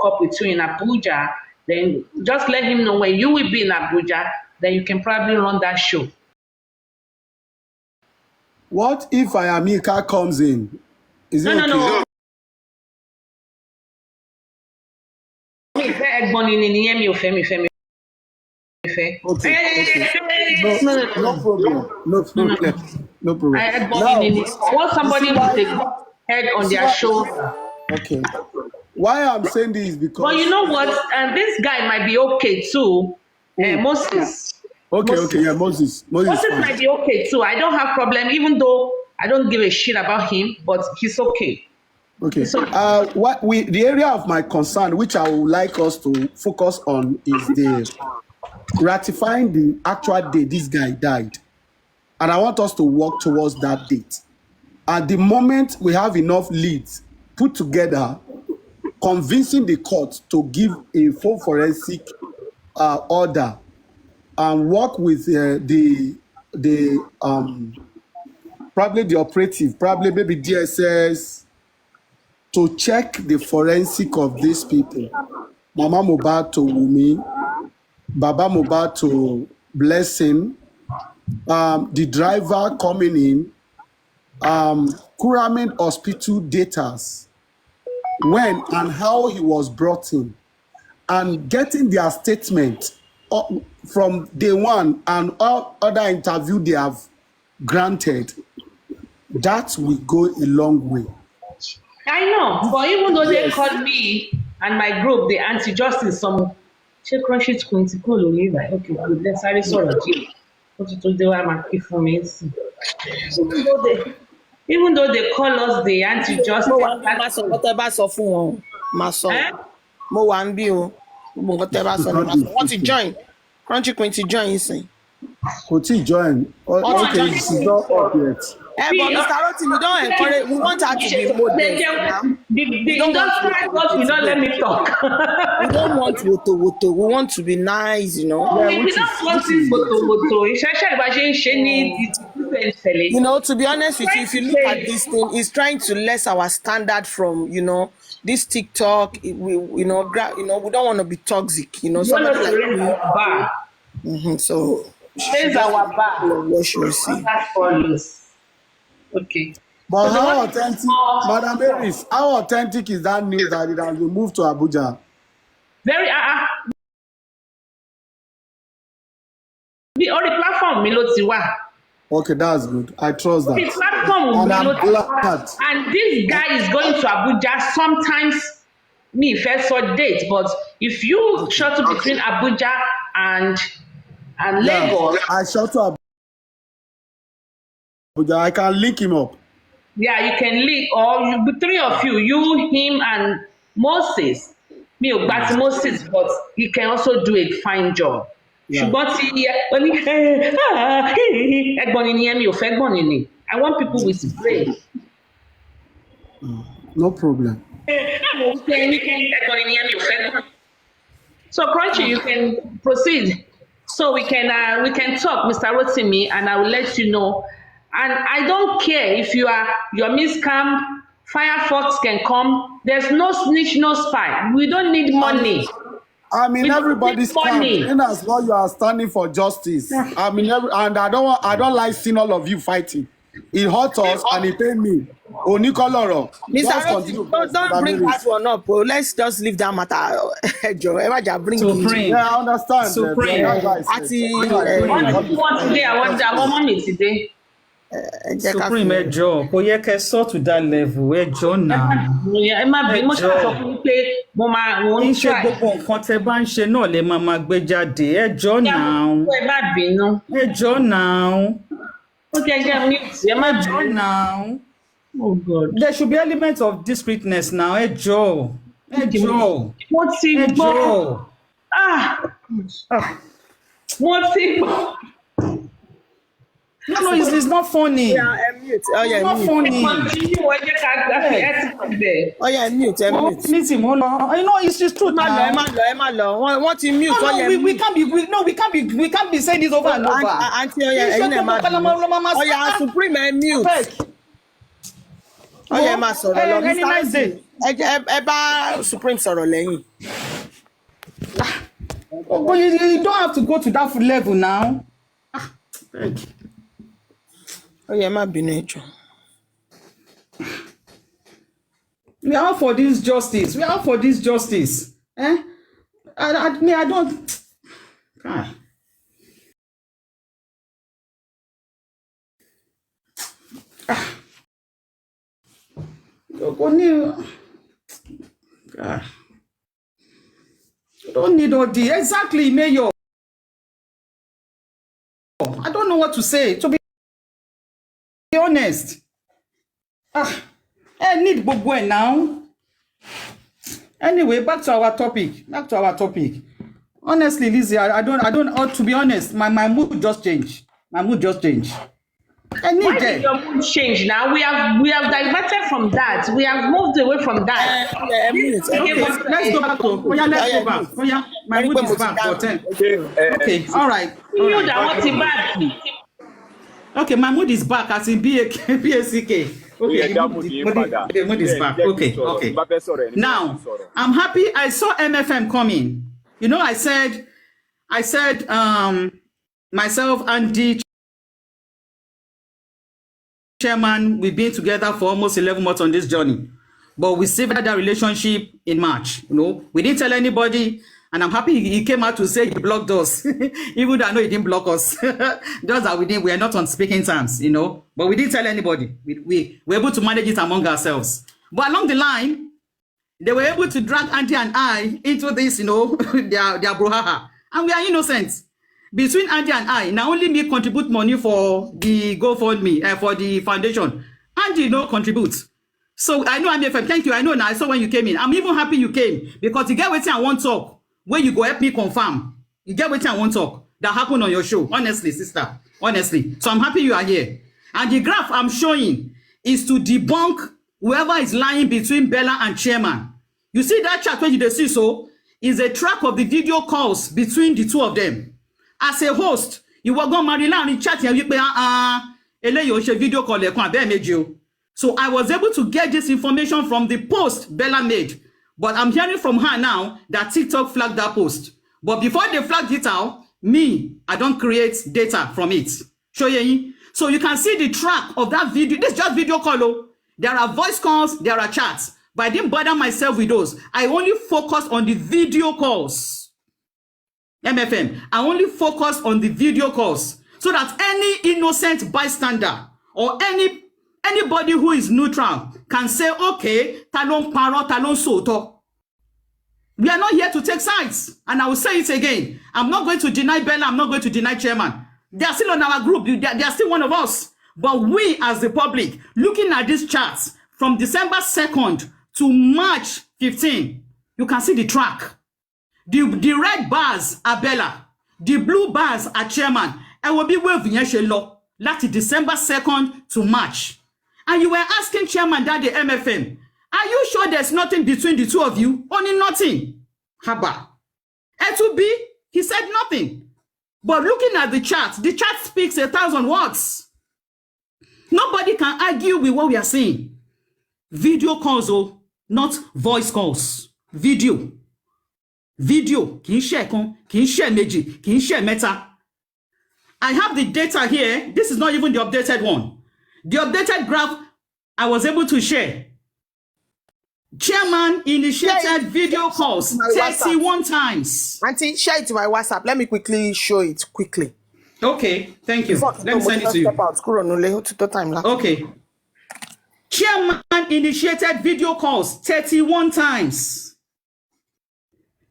up with you in Abuja, then just let him know when you will be in Abuja, then you can probably run that show. What if Ayamika comes in? Is it No, okay? no. Okay. No problem. No problem. No problem. Now, I want somebody with a head on their shoulder. okay. Why I'm saying this is because. But you know what? This guy might be okay too. Moses. Okay, yeah, Moses might be okay too. I don't have problem, even though I don't give a shit about him, but he's okay. Okay. The area of my concern, which I would like us to focus on, is the ratifying the actual date this guy died, and I want us to work towards that date. At the moment, we have enough leads put together, convincing the court to give a full forensic order and work with probably the operative, probably maybe DSS, to check the forensic of these people. Mama Mohbad to Wumi, Baba Mohbad to Blessing, the driver coming in, Kuramin hospital datas, when and how he was brought in, and getting their statement from day one and all other interview they have granted. That will go a long way. I know, but even though they called me and my group, the anti-justice, some crunchy okay, good, let's sorry, what you told them for me. Even though they call us the anti-justice, want to join? Crunchy Quincy join, Could he join? Okay, she's not up yet. But Mr. Rotimi, we don't encourage. We want her to be modest. We don't let me talk. We don't want woto. We want to be nice, you know. Yeah, we don't want woto. You know, to be honest with you, if you look at this thing, it's trying to less our standard from, you know, this TikTok. We don't want to be toxic, you know. Somebody like me. So she's our bar. What should we see? Okay. But so how authentic, Madam Aries, how authentic is that news that it has been moved to Abuja? Very the only platform Okay, that's good. I trust that. The platform and I'm glad. And this guy is going to Abuja sometimes. Me first saw date, but if you shuttle between Abuja and Lagos, I shuttle Abuja. I can link him up. Yeah, you can link, or three of you, him, and Moses. Me, but Moses, but he can also do a fine job. I want people with brain. No problem. So Crunchy, you can proceed. So we can talk, Mr. Rotimi, and I will let you know. And I don't care if your miscam, Firefox can come. There's no snitch, no spy. We don't need money. I mean, everybody's money. In as long you are standing for justice. I mean, and I don't like seeing all of you fighting. It hurts us and it pain me. Onikoloro. Don't bring that one up. Let's just leave that matter. Supreme. Yeah, I understand. Supreme. I want money today. Supreme ẹjọ́ kò yẹ kẹ́ sọ to that level ẹjọ́ náà. Ẹ má bí mo ṣàtọ fún pé mo ń ṣe gbogbo nǹkan tẹ́ bá ń ṣe náà lè máa gbé jáde ẹjọ́ náà. Ẹ má bínú. Ẹjọ́ náà. Okay, ẹ má bínú náà. Oh God. There should be elements of discreetness now ẹjọ́. Ẹjọ́. Mo ti gbọ́. Mo ti gbọ́. No, it's not funny. Yeah, I'm mute. Oh, yeah, not funny. Oh, yeah, mute. You know, it's just true. What you mute? No, we can't be saying this over and over. Oh, yeah, Supreme, mute. Oh yeah, ma sọ̀rọ̀ lọ. Any nice day. Ẹ bá Supreme sọ̀rọ̀ lẹ́yìn. But you don't have to go to that level now. Oh yeah, ma bínú ẹjọ́. We are for this justice. We are for this justice. Eh? I don't. Ah. You don't need all the exactly, Mayor. I don't know what to say. To be honest, I need gbogbo ẹ̀ now. Anyway, back to our topic. Honestly, Lizzie, I don't. To be honest, my mood just changed. I need Why that. did your mood change now? We have diverted from that. We have moved away from that. Okay, Let's go back to. Oh yeah, let's go back. Oh yeah, my mood is back for 10. Okay, all right. You that want it back. Okay, my mood is back as in BACK. Okay, the mood is back. Okay. Now, I'm happy I saw MFM coming. You know, I said, myself and the chairman, we've been together for almost 11 months on this journey. But we severed that relationship in March. You know, we didn't tell anybody. And I'm happy he came out to say he blocked us. Even though I know he didn't block us. Just that we are not on speaking terms, you know. But we didn't tell anybody. We were able to manage it among ourselves. But along the line, they were able to drag Auntie and I into this, you know, their brouhaha. And we are innocent. Between Auntie and I, now only me contribute money for the GoFundMe, for the foundation. Auntie, no contribute. So I know I'm FM. Thank you. I know now. I saw when you came in. I'm even happy you came because you get waiting and won't talk. When you go help me confirm, you get waiting and won't talk. That happened on your show. Honestly, sister. Honestly. So I'm happy you are here. And the graph I'm showing is to debunk whoever is lying between Bella and Chairman. You see that chart when you see so is a track of the video calls between the two of them. As a host, you were going to marry chat and you pay video call. So I was able to get this information from the post Bella made. But I'm hearing from her now that TikTok flagged that post. But before they flagged it out, I don't create data from it. Show you. So you can see the track of that video. This is just video call. There are voice calls, there are chats. But I didn't bother myself with those. I only focus on the video calls. MFM. I only focus on the video calls. So that any innocent bystander or anybody who is neutral can say, okay, talon paro, talon soto. We are not here to take sides. And I will say it again. I'm not going to deny Bella. I'm not going to deny Chairman. They are still on our group. They are still one of us. But we as the public, looking at these charts from December 2nd to March 15, you can see the track. The red bars are Bella. The blue bars are Chairman. And will be waving law. That's December 2nd to March. And you were asking Chairman that the MFM, are you sure there's nothing between the two of you? Only nothing. Haba. A2B, he said nothing. But looking at the chart speaks 1,000 words. Nobody can argue with what we are saying. Video calls, not voice calls. Video. Kì í ṣe kan, kì í ṣe méjì, kì í ṣe mẹ́ta. I have the data here. This is not even the updated one. The updated graph I was able to share. Chairman initiated video calls 31 times. Auntie, share it to my WhatsApp. Let me quickly show it quickly. Okay, thank you. Let me send it to you. Okay. Chairman initiated video calls 31 times.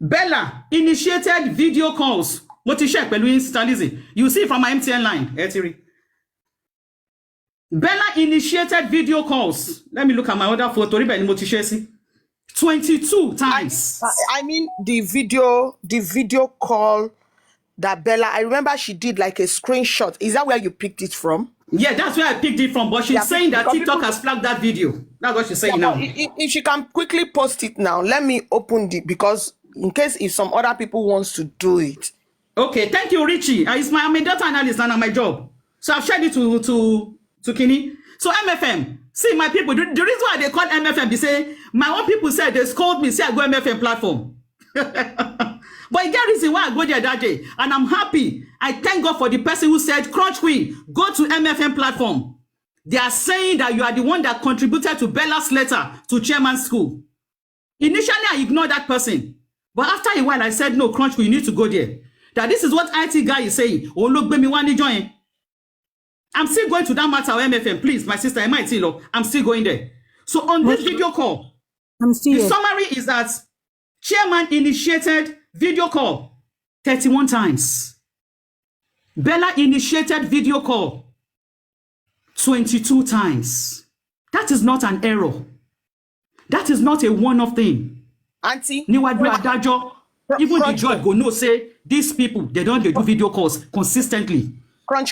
Bella initiated video calls. What is share pẹ̀lú you see from my MTN line. Bella initiated video calls. Let me look at my other photo. 22 times. I mean the video call that Bella, I remember she did like a screenshot. Is that where you picked it from? Yeah, that's where I picked it from. But she's saying that TikTok has flagged that video. That's what she's saying now. If she can quickly post it now, let me open because in case if some other people wants to do it. Okay, thank you, Richie. I'm a data analyst and I'm my job. So I've shared it to Kini. So MFM, See, my people, the reason why they call MFM, they say, my own people said, they scold me, say I go MFM platform. But again, reason why I go there that day, and I'm happy. I thank God for the person who said, Crunch Queen, go to MFM platform. They are saying that you are the one that contributed to Bella's letter to Chairman's School. Initially, I ignored that person. But after a while, I said, no, Crunch Queen, you need to go there. That this is what IT guy is saying. Oh, look, baby, want to join. I'm still going to that matter of MFM. Please, my sister, I'm still going there. So on this video call, the summary is that Chairman initiated video call 31 times. Bella initiated video call 22 times. That is not an error. That is not a one-off thing. Auntie, even the judge go no say these people they don't do video calls consistently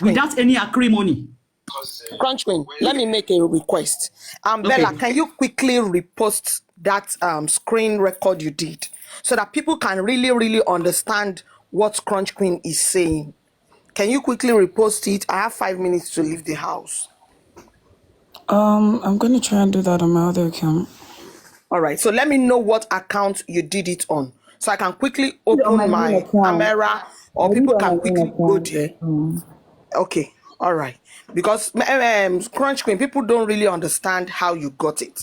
without any acrimony. Crunch Queen, let me make a request. Bella, can you quickly repost that screen record you did so that people can really understand what Crunch Queen is saying? Can you quickly repost it? I have 5 minutes to leave the house. I'm going to try and do that on my other account. All right, so let me know what account you did it on so I can quickly open my camera or people can quickly go there. Okay, all right. Because Crunch Queen, people don't really understand how you got it.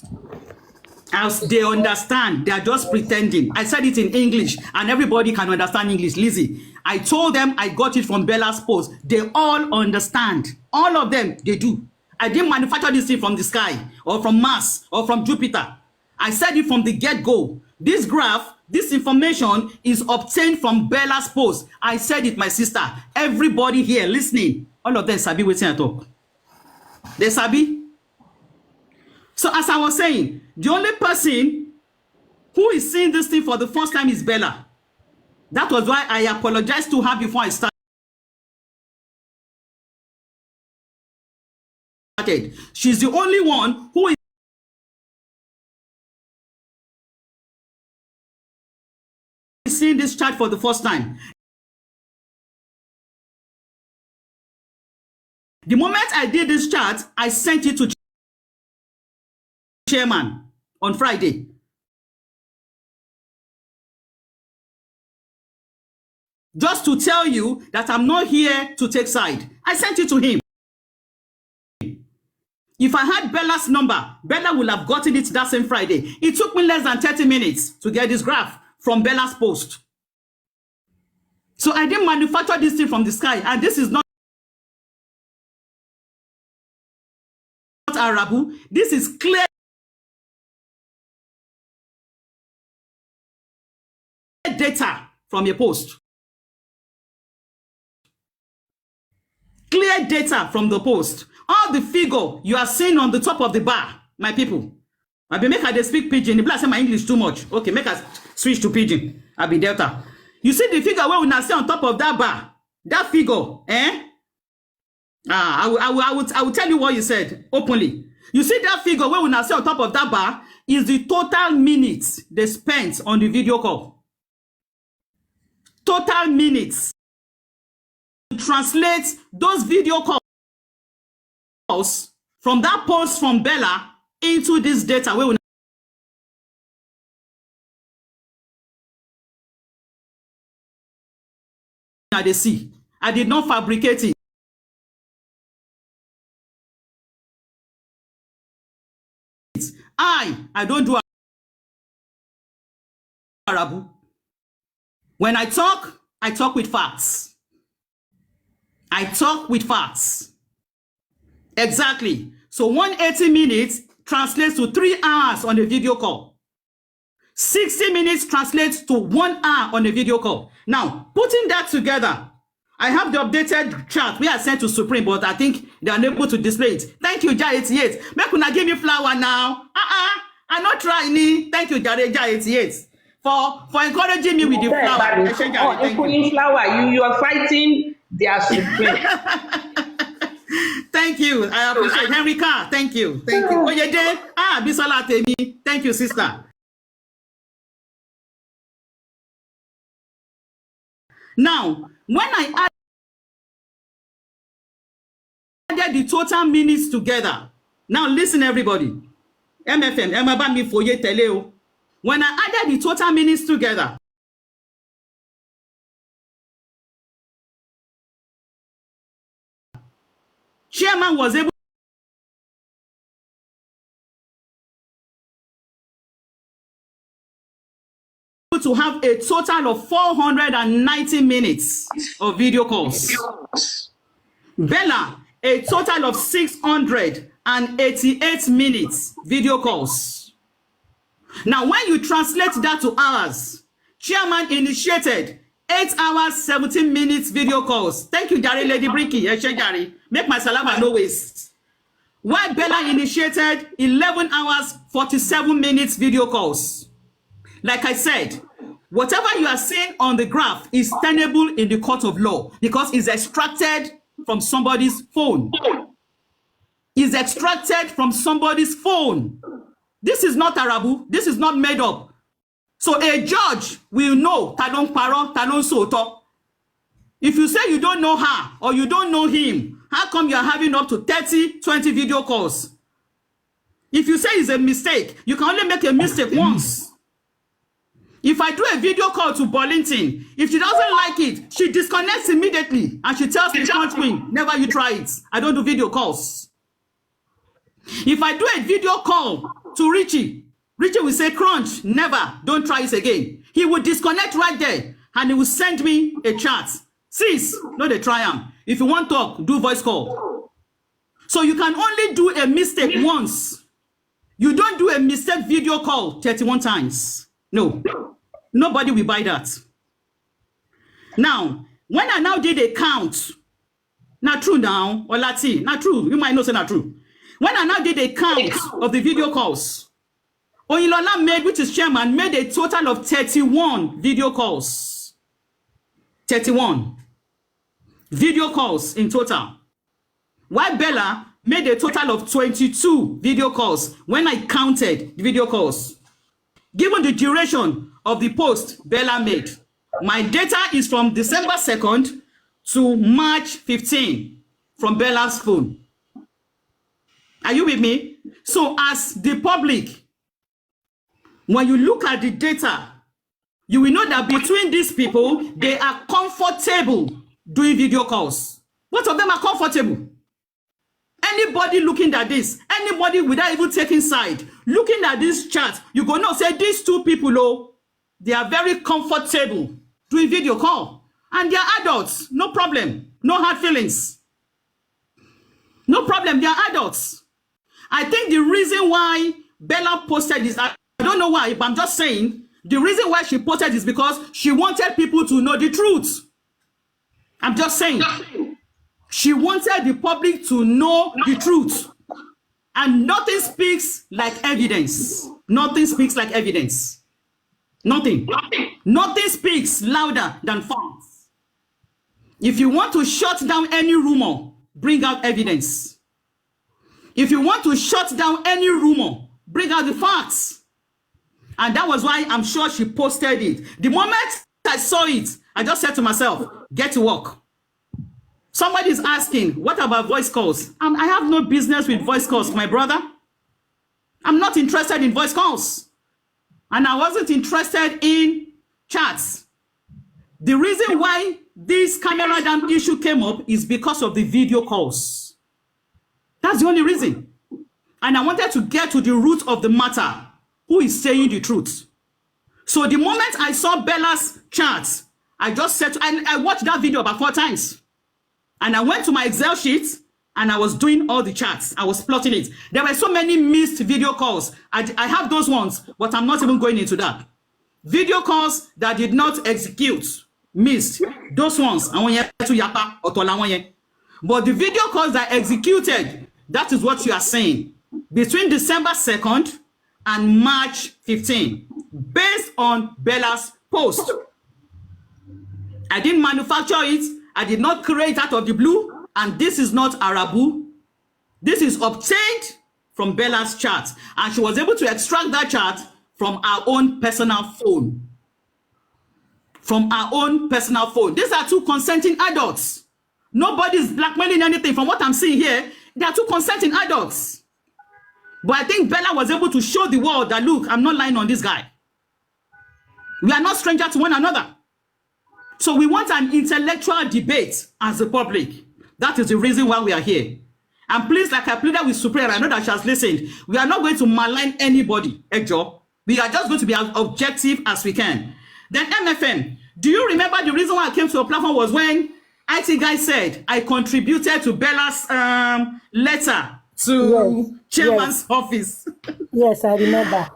As they understand, they are just pretending. I said it in English and everybody can understand English. Lizzie, I told them I got it from Bella's post. They all understand. All of them, they do. I didn't manufacture this thing from the sky or from Mars or from Jupiter. I said it from the get-go. This graph, this information is obtained from Bella's post. I said it, my sister. Everybody here listening, all of them sabi wetin I talk. They sabi. So as I was saying, the only person who is seeing this thing for the first time is Bella. That was why I apologized to her before I started. She's the only one who is seeing this chart for the first time. The moment I did this chart, I sent it to Chairman on Friday. Just to tell you that I'm not here to take side. I sent it to him. If I had Bella's number, Bella would have gotten it that same Friday. It took me less than 30 minutes to get this graph from Bella's post. So I didn't manufacture this thing from the sky, and this is not Arabu. This is clear data from a post. Clear data from the post. All the figure you are seeing on the top of the bar, my people. I be make her they speak pidgin. The black say my English too much. Okay, make us switch to pidgin. I be Delta. You see the figure where we now see on top of that bar, that figure, eh? I will tell you what you said openly. You see that figure where we now see on top of that bar is the total minutes they spent on the video call. Total minutes. Translate those video calls from that post from Bella into this data where we now they see. I did not fabricate it. I don't do Arabu. When I talk with facts. I talk with facts. Exactly. So 180 minutes translates to 3 hours on a video call. 60 minutes translates to 1 hour on a video call. Now, putting that together, I have the updated chart we are sent to Supreme, but I think they are unable to display it. Thank you, Jai 88. Make una give me flower now. I'm not trying. Thank you, Jai 88. For encouraging me with the flower. Flower. You are fighting their Supreme. Thank you. I appreciate Henry Carr. Thank you. Thank you. Oyede. Bisola Temi. Thank you, sister. Now, when I added the total minutes together, Now listen, everybody. MFM, Emma mi foye tele o. When I added the total minutes together, chairman was able to have a total of 490 minutes of video calls. Bella, a total of 688 minutes video calls. Now, when you translate that to hours, chairman initiated 8 hours, 17 minutes video calls. Thank you, Gary Lady Bricky. Gary. Make my saliva no waste. While Bella initiated 11 hours, 47 minutes video calls. Like I said, whatever you are seeing on the graph is tenable in the court of law because it's extracted from somebody's phone. It's extracted from somebody's phone. This is not Arabu. This is not made up. So a judge will know talon paro, talon soto. If you say you don't know her or you don't know him, how come you're having up to 30, 20 video calls? If you say it's a mistake, you can only make a mistake once. If I do a video call to Burlington, if she doesn't like it, she disconnects immediately and she tells me, "Punch me, never you try it. I don't do video calls." If I do a video call to Richie will say, "Crunch, never, don't try it again." He will disconnect right there and he will send me a chat. Sis, no dey try am. If you want talk, do voice call. So you can only do a mistake once. You don't do a mistake video call 31 times. No. Nobody will buy that. Now, when I now did a count, not true now, or Lati, not true, you might not say not true. When I now did a count of the video calls, Oyilola made, which is chairman, made a total of 31 video calls. 31 video calls in total. While Bella made a total of 22 video calls when I counted the video calls. Given the duration of the post Bella made, my data is from December 2nd to March 15 from Bella's phone. Are you with me? So as the public, when you look at the data, you will know that between these people, they are comfortable doing video calls. Both of them are comfortable. Anybody looking at this, anybody without even taking side, looking at this chart, you go know, say these two people, oh, they are very comfortable doing video call. And they are adults, no problem, no hard feelings. No problem, they are adults. I think the reason why Bella posted this, I don't know why, but I'm just saying, the reason why she posted is because she wanted people to know the truth. I'm just saying. She wanted the public to know the truth. And nothing speaks like evidence. Nothing speaks like evidence. Nothing. Nothing speaks louder than facts. If you want to shut down any rumor, bring out evidence. If you want to shut down any rumor, bring out the facts. And that was why I'm sure she posted it. The moment I saw it, I just said to myself, get to work. Somebody is asking, what about voice calls? I have no business with voice calls, my brother. I'm not interested in voice calls. And I wasn't interested in chats. The reason why this camera down issue came up is because of the video calls. That's the only reason. And I wanted to get to the root of the matter. Who is saying the truth? So the moment I saw Bella's chat, I just said, and I watched that video about 4 times. And I went to my Excel sheet and I was doing all the charts. I was plotting it. There were so many missed video calls. I have those ones, but I'm not even going into that. Video calls that did not execute, missed. Those ones. But the video calls that executed, that is what you are saying. Between December 2nd and March 15, based on Bella's post. I didn't manufacture it. I did not create out of the blue, and this is not Arabu. This is obtained from Bella's chart, and she was able to extract that chart from our own personal phone. From our own personal phone. These are 2 consenting adults. Nobody's blackmailing anything. From what I'm seeing here, they are 2 consenting adults. But I think Bella was able to show the world that, look, I'm not lying on this guy. We are not strangers to one another. So we want an intellectual debate as the public. That is the reason why we are here. And please, like I pleaded with Supriya, I know that she has listened, we are not going to malign anybody, Ejo. We are just going to be as objective as we can. Then MFM, do you remember the reason why I came to a platform was when IT guy said I contributed to Bella's letter to chairman's office? Yes, I remember.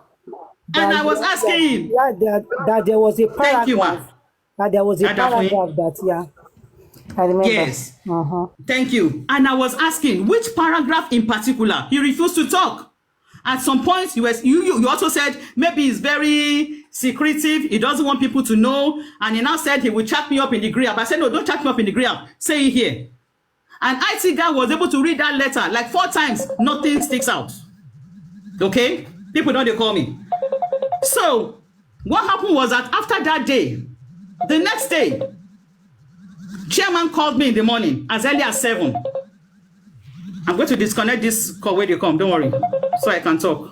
And I was asking him. That there was a paragraph. Thank you, ma. That there was a paragraph that, I remember. Yes. Thank you. And I was asking which paragraph in particular. He refused to talk. At some point, you also said maybe he's very secretive. He doesn't want people to know. And he now said he will chat me up in the grab. I said, no, don't chat me up in the grab. Say it here. And IT guy was able to read that letter like 4 times. Nothing sticks out. Okay? People don't they call me. So, what happened was that after that day, the next day, chairman called me in the morning as early as 7. I'm going to disconnect this call where they come. Don't worry. So I can talk.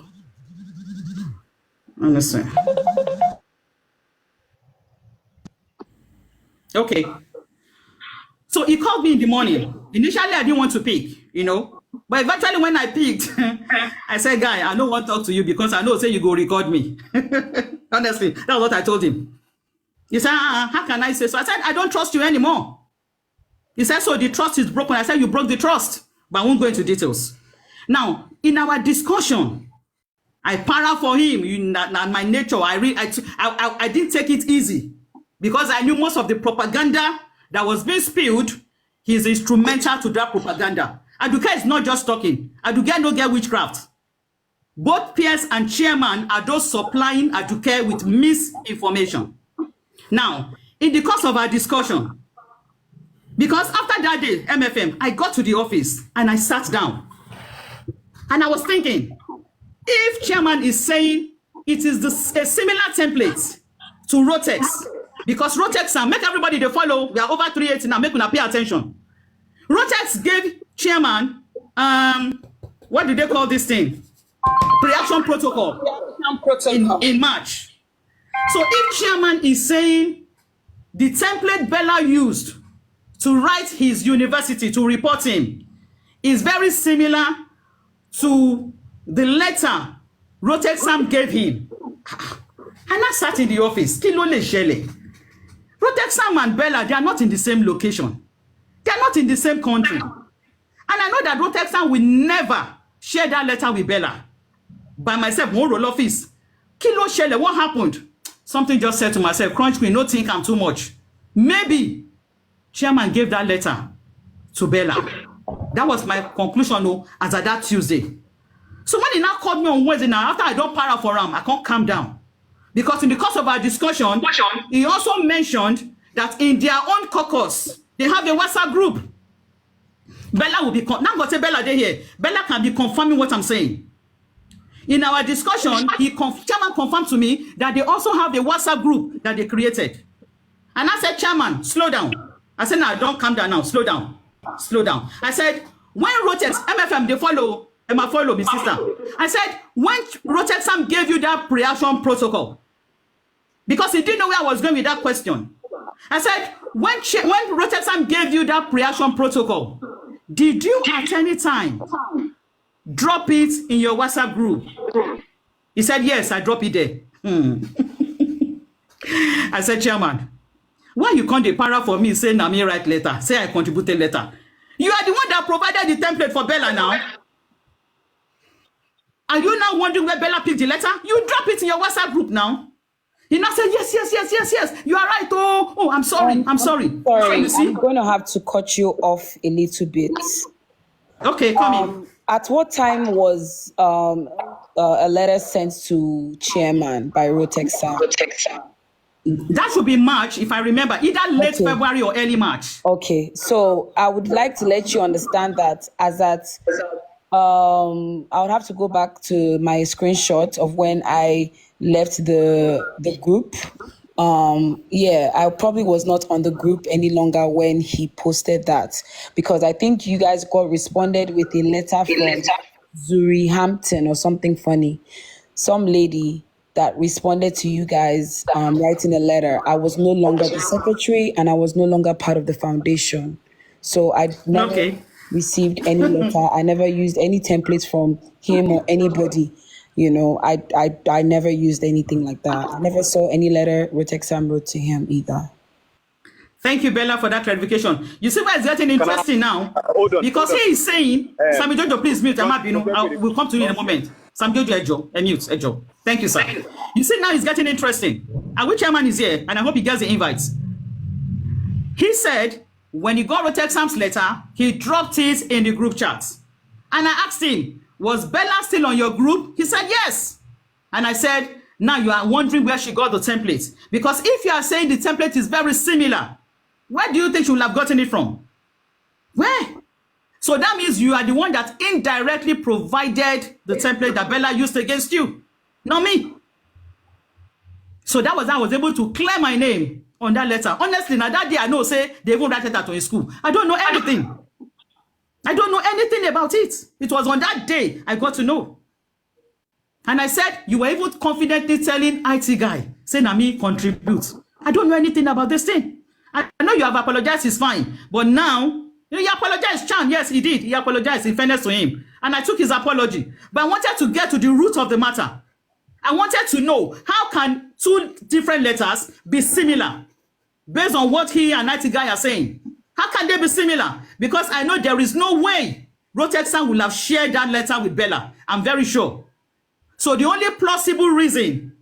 Understand. Okay. So he called me in the morning. Initially, I didn't want to pick, you know. But eventually when I picked, I said, guy, I don't want to talk to you because I know say you go record me. Honestly, that's what I told him. He said, how can I say so? I said, I don't trust you anymore. He said, so the trust is broken. I said, you broke the trust. But I won't go into details. Now, in our discussion, I para for him. My nature, I didn't take it easy because I knew most of the propaganda that was being spilled. He's instrumental to that propaganda. Aduke is not just talking. Aduke no get witchcraft. Both peers and chairman are those supplying Aduke with misinformation. Now, in the course of our discussion, because after that day, MFM, I got to the office and I sat down. And I was thinking, if chairman is saying it is a similar template to Rotex, because Rotex, make everybody they follow, we are over 380 now, make them pay attention. Rotex gave chairman, what do they call this thing? Pre-action protocol in March. So if chairman is saying the template Bella used to write his university to report him is very similar to the letter Rotexam gave him. And I sat in the office. Kí ló lè ṣẹlẹ̀? Rotexam and Bella, they are not in the same location. They are not in the same country. And I know that Rotexam will never share that letter with Bella. By myself, one roll office. Kí ló ṣẹlẹ̀? What happened? Something just said to myself, Crunch Queen, no think I'm too much. Maybe chairman gave that letter to Bella. That was my conclusion as of that Tuesday. So when he now called me on Wednesday, now after I don't para for him, I can't calm down. Because in the course of our discussion, he also mentioned that in their own caucus, they have a WhatsApp group. Bella will be, now got say Bella they here. Bella can be confirming what I'm saying. In our discussion, chairman confirmed to me that they also have a WhatsApp group that they created. And I said, chairman, slow down. I said, no, don't calm down now. Slow down. Slow down. I said, when Rotex, MFM, they follow, Emma follow me, sister. I said, when Rotexam gave you that pre-action protocol, because he didn't know where I was going with that question. I said, when Rotexam gave you that pre-action protocol, did you at any time drop it in your WhatsApp group? He said, yes, I dropped it there. I said, chairman, why you can't para for me say na me write letter, say I contributed letter? You are the one that provided the template for Bella now. Are you now wondering where Bella picked the letter? You drop it in your WhatsApp group now. He now said, yes. You are right. Oh, I'm sorry. I'm sorry. Sorry, You see? I'm going to have to cut you off a little bit. Okay, come in. At what time was a letter sent to chairman by Rotexam? That should be March, if I remember, either late February or early March. Okay, so I would like to let you understand that as at I would have to go back to my screenshot of when I left the group. I probably was not on the group any longer when he posted that, because I think you guys got responded with a letter from Zuri Hampton or something funny. Some lady that responded to you guys writing a letter. I was no longer the secretary and I was no longer part of the foundation. So I never Okay. received any letter. I never used any templates from him or anybody. You know, I never used anything like that. I never saw any letter Rotexam wrote to him either. Thank you, Bella, for that clarification. You see why it's getting interesting now? Hold on. Because he is saying, Sammy Jojo, please mute. We'll come to you in a moment. Sam Jojo, Ejo, mute, Ejo. Thank you, sir. You see now it's getting interesting. And which chairman is here, and I hope he gets the invites. He said when he got Rotexam's letter, he dropped it in the group chat. And I asked him, was Bella still on your group? He said yes. And I said, now you are wondering where she got the template. Because if you are saying the template is very similar, where do you think she will have gotten it from? Where? So that means you are the one that indirectly provided the template that Bella used against you, not me. So that was how I was able to clear my name on that letter. Honestly, now that day I know, say, they even write it out to his school. I don't know anything. I don't know anything about it. It was on that day I got to know. And I said, you were even confidently telling IT guy, say, na me contribute. I don't know anything about this thing. I know you have apologized, it's fine. But now, he apologized, Chan. Yes, he did. He apologized in fairness to him. And I took his apology. But I wanted to get to the root of the matter. I wanted to know, how can two different letters be similar? Based on what he and IT guy are saying. How can they be similar? Because I know there is no way Rotexam will have shared that letter with Bella. I'm very sure. So the only plausible reason,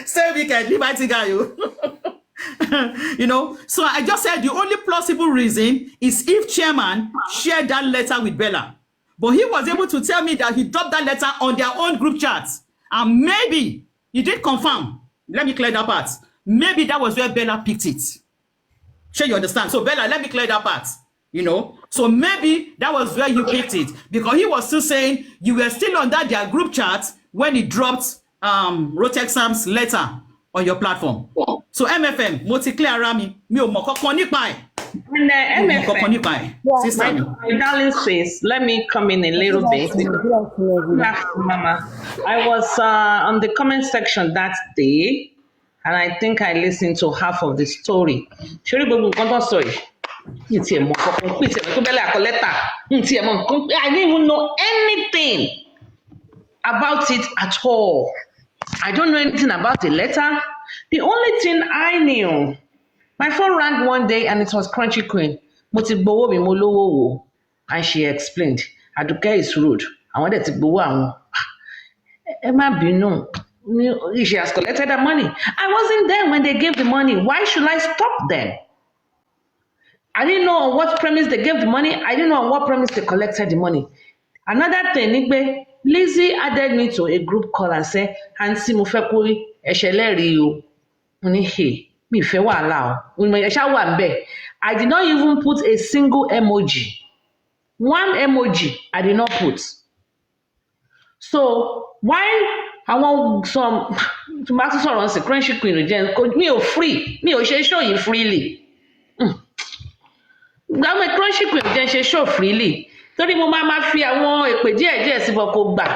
say we can leave IT guy, you know, so I just said the only plausible reason is if chairman shared that letter with Bella. But he was able to tell me that he dropped that letter on their own group chats. And maybe he did confirm. Let me clear that part. Maybe that was where Bella picked it. Sure, you understand? So Bella, let me clear that part. You know, so maybe that was where you picked it, because he was still saying you were still under their group chat when he dropped Rotexam's letter on your platform. So MFM, mo ti clear ara mi ò mọ̀ kankan nípa ẹ̀. And my darling sis, let me come in a little bit. Mama, I was on the comment section that day, and I think I listened to half of the story. Ṣé orí gbogbo nǹkan tó sọ yìí? I didn't even know anything about it at all. I don't know anything about the letter. The only thing I knew, my phone rang one day and it was Crunchy Queen. And she explained, Aduke is rude. I wanted to go. Emma Bino, she has collected the money. I wasn't there when they gave the money. Why should I stop them? I didn't know on what premise they gave the money. I didn't know on what premise they collected the money. Another thing, Lizzie added me to a group call and said, Hansi Mufekuri, Esheleri o. Hey, me fe wala o. I did not even put a single emoji. One emoji I did not put. So why I want some to back to sọ̀rọ̀ sí Crunchy Queen again? Me ò free. Me ò ṣe show you freely. Gbàgbé Crunchy Queen jẹ́ ṣe show freely. Torí mo máa fi àwọn èpè díẹ̀ síbọ̀ kó gbà.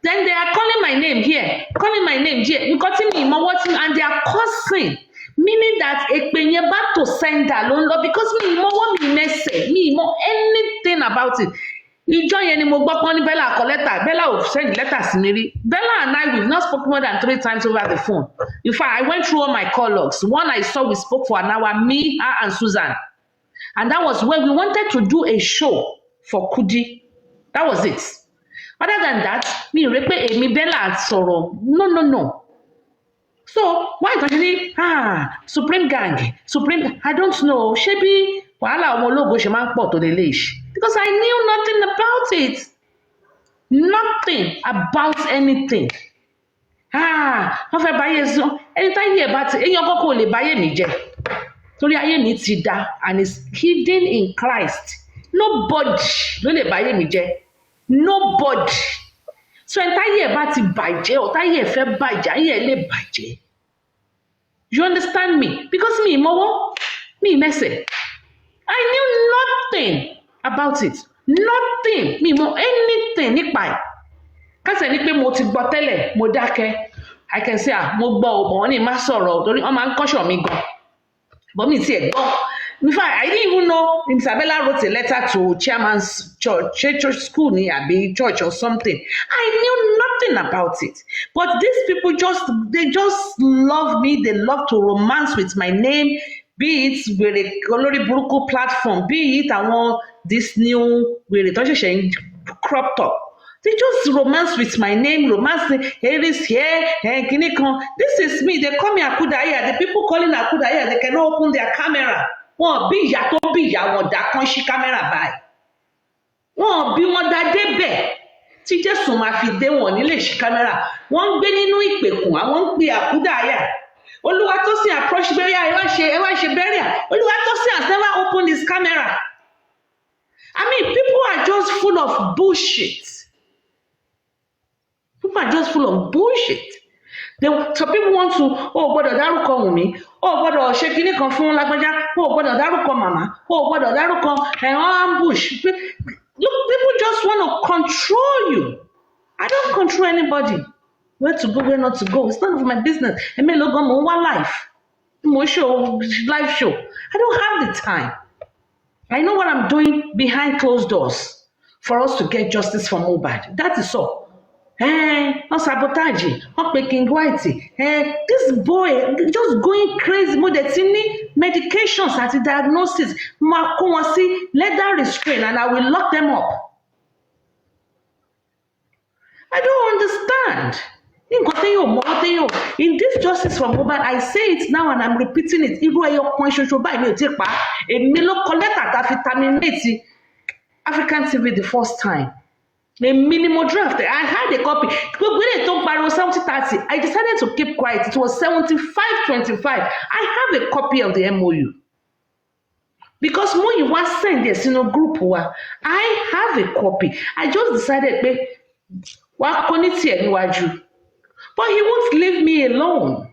Then they are calling my name here, calling my name here. Nǹkan tí mi ìmọ̀ wọ́n ti and they are cursing, meaning that èpè yẹn back to sender ló ń lọ because mi ìmọ̀ wọ́n mi mẹ́sẹ̀, mi ìmọ̀ anything about it. Ìjọ yẹn ni mo gbọ́ pọ́n ní Bella kọ lẹ́tà, Bella ò send letter sí mi rí. Bella and I, we've not spoken more than 3 times over the phone. In fact, I went through all my call logs. One I saw we spoke for an hour, me, her and Susan. And that was when we wanted to do a show for Kudi. That was it. Other than that, mi rè pé èmi Bella sọ̀rọ̀. No. So why continue? Supreme Gang. I don't know. Ṣé bí wàhálà ọmọ ológo ṣe máa ń pọ̀ tó lè léṣe? Because I knew nothing about it. Nothing about anything. Wọ́n fẹ́ báyé sọ. Ẹni táyé ẹ̀ bá ti, èèyàn kọ́kọ́ ò lè báyé mi jẹ́. Torí ayé mi ti dá and is hidden in Christ. Nobody ló lè báyé mi jẹ́. Nobody. So ẹni ẹ̀ bá ti bàjẹ́ ọ̀ táyé ẹ̀ fẹ́ bàjẹ́ ayé ẹ̀ lè bàjẹ́. You understand me? Because mi ìmọ̀wọ́ mi mẹ́sẹ̀. I knew nothing about it. nothing mi mọ anything nípa ẹ̀ kásẹ̀ ní pé mo ti gbọ́ tẹ́lẹ̀ mo dákẹ́ I can say mo gbọ́ ò bọ̀ wọ́n ní má sọ̀rọ̀ torí wọ́n máa ń kọ́ṣọ̀ mi gan but mi ti ẹ̀ gbọ́ in fact I didn't even know Isabella wrote a letter to chairman's church school ni àbí church or something I knew nothing about it but these people they just love me they love to romance with my name be it wèrè olórí burúkú platform be it àwọn this new wèrè tó ṣẹ̀ṣẹ̀ ń crop top they just romance with my name romance Aries here kìíní kan this is me they call me Akudaya the people calling Akudaya they cannot open their camera wọn bí ìyá tó bí ìyá wọn dá kán ṣí kámẹ́rà báyìí wọn bí wọn dá débẹ̀ tí Jésù máa fi dé wọn nílé ṣí kámẹ́rà wọn ń gbé nínú ìpèkùn àwọn ń pe Àkúdàáyà Olúwatósìn approach burial ẹ wá ṣe burial Olúwatósìn has never opened his camera I mean people are just full of bullshit people are just full of bullshit. Some people want to gbọ́dọ̀ dárúkọ Wùnmí gbọ́dọ̀ ṣe kinní kan fún lágbájá gbọ́dọ̀ dárúkọ màmá gbọ́dọ̀ dárúkọ ambush look people just want to control you I don't control anybody where to go where not to go it's none of my business èmi ló gan mo ń wá live show I don't have the time I know what I'm doing behind closed doors for us to get justice for Mohbad that is all. Wọ́n sabotage wọ́n pe King White this boy just going crazy mo dẹ̀ ti ní medications àti diagnosis mo máa kó wọn sí leather restraint and I will lock them up I don't understand nǹkan téyàn mọ́ téyàn in this justice for Mohbad I say it now and I'm repeating it irú ẹyọ kan ṣoṣo báyìí mi ò tí ì pa èmi ló kọ lẹ́tà tá a fi terminate African TV the first time. A minimum draft. I had a copy. When they talk about 70-30, I decided to keep quiet. It was 75-25. I have a copy of the MOU. Because when you want to send this in a group, I have a copy. I just decided, but he won't leave me alone.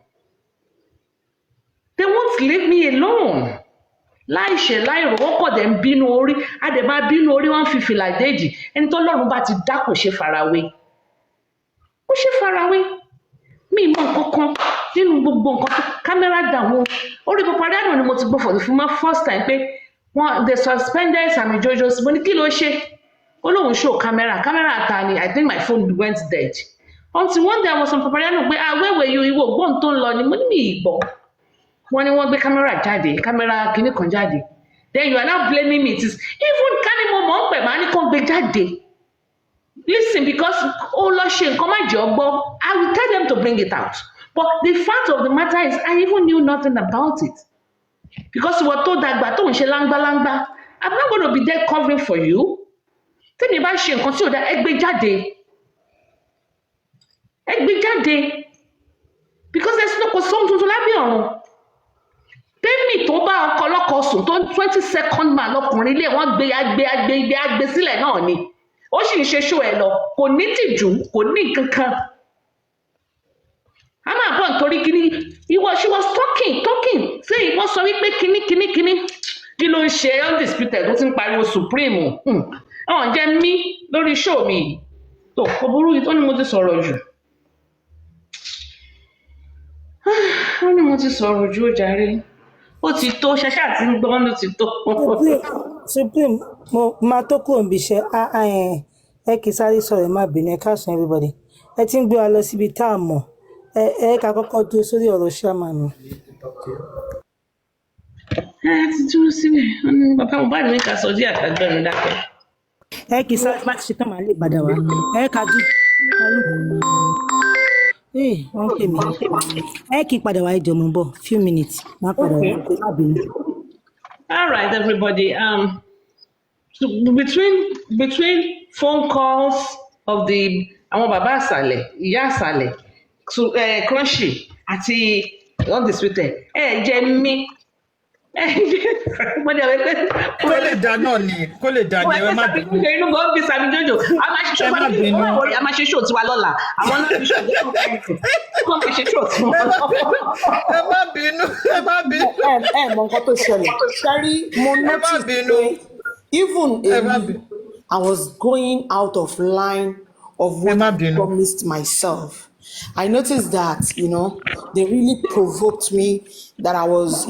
They won't leave me alone. Láìṣẹ̀ láìrò wọ́n kọ̀ dẹ̀ ń bínú orí a dẹ̀ máa bínú orí wọ́n fi fìlà déjì ẹni tó lọ́run bá ti dá kò ṣe farawé mi mọ nǹkan kan nínú gbogbo nǹkan tó kámẹ́rà dàwọn orí Paparazzi ni mo ti gbọ́ for the first time pé they suspended Sammy Jojo mo ní kí ló ṣe ó lóun show kámẹ́rà ta ni I think my phone went dead until one day I was on Paparazzi pé where were you ìwọ ògbóǹ tó ń lọ ni mo ní mi ìgbọ́ wọ́n ní wọ́n gbé kámẹ́rà kìíní kan jáde then you are now blaming me it is even kánimọ̀ mọ̀ ń pẹ̀ máa ní kàn gbé jáde listen because ó lọ ṣe nǹkan má jẹ́ ọgbọ́ I will tell them to bring it out but the fact of the matter is I even knew nothing about it because ìwọ tó dàgbà tó ń ṣe láńgbáláńgbá I'm not going to be there covering for you tẹ́mi bá ṣe nǹkan tí ò dá ẹ gbé jáde because there's no kò sóhun tuntun lábẹ́ ọ̀run tẹ́mì tó bá ọkọ ọlọ́kọ sùn tó 22nd man lọkùnrin ilé wọn gbé sílẹ̀ náà ni ó sì ń ṣe ṣó ẹ lọ kò ní tìjú kò ní kankan a máa bọ̀ nítorí kíní she was talking ṣé ìwọ sọ wípé kíní kí ló ń ṣe undisputed tó ti ń pariwo supreme ọ̀hún jẹ́ mí lórí ṣó mi tó kò burú tó ní mo ti sọ̀rọ̀ jù wọ́n ní mo ti sọ̀rọ̀ jù ó jàre ó ti tó ṣẹṣẹ àti ń gbọ́n ló ti tó. Supreme mo máa tó kúrò níbi iṣẹ́ ẹ kì í sáré sọ̀rọ̀ ẹ má bínú ẹ káàsán everybody ẹ ti ń gbé wa lọ síbi tá a mọ̀ ẹ ká kọ́kọ́ dúró sórí ọ̀rọ̀ ṣàmánù. ẹ ti dúró síbẹ̀ bàbá Mohbad ní ká sọ díẹ̀ àtàgbẹ́nu dákẹ́. ẹ kì í sáré bá ti ṣe tán màá lè padà wá ẹ ká dúró. Wọ́n pè mí ẹ kì í padà wá ìjọ mọ̀ bọ̀ few minutes má padà wá pé má bínú. All right, everybody. So between phone calls of the àwọn bàbá àsàlẹ̀ ìyá àsàlẹ̀ crunchy àti undisputed jẹ́ mí kó lè dá náà ni ẹ má bínú. inú gan bí Sammy Jojo a máa ṣe ṣó tiwa lọ́la àwọn náà fi ṣó wọ́n máa ṣe ṣó tiwa lọ́la. ẹ má bínú. Mọ nǹkan tó ṣẹlẹ̀ sẹ́rí mo notice pé even I was going out of line of what I promised myself. I noticed that, they really provoked me, that I was,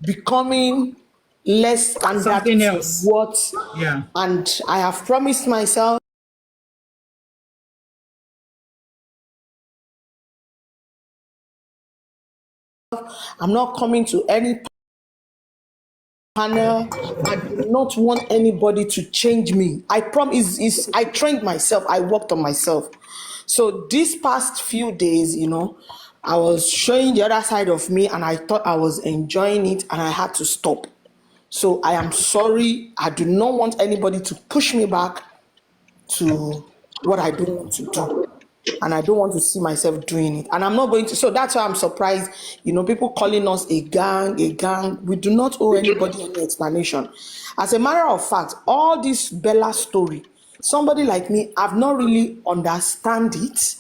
becoming less standard Something to else. what, Yeah. and I have promised myself I'm not coming to any panel. I do not want anybody to change me. I promise is I trained myself, I worked on myself. So these past few days, I was showing the other side of me and I thought I was enjoying it and I had to stop. So I am sorry. I do not want anybody to push me back to what I don't want to do. And I don't want to see myself doing it. And I'm not going to. So that's why I'm surprised, people calling us a gang, a gang. We do not owe anybody any explanation. As a matter of fact, all this Bella story, somebody like me, I've not really understand it.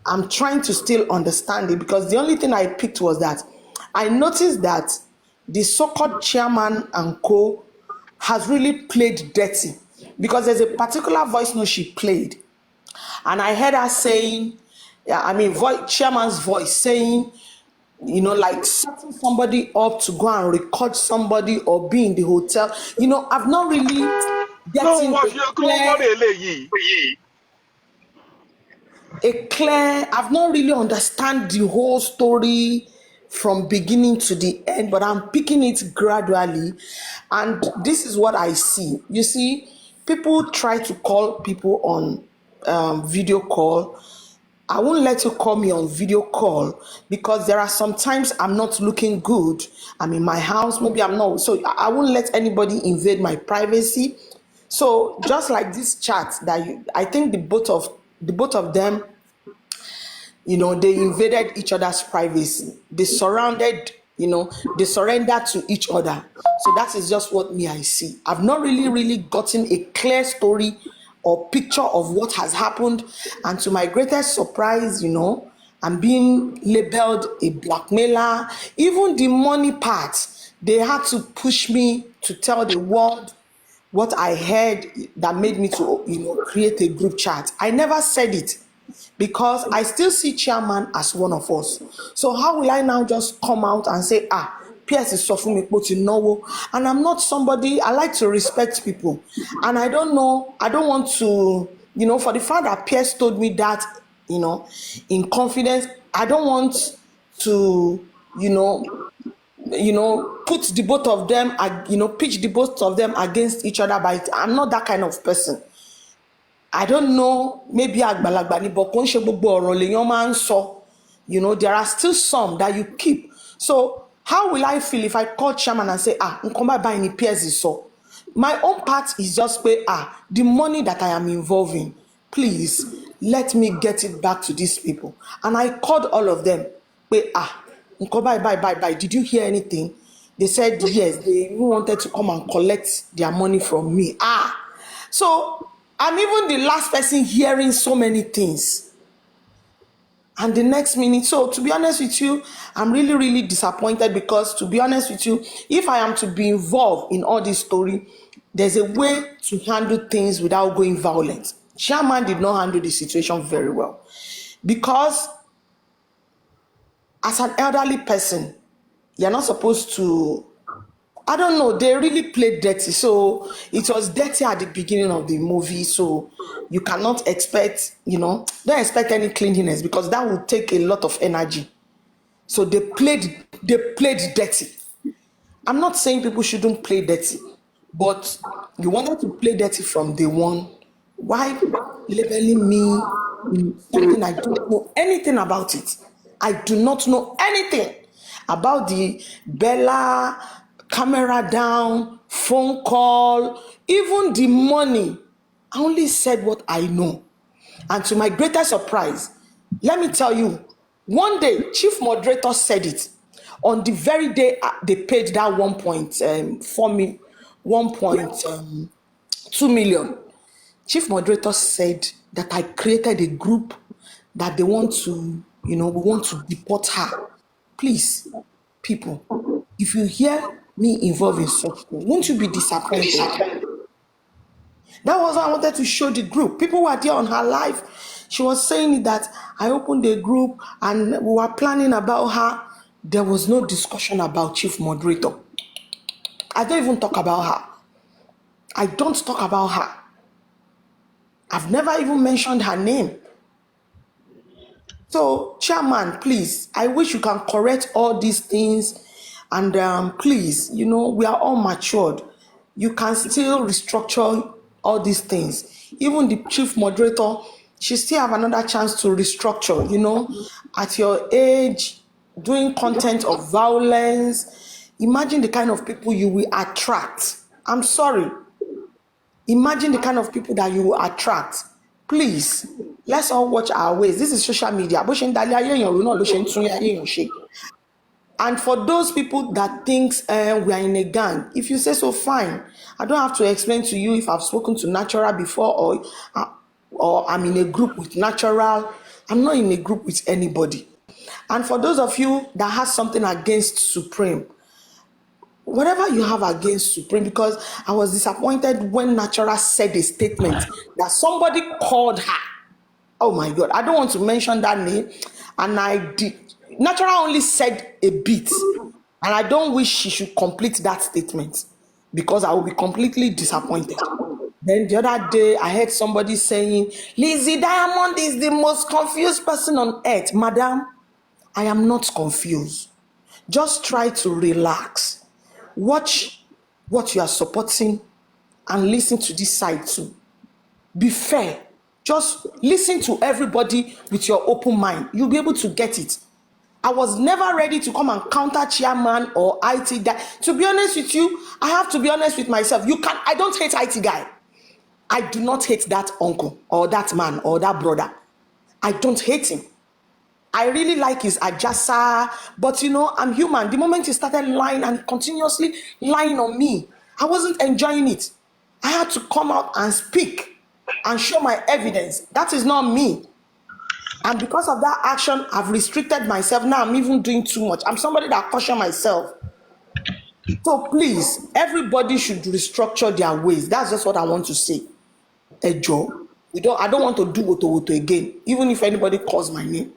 I'm trying to still understand it because the only thing I picked was that I noticed that the so-called chairman and co has really played dirty because there's a particular voice note she played and I heard her saying, chairman's voice saying, like setting somebody up to go and record somebody or be in the hotel. I've not really getting I've not really understand the whole story from beginning to the end, but I'm picking it gradually. And this is what I see. You see, people try to call people on video call. I won't let you call me on video call because there are sometimes I'm not looking good. I'm in my house, maybe I'm not. So I won't let anybody invade my privacy. So just like this chat I think the both of them, they invaded each other's privacy. They they surrendered to each other. So that is just what me I see. I've not really gotten a clear story or picture of what has happened. And to my greatest surprise, I'm being labeled a blackmailer. Even the money part, they had to push me to tell the world what I heard that made me to, create a group chat. I never said it because I still see chairman as one of us. So how will I now just come out and say, Pierce is suffering me to know? And I'm not somebody, I like to respect people. And I don't want to, for the fact that Pierce told me that, in confidence, I don't want to, put the both of them, pitch the both of them against each other. But I'm not that kind of person. I don't know, maybe àgbàlagbà ni but kò ń ṣe gbogbo ọ̀rọ̀ lèèyàn máa ń sọ. There are still some that you keep. So how will I feel if I call chairman and say, nǹkan báyìí ni Pierce sọ? My own part is just pay the money that I am involving. Please let me get it back to these people. And I called all of them. Pay nǹkan báyìí. Did you hear anything? They said yes. They even wanted to come and collect their money from me. So I'm even the last person hearing so many things. And the next minute, so to be honest with you, I'm really disappointed because to be honest with you, if I am to be involved in all this story, there's a way to handle things without going violent. Chairman did not handle the situation very well because as an elderly person, you're not supposed to, I don't know, they really played dirty. So it was dirty at the beginning of the movie. So you cannot expect, don't expect any cleanliness because that would take a lot of energy. So they played dirty. I'm not saying people shouldn't play dirty, but you wanted to play dirty from day one. Why labeling me in something I don't know anything about it? I do not know anything about the Bella camera down, phone call, even the money. I only said what I know. And to my greatest surprise, let me tell you, one day, chief moderator said it. On the very day they paid that 1.2 million, chief moderator said that I created a group that they want to, we want to deport her. Please, people, if you hear me involved in such thing, won't you be disappointed? That was what I wanted to show the group. People were there on her live. She was saying that I opened a group and we were planning about her. There was no discussion about chief moderator. I don't even talk about her. I don't talk about her. I've never even mentioned her name. So, chairman, please, I wish you can correct all these things. And please, we are all matured. You can still restructure all these things. Even the chief moderator, she still have another chance to restructure, at your age, doing content of violence. Imagine the kind of people you will attract. I'm sorry. Imagine the kind of people that you will attract. Please, let's all watch our ways. This is social media. And for those people that thinks we are in a gang, if you say so, fine. I don't have to explain to you if I've spoken to Natural before or I'm in a group with Natural. I'm not in a group with anybody. And for those of you that has something against Supreme, whatever you have against Supreme, because I was disappointed when Natural said a statement that somebody called her. Oh my God, I don't want to mention that name. And I did. Natural only said a bit. And I don't wish she should complete that statement because I will be completely disappointed. Then the other day, I heard somebody saying, Lizzie Diamond is the most confused person on earth. Madam, I am not confused. Just try to relax. Watch what you are supporting and listen to this side too. Be fair. Just listen to everybody with your open mind. You'll be able to get it. I was never ready to come and counter chairman or IT guy. To be honest with you, I have to be honest with myself. I don't hate IT guy. I do not hate that uncle or that man or that brother. I don't hate him. I really like his ajasa, but I'm human. The moment he started lying and continuously lying on me, I wasn't enjoying it. I had to come out and speak and show my evidence. That is not me. And because of that action, I've restricted myself. Now I'm even doing too much. I'm somebody that caution myself. So please, everybody should restructure their ways. That's just what I want to say. Joe, I don't want to do woto again, even if anybody calls my name.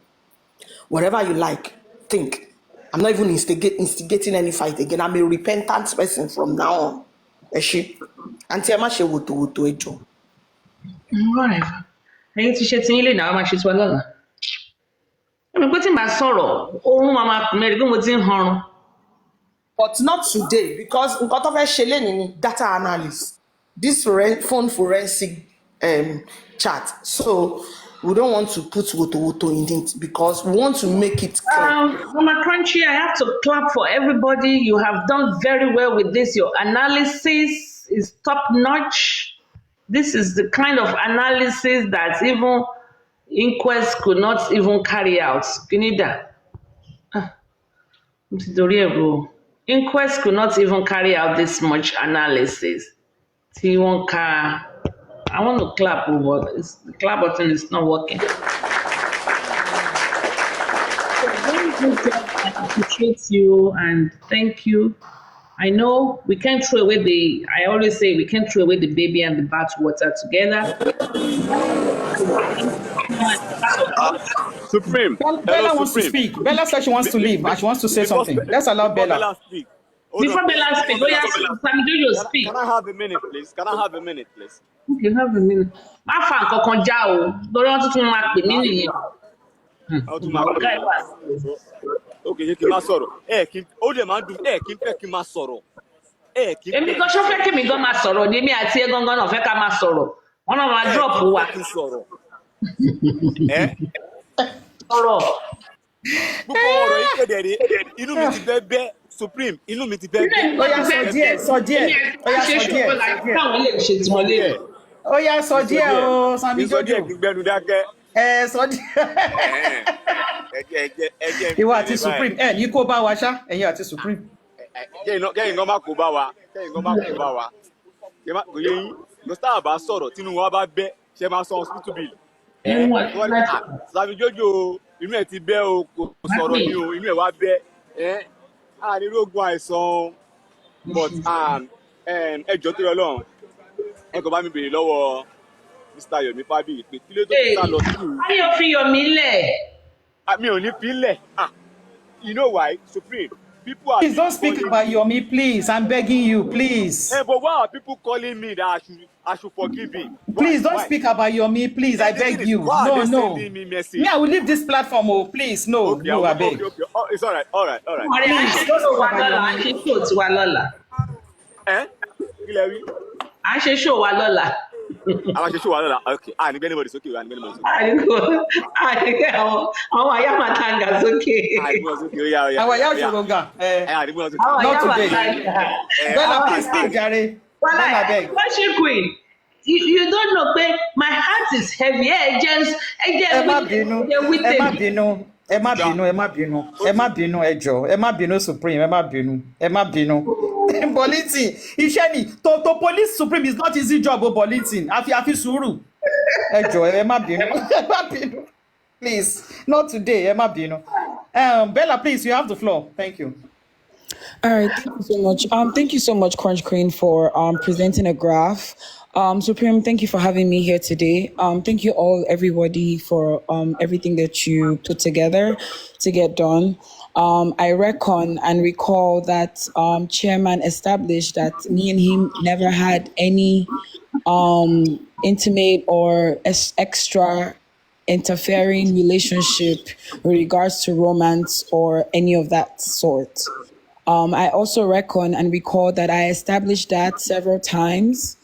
Whatever you like, think. I'm not even instigating any fight again. I'm a repentant person from now on. Eshi. Auntie Emma she woto ejo. Whatever. Ẹ̀yin ti ṣe ti yín lè náà máa ṣe tiwa lọ́la. Ẹ̀mi pé tí màá sọ̀rọ̀, oorun máa kùn mẹ́rin pé mo ti ń hanrun. But not today, because nǹkan tó fẹ́ ṣe lénìí ni data analysis. This phone forensic chat. So we don't want to put woto in it because we want to make it clear. Mama Crunchy, I have to clap for everybody. You have done very well with this. Your analysis is top notch. This is the kind of analysis that even inquest could not even carry out. Kinida. Inquest could not even carry out this much analysis. T1K. I want to clap, but the clap button is not working. So very good job. I appreciate you and thank you. I know we can't throw away I always say we can't throw away the baby and the bathwater together. Supreme. Bella wants to speak. Bella said she wants to leave and she wants to say something. Let's allow Bella. Before Bella speak, speak. Can I have a minute, please? Okay, have a minute. Má fa nǹkan kan já o, lórí wọn tuntun máa pè mí nìyẹn. Okay, yé kí n má sọ̀rọ̀. Ó lè máa dùn kí n fẹ́ kí n má sọ̀rọ̀. Èmi gan ṣó fẹ́ kí mi gan máa sọ̀rọ̀ ni èmi àti ẹ gangan náà fẹ́ ká máa sọ̀rọ̀. Wọ́n náà máa drop wa. Sọ̀rọ̀. Sọ̀rọ̀. Gbogbo ọ̀rọ̀ yìí kéde rí, inú mi ti fẹ́ bẹ́ Supreme, inú mi ti fẹ́ bẹ́. Ó yá sọ díẹ̀. Káwọn lè ṣe tí wọ́n lè. Ó yá sọ díẹ̀ o, Sami Jojo. Sọ díẹ̀ kí gbẹnu dákẹ́. Sọ díẹ̀. Ìwọ àti Supreme ní kó bá wa ṣá, ẹ̀yin àti Supreme. Kẹ́yìn kan má kó bá wa. Kò yé yín, lọ́sítà bá sọ̀rọ̀ tínú wa bá bẹ́, ṣe máa san hospital bill. Sami Jojo inú ẹ̀ ti bẹ́ o, kò sọ̀rọ̀ ni o, inú ẹ̀ wá bẹ́. Ànírógun àìsàn but ẹjọ́ tó yọ lọ́run ẹ kò bá mi béèrè lọ́wọ́ Mr. Yomi Fabi pé kí ló tó fi sá lọ through. Ayọ̀ fi Yomi lẹ̀. Mi ò ní fi lẹ̀. You know why? Supreme. People are Please don't speak about Yomi, please. I'm begging you, please. But why are people calling me that I should forgive him? Please don't speak about Yomi, please. I beg you. No. Sending me message? Me, I will leave this platform. Oh, please, no, Okay, no, I beg. okay. Oh, it's all right. Ọ̀rẹ́ àṣẹ ṣó wa lọ́la, àṣẹ ṣó ti wa lọ́la. Kí lẹ wí? Àṣẹ ṣó wa lọ́la. Àwọn ṣe ṣó wa lọ́la. Okay. Nígbẹ́ anybody sókè. Nígbẹ́ Àdìgbò àwọn àyà máa tanga sókè. sókè. Ó yá. Our Yao Shoroga. Nígbẹ́ sókè. Àwọn Not àyà máa today. tanga. Bella, please speak, Gary. Bella, Wala, beg. worship queen. You don't know, babe. My heart is heavy. Ẹ má bínú, ẹ má bínú, ẹ má bínú, ẹ má bínú, ẹ má bínú, ẹ jọ̀ọ́, ẹ má bínú Supreme, ẹ má bínú, ẹ má bínú. Bulletin, iṣẹ́ ni, to police Supreme is not easy job o bulletin, àfi sùúrù. Ẹ jọ̀ọ́, ẹ má bínú, ẹ má bínú. Please, not today, ẹ má bínú. Bella, please, you have the floor. Thank you. All right, thank you so much. Thank you so much, Crunch Queen, for presenting a graph. Supreme, thank you for having me here today. Thank you everybody, for everything that you put together to get done. I reckon and recall that Chairman established that me and him never had any intimate or extra interfering relationship with regards to romance or any of that sort. I also reckon and recall that I established that several times.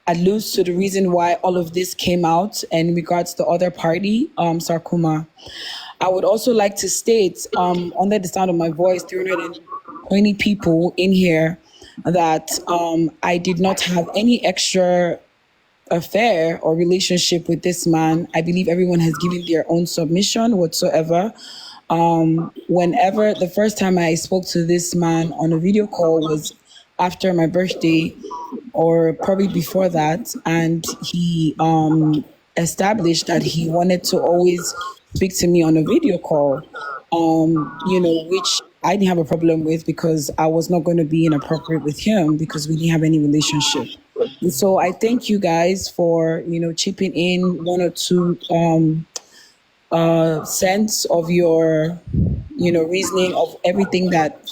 Alludes to the reason why all of this came out in regards to the other party, Sarkuma. I would also like to state, under the sound of my voice, 320 people in here, that I did not have any extra affair or relationship with this man. I believe everyone has given their own submission whatsoever. Whenever the first time I spoke to this man on a video call was after my birthday, or probably before that, and he established that he wanted to always speak to me on a video call, which I didn't have a problem with because I was not going to be inappropriate with him because we didn't have any relationship. And so I thank you guys for, chipping in one or two sense of your reasoning of everything that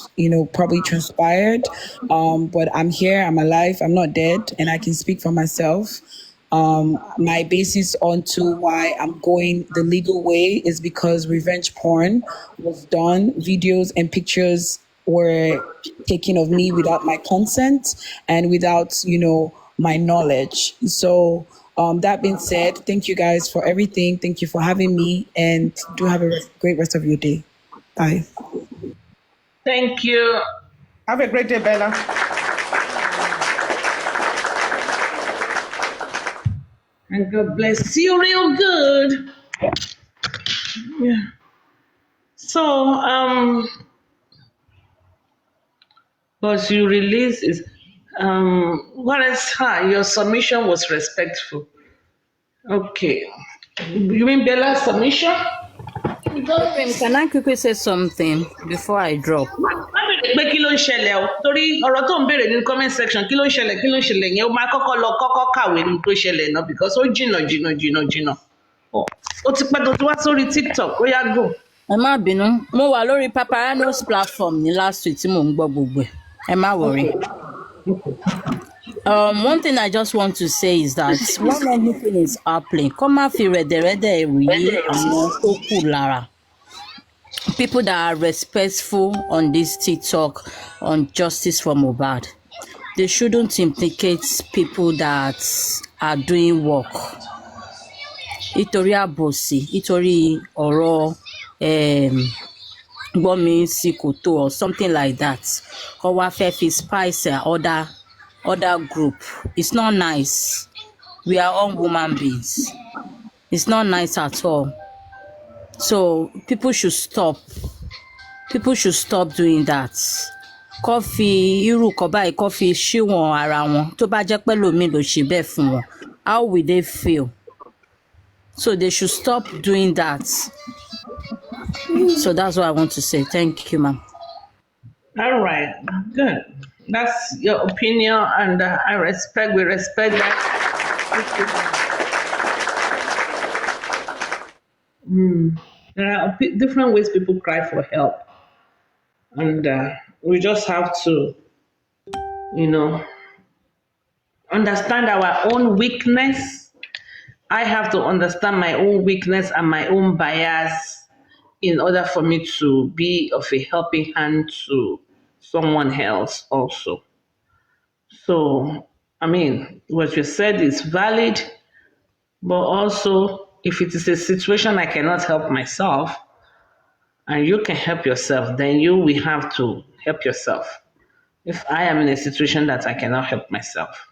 probably transpired, but I'm here, I'm alive, I'm not dead, and I can speak for myself. My basis onto why I'm going the legal way is because revenge porn was done, videos and pictures were taken of me without my consent and without my knowledge. So that being said, thank you guys for everything. Thank you for having me, and do have a great rest of your day. Bye. Thank you. Have a great day, Bella. And God bless you real good. Yeah. So, but you release is, what else? Your submission was respectful. Okay. You mean Bella's submission? Can I quickly say something before I drop? Pé kí ló ń ṣẹlẹ̀ o torí ọ̀rọ̀ tó ń béèrè ní comment section kí ló ń ṣẹlẹ̀ yẹn ó máa kọ́kọ́ kàwé ní tó ṣẹlẹ̀ náà because ó jìnnà ó ti pẹ́ tó ti wá sórí TikTok ó yá go. Ẹ má bínú, mo wà lórí Paparanos platform ní last week tí mò ń gbọ́ gbogbo ẹ̀. Ẹ má worry. One thing I just want to say is that when anything is happening, kó má fi rẹ̀dẹ̀rẹ̀dẹ̀ ìwé àwọn tó kù lára. People that are respectful on this TikTok on justice for Mohbad, they shouldn't implicate people that are doing work. Ìtorí àbòsí, ìtorí ọ̀rọ̀ gbọ́mi sí kòtò or something like that. Kó wá fẹ́ fi spice other group. It's not nice. We are all human beings. It's not nice at all. So people should stop. People should stop doing that. Kó fi irú kọ báyìí kó fi ṣí wọn ara wọn tó bá jẹ́ pé lómi ló ṣe bẹ́ẹ̀ fún wọn. How will they feel? So they should stop doing that. So that's what I want to say. Thank you, ma'am. All right, good. That's your opinion, and we respect that. There are different ways people cry for help, and we just have to, you know, understand our own weakness. I have to understand my own weakness and my own bias in order for me to be of a helping hand to someone else also. So, I mean, what you said is valid, but also if it is a situation I cannot help myself and you can help yourself, then you will have to help yourself. If I am in a situation that I cannot help myself.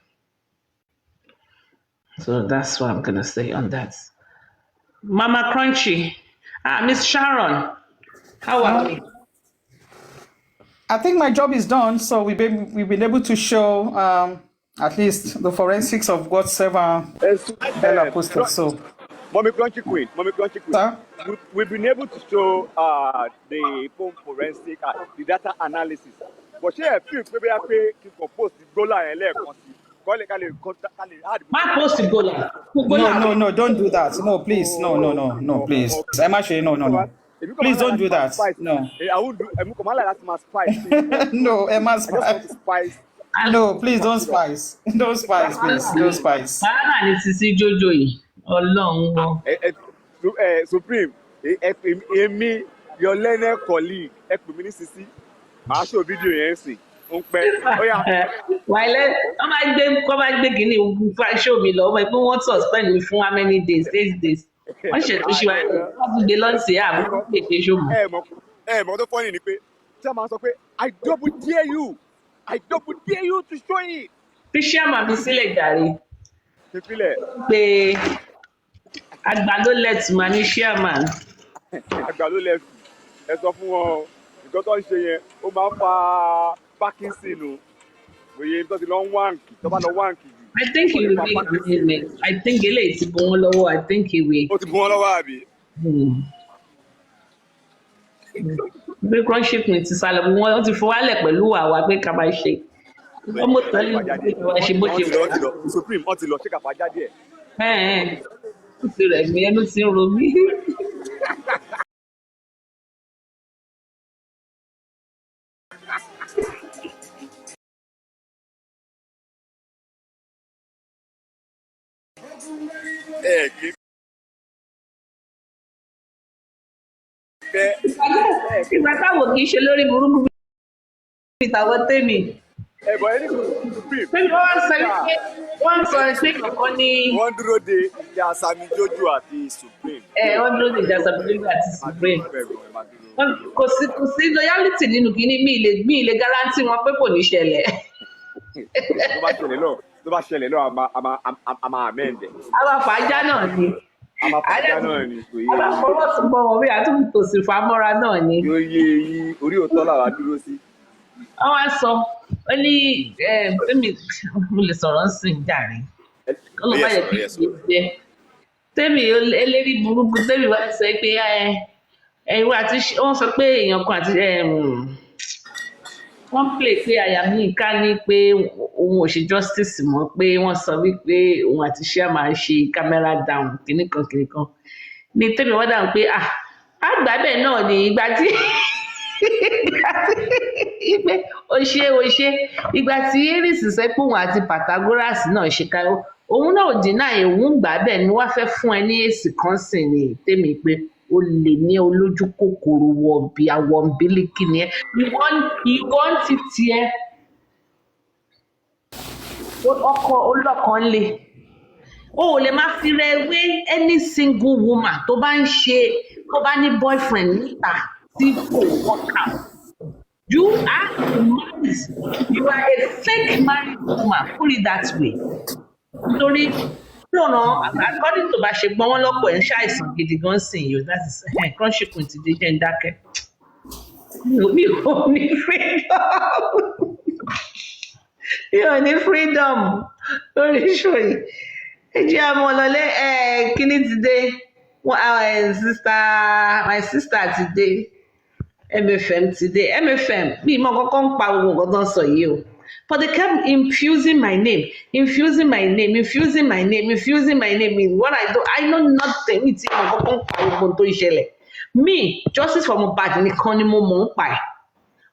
So that's what I'm going to say on that. Mama Crunchy, Miss Sharon, how are we? I think my job is done, so we've been able to show at least the forensics of whatever Bella posted. So, Mommy Crunchy Queen, sir? we've been able to show the phone forensic, the data analysis. But she feel maybe I pay to post the dollar and leg. My post to go now. No, don't do that. No, please. No, please. Emma, no. Please don't do that. No. I won't do. I'm like that. Spice. No, Emma I just want to spice. No, please don't spice. Don't spice, please. Don't spice. Bàbá ni Sisi Jojo yìí. Ọlọ́run wọ. Supreme, èmi, your learner colleague, ẹ pè mí ní Sisi. Màá show video yẹn sí. Ó ń pẹ́. Wàílẹ̀ kọ́ máa gbé kínní show mi lọ. Ọmọ ìpín wọ́n suspend mi fún how many days? 8 days. Wọ́n ṣètò ṣíwájú. Wọ́n tún dé lọ́sì àbúrò pèsè show mi. Mọ̀ tó fọ́nì ni pé tí a máa sọ pé I double dare you to show it. Fi ṣíàmà mi sílẹ̀ jàre. Ìpínlẹ̀. Pé àgbà ló lẹ́tù máa ní ṣíàmà. Àgbà ló lẹ́tù. Ẹ sọ fún wọn nǹkan tó ń ṣe yẹn ó máa ń fa Parkinson o. Òye tó ti lọ ń wáǹkì tó bá lọ wáǹkì jù. I think he will make agreement. I think eléyìí ti bọ́ wọn lọ́wọ́. I think he will. Ó ti bọ́ wọn lọ́wọ́ àbí? Bí crunchip mi ti sálọ bí wọ́n ti fọwálẹ̀ pẹ̀lú àwa pé ká máa ṣe. Wọ́n mú tọ́lú ìwà ṣe bó ṣe wà. Supreme wọ́n ti lọ ṣé kàfá jáde ẹ̀. Ó ti rẹ̀ mí ẹnu ti ń ro mí. Ìgbà táwọn kì í ṣe lórí burúkú bíi tàwọn tèmi. Ẹ̀bọ̀ ẹni Supreme. Pé wọ́n sọ pé kankan ní. Wọ́n dúró de ìjà Sami Jojo àti Supreme. Wọ́n dúró de ìjà Sami Jojo àti Supreme. Kò sí loyalty nínú kínní mi ilé guarantee wọn pé kò ní ṣẹlẹ̀. Tó bá ṣẹlẹ̀ náà a máa amend. Àwọn àfàájá náà ni. A máa fàájá náà ni. A máa fọwọ́ sí bọ́ wọn bí àtúntò tòsí fàmọ́ra náà ni. Yóò yé yí orí òótọ́ làwa dúró sí. Wọ́n wá sọ ó ní tèmi mo lè sọ̀rọ̀ ń sìn jàre. Ọlọ́pàá yẹ kí n jẹ. Tèmi eléri burúkú tèmi wá sọ pé ìwà àti wọ́n sọ pé èèyàn kan àti wọ́n play pé àyà mi ká ní pé òun ò ṣe justice mọ́ pé wọ́n sọ wípé òun àti ṣíà máa ń ṣe camera down kìnnìkan ní tèmi wọ́n dáhùn pé àgbà bẹ́ẹ̀ náà ní ìgbà tí ó ṣe ìgbà tí Aries sọ pé òun àti Pythagoras náà ṣe ká òun náà ò dínà òun gbà bẹ́ẹ̀ ni wọ́n fẹ́ fún ẹ ní èsì kan sì ní tèmi pé o lè ní olójú kòkòrò wọ̀bì àwọ̀ bílíkì ni ẹ ìwọ́n ti tiẹ̀ ọkọ olọ́kan lè o ò lè máa fi rẹ wé any single woman tó bá ní boyfriend níta tí kò work out. You are married. You are a fake married woman. Put it that way. Nítorí lọ́nà according to bá ṣe gbọ́n wọn lọ́pọ̀ ẹ̀ ń ṣàìsàn gidi gan sí yìí that is crunching point ti dé jẹ́ ń dákẹ́. Mi ò ní freedom lórí ìṣòro yìí. Ẹ jẹ́ àmọ́ lọlé kíní ti dé my sister ti dé MFM ti dé MFM bí ìmọ̀ kọ́kọ́ ń pa gbogbo nǹkan tó ń sọ yìí o But they kept infusing my name, infusing my name, infusing my name, infusing my name in what I do. I know nothing. It's me, justice for Mohbad nìkan ni mo mọ̀ ń pa ẹ̀.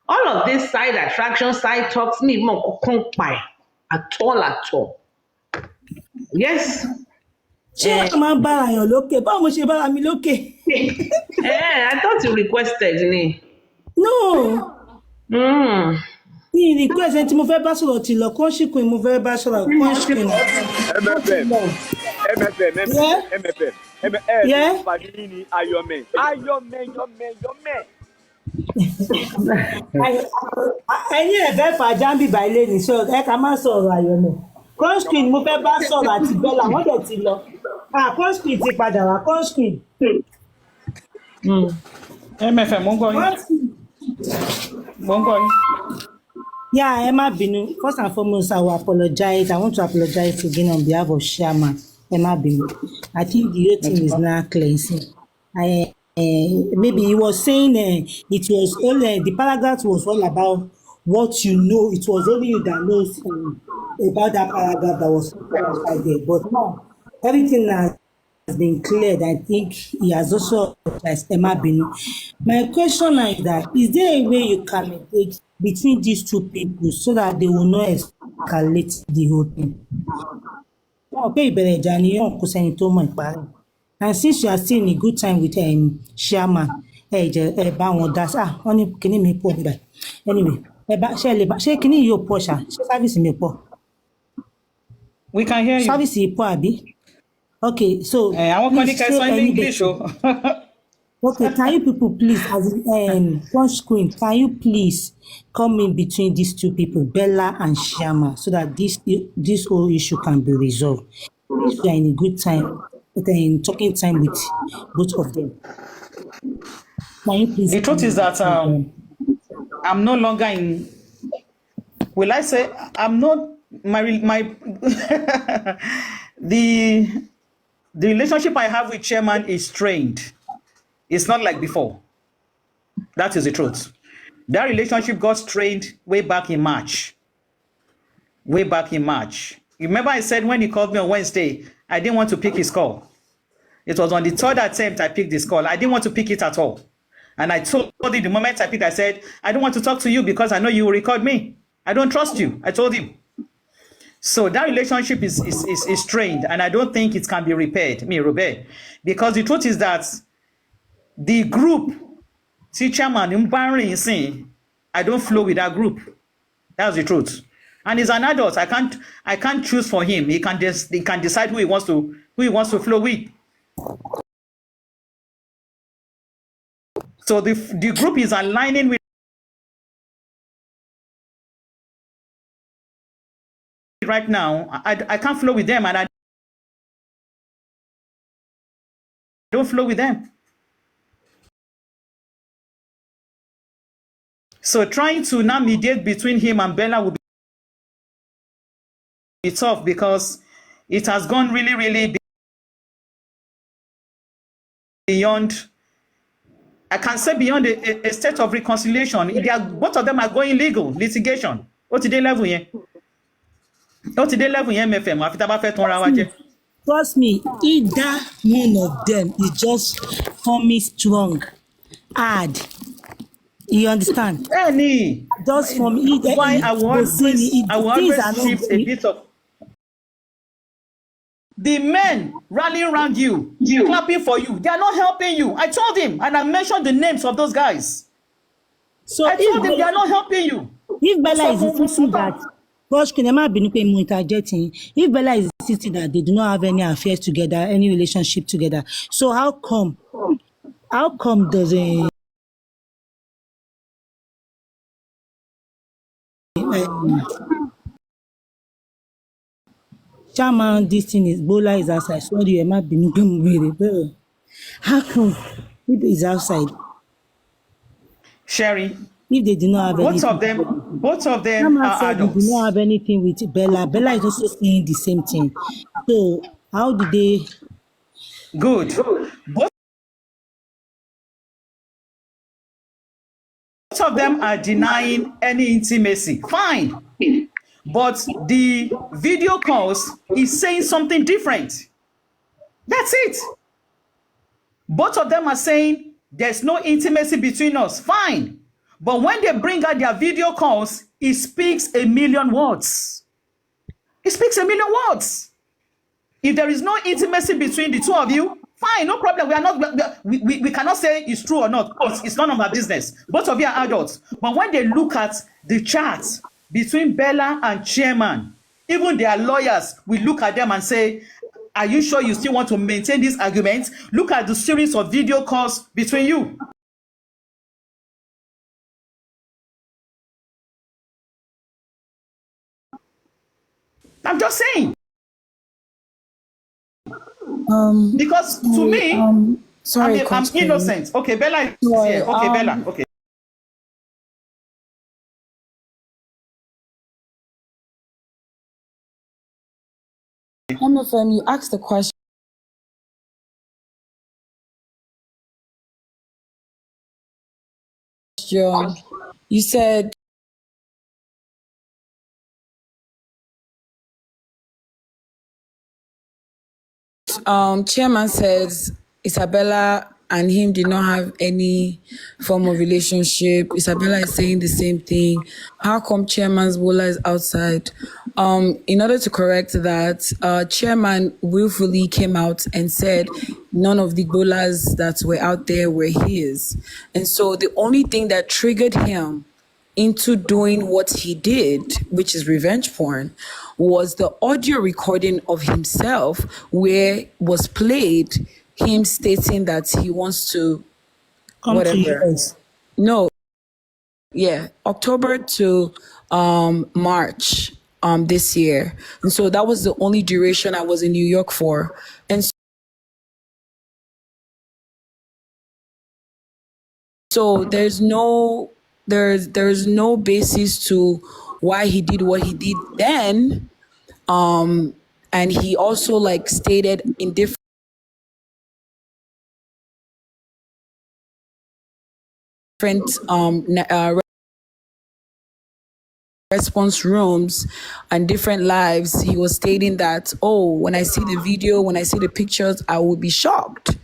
All of this side attraction, side talks, me mọ̀ kankan pa ẹ̀ at all. Yes. Ṣé wọ́n máa ń bára yàn lókè? Báwo mo ṣe bára mi lókè? I thought you requested ni. No. Ní request ẹni tí mo fẹ́ bá sọ̀rọ̀ ti lọ, Country Queen mo fẹ́ bá sọ̀rọ̀, Country Queen. MFM. Fàdí ni Ayọ̀mẹ̀. Ẹ̀yin ẹ̀ fẹ́ fà jáǹbì báyìí ní sọ ẹ ká má sọ̀rọ̀ Ayọ̀mẹ̀. Country Queen mo fẹ́ bá sọ̀rọ̀ àti Bella wọ́n dẹ̀ ti lọ. Country Queen ti padà wá, Country Queen. MFM, mo ń gbọ́ yín. Yeah, Emma Binu. First and foremost, I will apologize. I want to apologize again on behalf of Sharma. Emma Binu. I think the whole thing is now cleansing. Maybe he was saying it was only the paragraph was all about what you know. It was only you that knows about that paragraph that was right there. But no, everything has been cleared. I think he has also apologized, Emma Binu. My question is that is there a way you can mediate between these two people so that they will not escalate the whole thing? And since you are still in a good time with Chairman, anyway, We can hear you. Service okay, so I want to in English. Okay, can you people please, as one screen, can you please come in between these two people, Bella and Shama, so that this whole issue can be resolved? If you are in a good time, in talking time with both of them. Can you please? The truth is that I'm no longer in. Will I say I'm not my the relationship I have with Chairman is strained. It's not like before. That is the truth. That relationship got strained way back in March. You remember I said when he called me on Wednesday, I didn't want to pick his call. It was on the third attempt I picked this call. I didn't want to pick it at all. And I told him the moment I picked, I said, I don't want to talk to you because I know you will record me. I don't trust you. I told him. So that relationship is strained, and I don't think it can be repaired, because the truth is that the group, Chairman, I don't flow with that group. That's the truth. And he's an adult. I can't choose for him. He can decide who he wants to flow with. So the group is aligning with right now. I can't flow with them, and I don't flow with them. So trying to now mediate between him and Bella will be tough, because it has gone really, really beyond, I can say beyond a state of reconciliation. Both of them are going legal litigation. What's the level here? Trust me, either one of them is just forming strong, hard. You understand? Just from either. Why I will always shift a bit of. The men rallying around you, clapping for you, they are not helping you. I told him, and I mentioned the names of those guys. So I told him they are not helping you. If Bella is insisting that, if Bella is insisting that they do not have any affairs together, any relationship together, so how come does a Chairman, this thing is Bola is outside. Sorry, you might be moving. How come if it's outside? Sherry, if they do not have both of them are adults. They do not have anything with Bella. Bella is also saying the same thing. So how did they? Good. Both of them are denying any intimacy. Fine. But the video calls is saying something different. That's it. Both of them are saying there's no intimacy between us. Fine. But when they bring out their video calls, it speaks a million words. It speaks a million words. If there is no intimacy between the two of you, fine, no problem. We are not. We cannot say it's true or not. It's none of our business. Both of you are adults. But when they look at the chat between Bella and Chairman, even their lawyers will look at them and say, "Are you sure you still want to maintain this argument? Look at the series of video calls between you." I'm just saying. Because to me, sorry, I'm innocent. Okay, Bella is here. Okay, Bella. Okay. MFM, you asked the question. You said chairman says Isabella and him did not have any form of relationship. Isabella is saying the same thing. How come chairman's bowler is outside? In order to correct that, chairman willfully came out and said none of the bowlers that were out there were his. And so the only thing that triggered him into doing what he did, which is revenge porn, was the audio recording of himself where was played him stating that he wants to Come whatever. to US. No, yeah, October to March this year. And so that was the only duration I was in New York for. And so there's no basis to why he did what he did then. And he also like stated in different response rooms and different lives, he was stating that, oh, when I see the video, when I see the pictures, I will be shocked.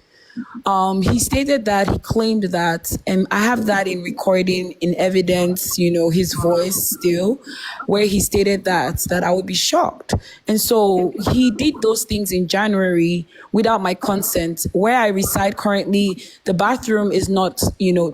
He stated that he claimed that, and I have that in recording, in evidence, his voice still, where he stated that I would be shocked. And so he did those things in January without my consent. Where I reside currently, the bathroom is not,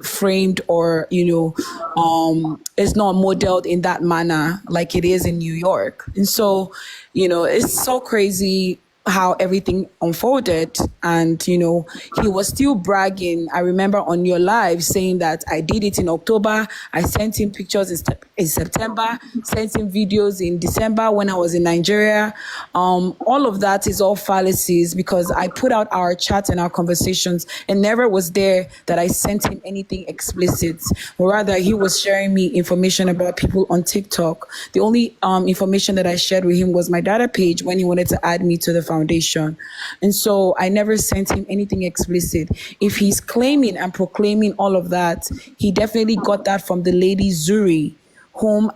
framed or, it's not modeled in that manner like it is in New York. And so, it's so crazy how everything unfolded. And he was still bragging, I remember on your live, saying that I did it in October, I sent him pictures in September, sent him videos in December when I was in Nigeria. All of that is all fallacies, because I put out our chat and our conversations, and never was there that I sent him anything explicit, or rather he was sharing me information about people on TikTok. The only information that I shared with him was my data page when he wanted to add me to the foundation. And so I never sent him anything explicit. If he's claiming and proclaiming all of that, he definitely got that from the lady Zuri, whom,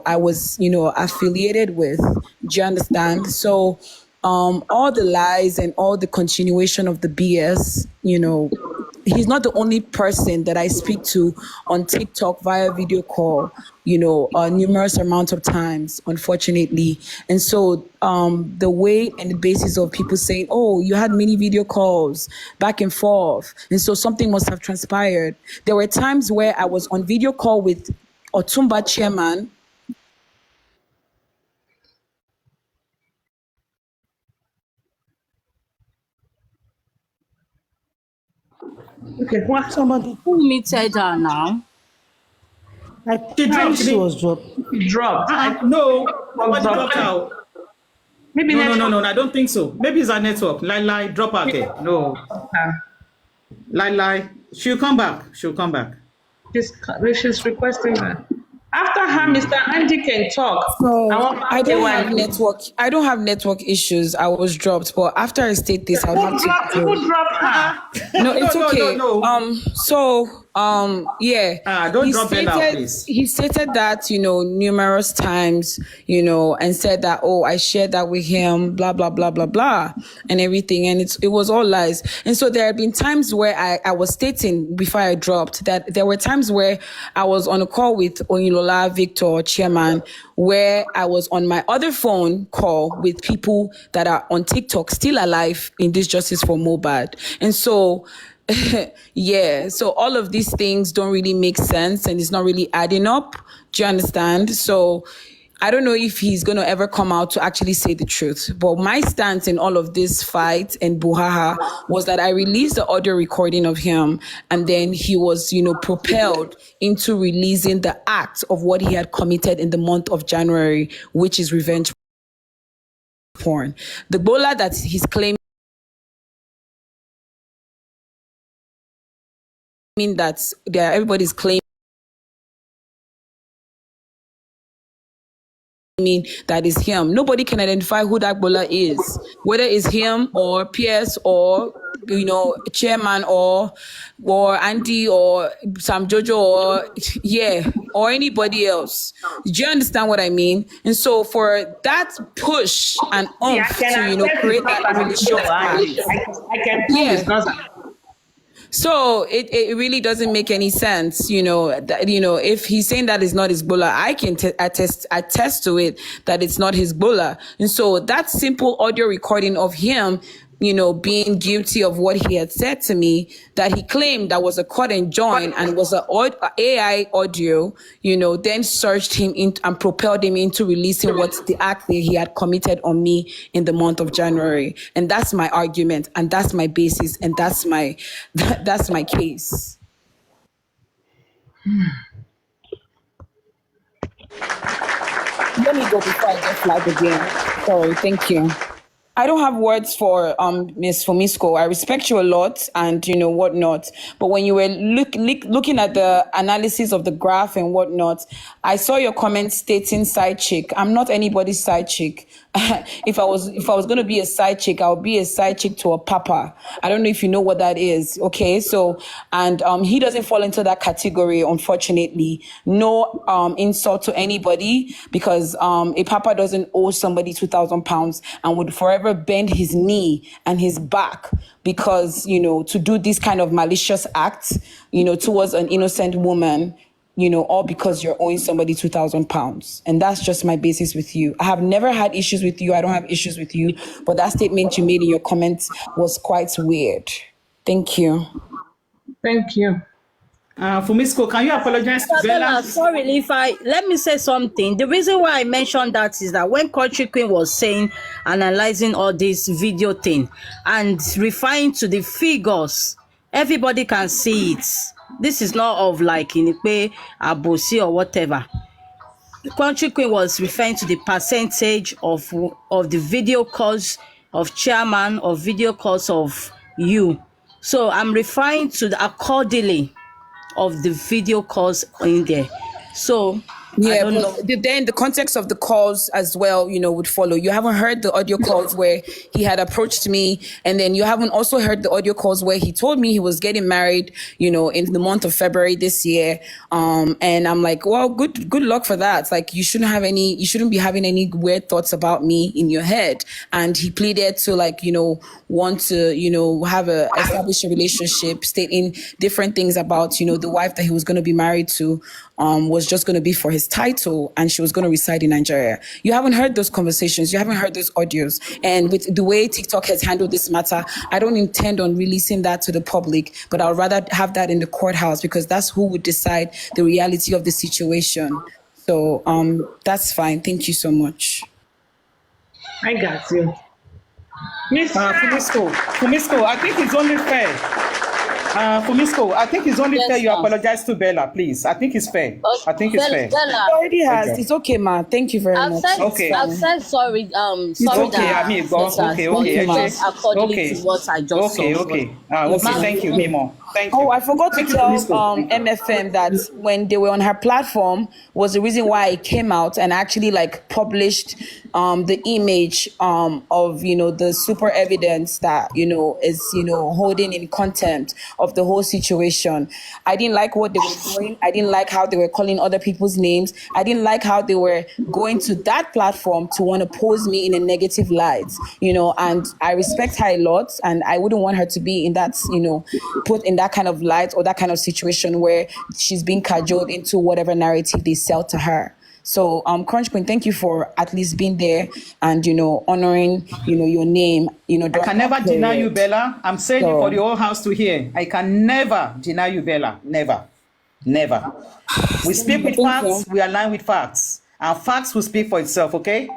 I was, affiliated with. Do you understand? So all the lies and all the continuation of the BS, he's not the only person that I speak to on TikTok via video call, numerous amount of times, unfortunately. And so the way and the basis of people saying, oh, you had many video calls back and forth, and so something must have transpired. There were times where I was on video call with Otumba chairman. Okay, what? Somebody, Who muted her now? I think she was dropped. Dropped. No, nobody dropped out. Maybe No, I don't think so. Maybe it's our network. Lai, drop out there. No. Lai, she'll come back. She's requesting that. After her, Mr. Andy can talk. So I don't have network. I don't have network issues. I was dropped, but after I state this, I would have to. Who dropped her? No, it's okay. No. So Yeah, Don't drop Bella, please. he stated that, numerous times, and said that, oh, I shared that with him, blah blah blah blah blah, and everything, and it was all lies. And so there have been times where I was stating before I dropped that there were times where I was on a call with Onilola, Victor, Chairman, where I was on my other phone call with people that are on TikTok still alive in this justice for Mohbad. And so yeah, so all of these things don't really make sense and it's not really adding up. Do you understand? So I don't know if he's going to ever come out to actually say the truth. But my stance in all of this fight and buhaha was that I released the audio recording of him, and then he was, propelled into releasing the act of what he had committed in the month of January, which is revenge porn. The bola that he's claiming that everybody's claiming that is him. Nobody can identify who that bola is, whether it's him or Pierce or Chairman or Andy or Sam Jojo or anybody else. Do you understand what I mean? And so for that push and oomph to create that relationship, I can prove it's not. So it really doesn't make any sense, if he's saying that is not his bola, I can attest to it that it's not his bola. And so that simple audio recording of him, being guilty of what he had said to me, that he claimed that was a cut and join and was an AI audio, then surged him in and propelled him into releasing what the act that he had committed on me in the month of January. And that's my argument, and that's my basis, and that's my case. Let me go before I get flagged again. Sorry, thank you. I don't have words for Miss Fumisco. I respect you a lot and whatnot. But when you were looking at the analysis of the graph and whatnot, I saw your comment stating side chick. I'm not anybody's side chick. If I was going to be a side chick, I would be a side chick to a papa. I don't know if you know what that is. Okay, so and he doesn't fall into that category, unfortunately. No insult to anybody, because a papa doesn't owe somebody 2,000 pounds and would forever bend his knee and his back because to do this kind of malicious acts towards an innocent woman, all because you're owing somebody 2,000 pounds. And that's just my basis with you. I have never had issues with you. I don't have issues with you. But that statement you made in your comments was quite weird. Thank you. Thank you. Fumisco, can you apologize to Bella? Sorry, let me say something. The reason why I mentioned that is that when Country Queen was analyzing all this video thing and referring to the figures, everybody can see it. This is not of like Inipe, Abosi or whatever. The Country Queen was referring to the percentage of the video calls of Chairman, of video calls of you. So I'm referring to the accordingly of the video calls in there. So yeah, but then the context of the calls as well, would follow. You haven't heard the audio calls where he had approached me, and then you haven't also heard the audio calls where he told me he was getting married, in the month of February this year. And I'm like, well, good luck for that. Like, you shouldn't be having any weird thoughts about me in your head. And he pleaded to want to, establish a relationship, stating different things about, the wife that he was going to be married to, was just going to be for his title, and she was going to reside in Nigeria. You haven't heard those conversations. You haven't heard those audios. And with the way TikTok has handled this matter, I don't intend on releasing that to the public, but I'd rather have that in the courthouse, because that's who would decide the reality of the situation. So that's fine. Thank you so much. I got you. Miss Fumisco, I think it's only fair. Fumisco, I think it's only fair you apologize to Bella, please. I think it's fair. I think it's fair. Bella, it already has. Okay. It's okay, ma. Thank you very much. I've said sorry. Sorry okay, that okay. according to what I just saw. Okay. Thank you, Mimo. Thank Oh, you. I forgot to Thank you, tell Misko. MFM that when they were on her platform was the reason why I came out and actually like published the image of the super evidence that is holding in contempt of the whole situation. I didn't like what they were doing. I didn't like how they were calling other people's names. I didn't like how they were going to that platform to want to pose me in a negative light, and I respect her a lot, and I wouldn't want her to be in that, put in that kind of light or that kind of situation where she's being cajoled into whatever narrative they sell to her. So, Crunch Queen, thank you for at least being there and, honoring, your name, I can never deny you, Bella. I'm saying it for the So, whole house to hear. I can never deny you, Bella. Never. Never. We speak with thank you. facts, we align with facts. And facts will speak for itself, okay?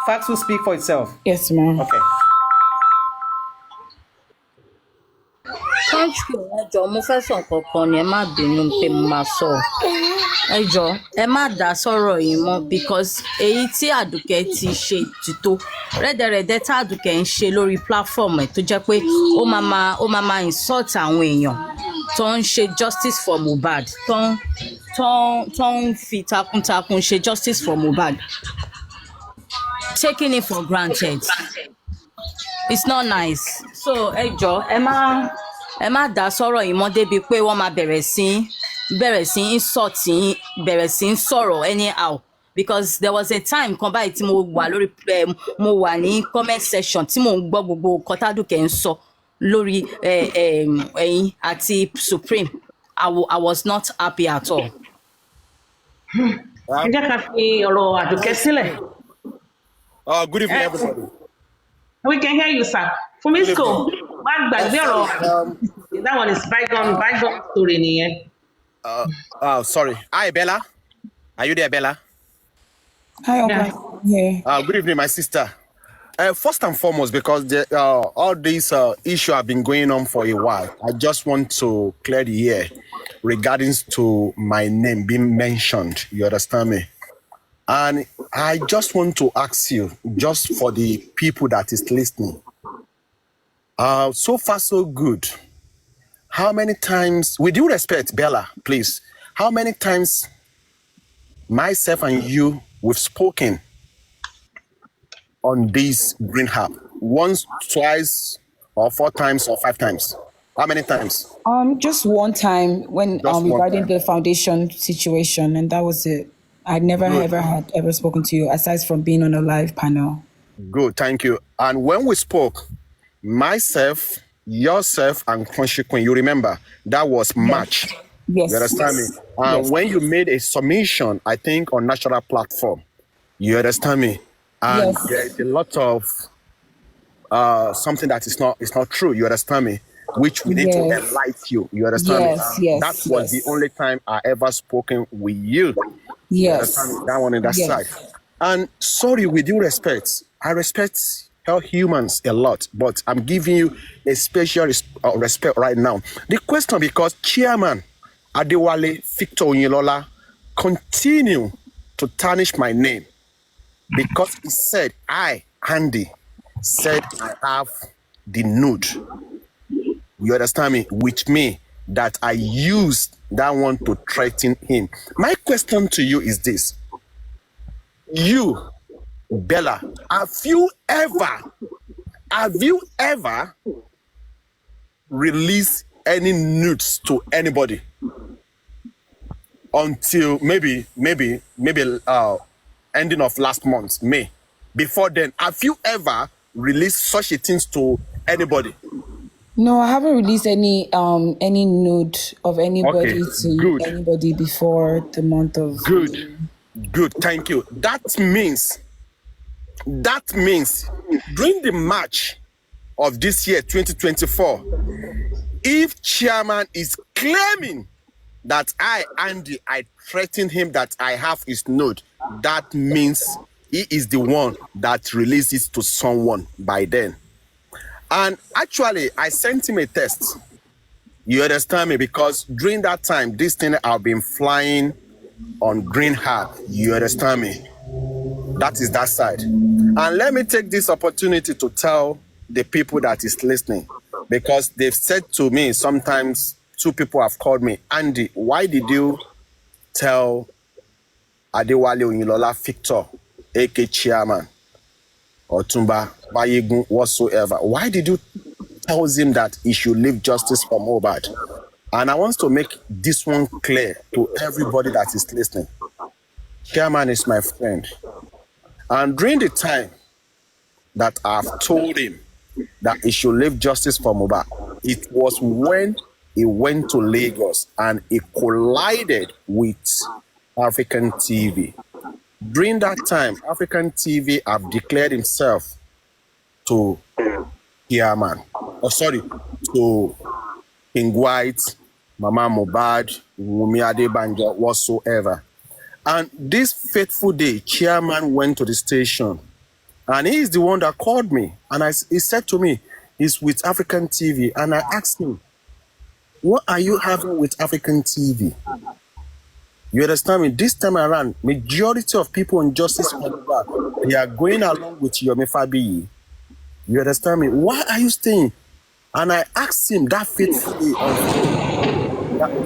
Facts will speak for itself. Yes, ma'am. Okay. Country ẹ jọ̀ọ́ mo fẹ́ sọ nǹkan kan ni ẹ má bínú pé mo máa sọ ẹ jọ̀ọ́ ẹ má dá sọ̀rọ̀ yìí mọ́ because èyí tí Àdùkẹ́ ti ṣe ti tó rẹ́dẹ̀rẹ́dẹ́ tí Àdùkẹ́ ń ṣe lórí platform ẹ̀ tó jẹ́ pé ó máa insult àwọn èèyàn tó ń ṣe justice for Mohbad tó ń fi takuntakun ṣe justice for Mohbad taking it for granted it's not nice so ẹ jọ̀ọ́ ẹ má dá sọ̀rọ̀ yìí mọ́ débi pé wọ́n máa bẹ̀rẹ̀ sí insult yín bẹ̀rẹ̀ sí sọ̀rọ̀ anyhow because there was a time kan báyìí tí mo wà lórí mo wà ní comment section tí mò ń gbọ́ gbogbo nǹkan t'Àdùkẹ́ ń sọ lórí ẹ̀yin àti Supreme I was not happy at all. ẹ jẹ́ ká fi ọ̀rọ̀ Àdùkẹ́ sílẹ̀. Good evening, everybody. We can hear you, sir. Fumisco, that one is bygone story nìyẹn. Sorry. Hi, Bella. Are you there, Bella? Hi, Uncle. Yeah. Good evening, my sister. First and foremost, because all these issues have been going on for a while, I just want to clear the air regarding to my name being mentioned. You understand me? And I just want to ask you, just for the people that is listening, so far so good. How many times, with due respect, Bella, please, how many times myself and you, we've spoken on this green hub? Once, twice, or 4 times, or 5 times? How many times? Just one time when regarding the foundation situation, and that was it. I never ever spoken to you aside from being on a live panel. Good, thank you. And when we spoke, myself, yourself, and Crunchy Queen, you remember that was March. Yes. You understand me? And when you made a submission, I think on national platform, you understand me? And there's a lot of something that is not true. You understand me? Which we need to enlighten you. You understand me? That was the only time I ever spoken with you. Yes. That one on that side. And sorry, with due respect, I respect all humans a lot, but I'm giving you a special respect right now. The question, because Chairman Adewale Victor Onyelola continue to tarnish my name because he said Andy, said I have the nude. You understand me? With me, that I used that one to threaten him. My question to you is this. You, Bella, have you ever released any nudes to anybody until maybe ending of last month, May? Before then, have you ever released such a things to anybody? No, I haven't released any nude of anybody to anybody before the month of Good, thank you. That means during the March of this year 2024, if Chairman is claiming that Andy, I threatened him that I have his nude, that means he is the one that releases to someone by then. And actually, I sent him a text. You understand me? Because during that time, this thing I've been flying on Green Hat. You understand me? That is that side. And let me take this opportunity to tell the people that is listening, because they've said to me sometimes two people have called me, Andy, why did you tell Adewale Oyinlola Victor, aka Chairman, Otumba, Bayegun, whatsoever, why did you tell him that he should leave justice for Mohbad? And I want to make this one clear to everybody that is listening. Chairman is my friend. And during the time that I've told him that he should leave justice for Mohbad, it was when he went to Lagos and he collided with African TV. During that time, African TV have declared himself to Chairman. To King White, Mama Mohbad, Wunmi Adebanjo, whatsoever. And this fateful day, Chairman went to the station, and he is the one that called me. And he said to me, he's with African TV. And I asked him, what are you having with African TV? You understand me? This time around, majority of people in Justice for Mohbad, they are going along with Yomi Fabiyi. You understand me? Why are you staying? And I asked him that fateful day,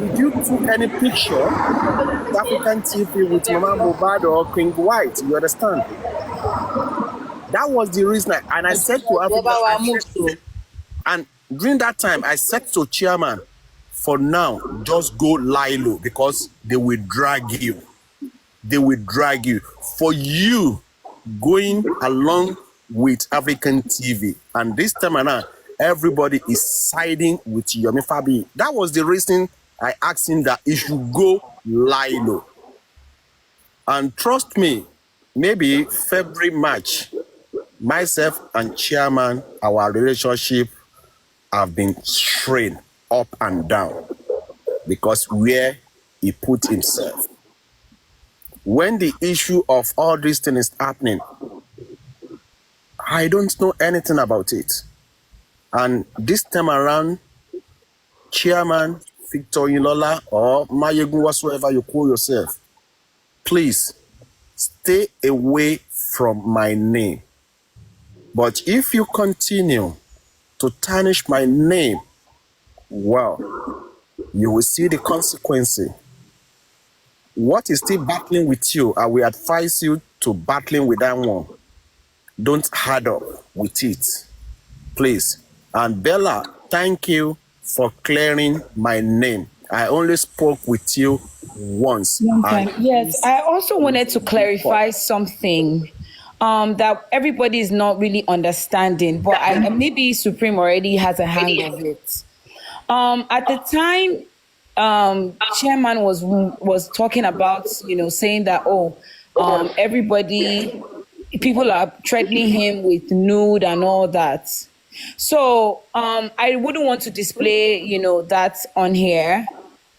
did you took any picture with African TV with Mama Mohbad or King White? You understand? That was the reason. I said to African, and during that time, I said to Chairman, for now, just go lie low, because they will drag you. They will drag you. For you going along with African TV, and this time around, everybody is siding with Yomi Fabiyi. That was the reason I asked him that he should go lie low. And trust me, maybe February, March, myself and Chairman, our relationship have been strained up and down, because where he put himself. When the issue of all these things is happening, I don't know anything about it. And this time around, Chairman Victor Oyinlola or Mayegun, whatsoever you call yourself, please stay away from my name. But if you continue to tarnish my name, well, you will see the consequences. What is still battling with you, I will advise you to battling with that one. Don't hard up with it, please. And Bella, thank you for clearing my name. I only spoke with you once. Yes, I also wanted to clarify something that everybody is not really understanding, but maybe Supreme already has a hang of it. At the time, Chairman was talking about, saying that, people are threatening him with nude and all that. So I wouldn't want to display, that on here.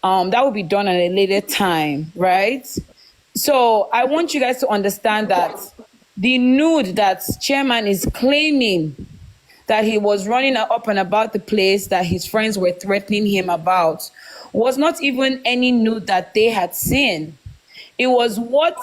That will be done at a later time, right? So I want you guys to understand that the nude that Chairman is claiming that he was running up and about the place that his friends were threatening him about was not even any nude that they had seen. It was what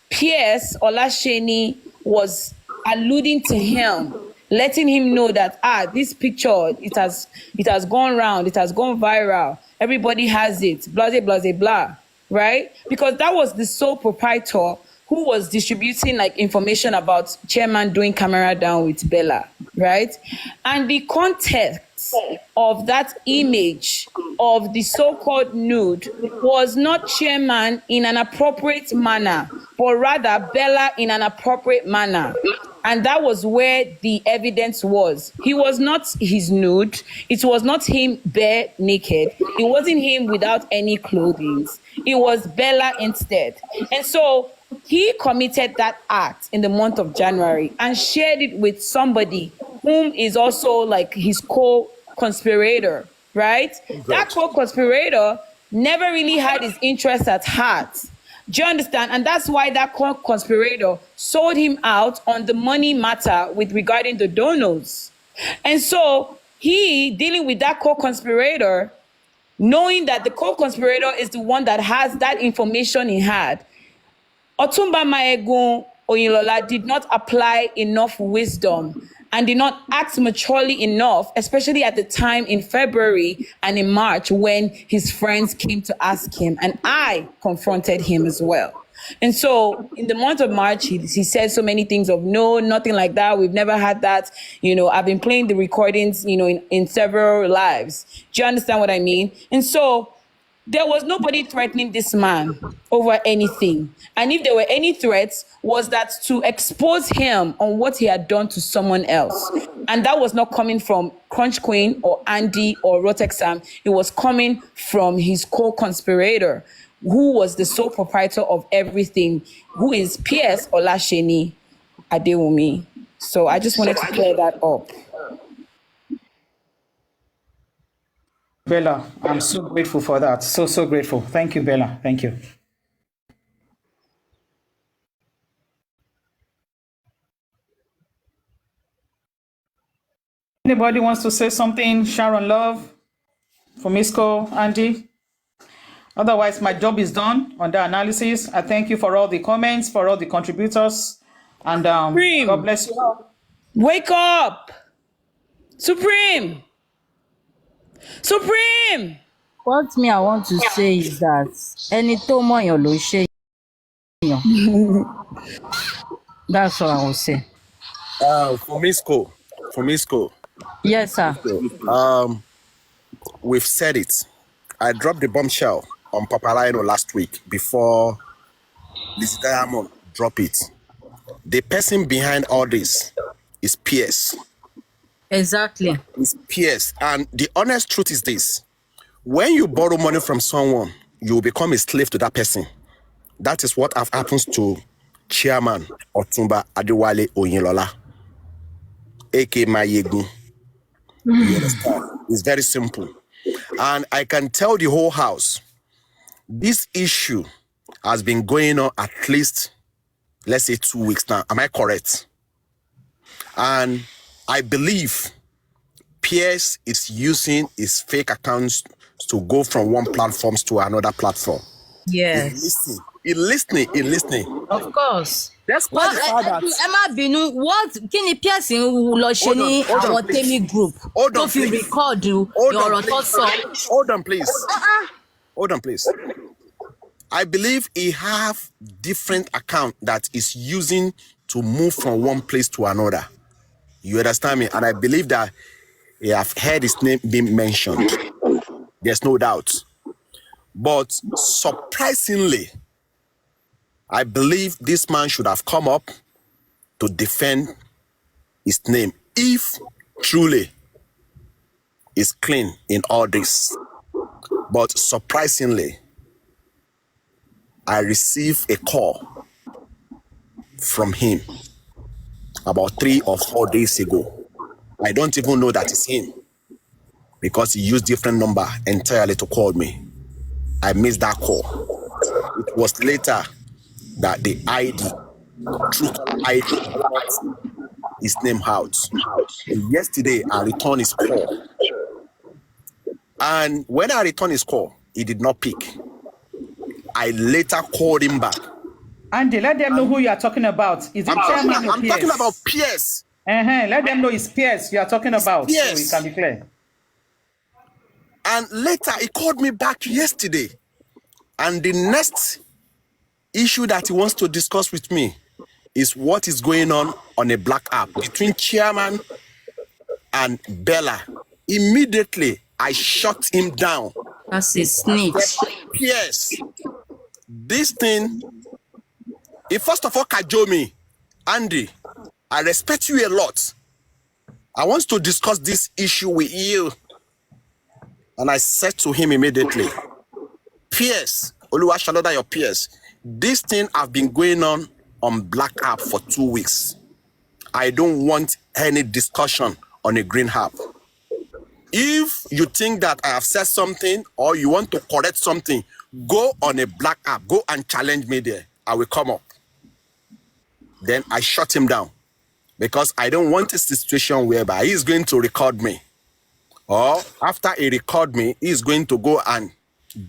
Pierce Olasheni was alluding to him, letting him know that, this picture, it has gone round, it has gone viral. Everybody has it, blah, blah, blah, blah, right? Because that was the sole proprietor who was distributing information about Chairman doing camera down with Bella, right? And the context of that image of the so-called nude was not Chairman in an appropriate manner, but rather Bella in an appropriate manner. And that was where the evidence was. He was not his nude. It was not him bare naked. It wasn't him without any clothing. It was Bella instead. And so he committed that act in the month of January and shared it with somebody whom is also his co-conspirator, right? That co-conspirator never really had his interests at heart. Do you understand? And that's why that conspirator sold him out on the money matter with regarding the donors. And so he, dealing with that co-conspirator, knowing that the co-conspirator is the one that has that information he had, Otumba Mayegun Oyinlola did not apply enough wisdom and did not act maturely enough, especially at the time in February and in March when his friends came to ask him, and I confronted him as well. And so in the month of March, he said so many things of no, nothing like that. We've never had that. I've been playing the recordings, in several lives. Do you understand what I mean? And so there was nobody threatening this man over anything. And if there were any threats, was that to expose him on what he had done to someone else. And that was not coming from Crunch Queen or Andy or Rotexam. It was coming from his co-conspirator, who was the sole proprietor of everything, who is P.S. Olasheni Adewumi. So I just wanted to clear that up. Bella, I'm so grateful for that. So grateful. Thank you, Bella. Thank you. Anybody wants to say something? Sharon Love, Fomisco, Andy? Otherwise, my job is done on the analysis. I thank you for all the comments, for all the contributors. And Supreme. God bless you all. Wake up! Supreme! Supreme! What me I want to say is that ẹni tó mọ̀yàn ló ń ṣèyàn. That's all I will say. Fomisco. Yes, sir. We've said it. I dropped the bombshell on Paparino last week before this Diamond dropped it. The person behind all this is PS. Exactly. It's PS. And the honest truth is this. When you borrow money from someone, you will become a slave to that person. That is what happens to Chairman Otumba Adewale Oyinlola, aka Mayegun. You understand? It's very simple. And I can tell the whole house, this issue has been going on at least, let's say, 2 weeks now. Am I correct? And I believe Pierce is using his fake accounts to go from one platform to another platform. Yes. He's listening. Of course. That's why the fact that... Emma Binu, what can you pierce in Losheni or Temi group? Hold on, if you please. record you, Hold on, please. Hold on, please. I believe he have different account that is using to move from one place to another. You understand me? And I believe that he have heard his name being mentioned. There's no doubt. But surprisingly, I believe this man should have come up to defend his name if truly is clean in all this. But surprisingly, I received a call from him about 3 or 4 days ago. I don't even know that it's him because he used different number entirely to call me. I missed that call. It was later that the ID, true ID, brought his name out. And yesterday, I returned his call. And when I returned his call, he did not pick. I later called him back. Andy, let them know who you are talking about. Is it Chairman or I'm PS? talking about PS. Let them know it's PS you are talking about. PS. So it can be clear. And later, he called me back yesterday. And the next issue that he wants to discuss with me is what is going on a black app between Chairman and Bella. Immediately, I shut him down. That's a snitch. Yes. This thing, first of all, Kajomi, Andy, I respect you a lot. I want to discuss this issue with you. And I said to him immediately, PS, Oluwashaloda, your PS, this thing have been going on Black App for 2 weeks. I don't want any discussion on a green app. If you think that I have said something or you want to correct something, go on a black app, go and challenge me there. I will come up. Then I shut him down because I don't want a situation whereby he's going to record me. Or after he record me, he's going to go and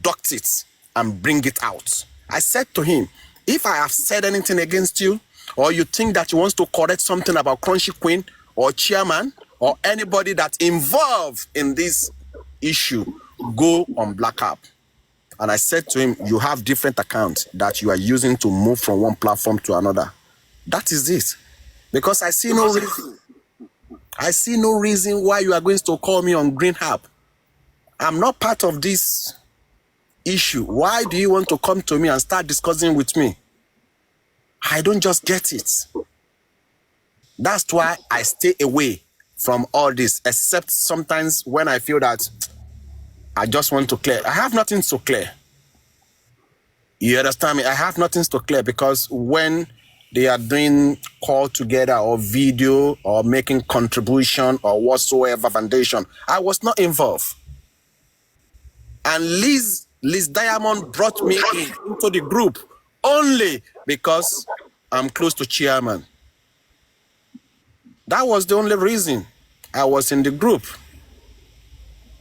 doct it and bring it out. I said to him, if I have said anything against you, or you think that you want to correct something about Crunchy Queen or chairman or anybody that's involved in this issue go on Black App. And I said to him, you have different accounts that you are using to move from one platform to another. That is it. Because I see no reason. I see no reason why you are going to call me on Green App. I'm not part of this issue. Why do you want to come to me and start discussing with me? I don't just get it. That's why I stay away from all this, except sometimes when I feel that I just want to clear. I have nothing to clear. You understand me? I have nothing to clear because when they are doing call together or video or making contribution or whatsoever foundation, I was not involved. And Liz Diamond brought me into the group only because I'm close to chairman. That was the only reason I was in the group.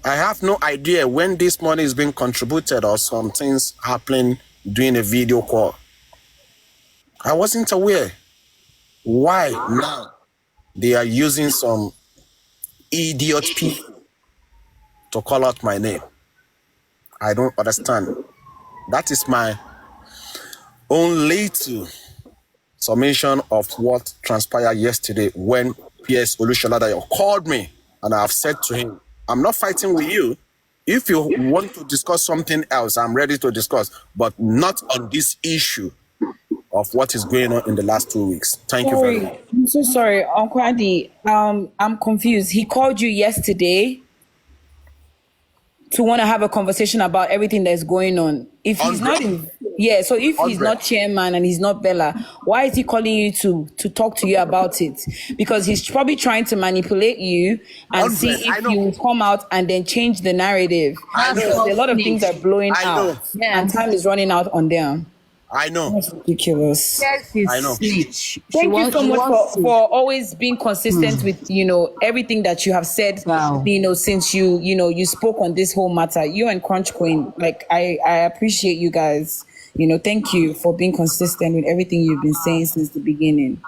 I have no idea when this money is being contributed or some things happening during a video call. I wasn't aware. Why now they are using some idiot people to call out my name? I don't understand. That is my own little summation of what transpired yesterday when PS Olusoladayo called me and I have said to him, I'm not fighting with you. If you want to discuss something else, I'm ready to discuss, but not on this issue of what is going on in the last 2 weeks. Thank you very much. I'm so sorry, Uncle Adi. I'm confused. He called you yesterday to want to have a conversation about everything that's going on. If he's not in, so if he's not chairman and he's not Bella, why is he calling you to talk to you about it? Because he's probably trying to manipulate you and see if you come out and then change the narrative. Because a lot of things are blowing out and time is running out on them. I know. That's ridiculous. I know. Thank you so much for always being consistent with, everything that you have said, since you spoke on this whole matter. You and Crunch Queen, I appreciate you guys. Thank you for being consistent with everything you've been saying since the beginning.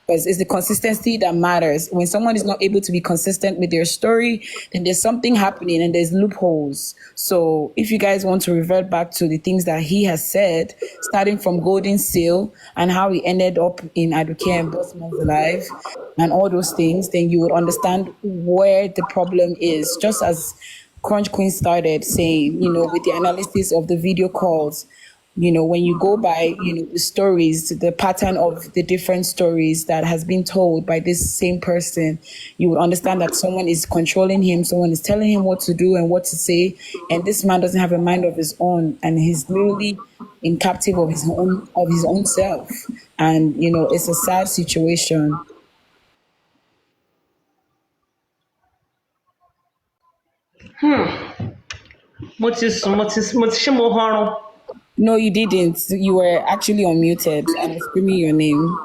Because it's the consistency that matters. When someone is not able to be consistent with their story, then there's something happening and there's loopholes. So if you guys want to revert back to the things that he has said, starting from Golden Seal and how he ended up in Aduke and Bossman's life and all those things, then you would understand where the problem is. Just as Crunch Queen started saying, with the analysis of the video calls, when you go by, the stories, the pattern of the different stories that has been told by this same person, you would understand that someone is controlling him, someone is telling him what to do and what to say, and this man doesn't have a mind of his own, and he's literally in captive of his own self. And it's a sad situation. No, you didn't. You were actually unmuted and I was screaming your name.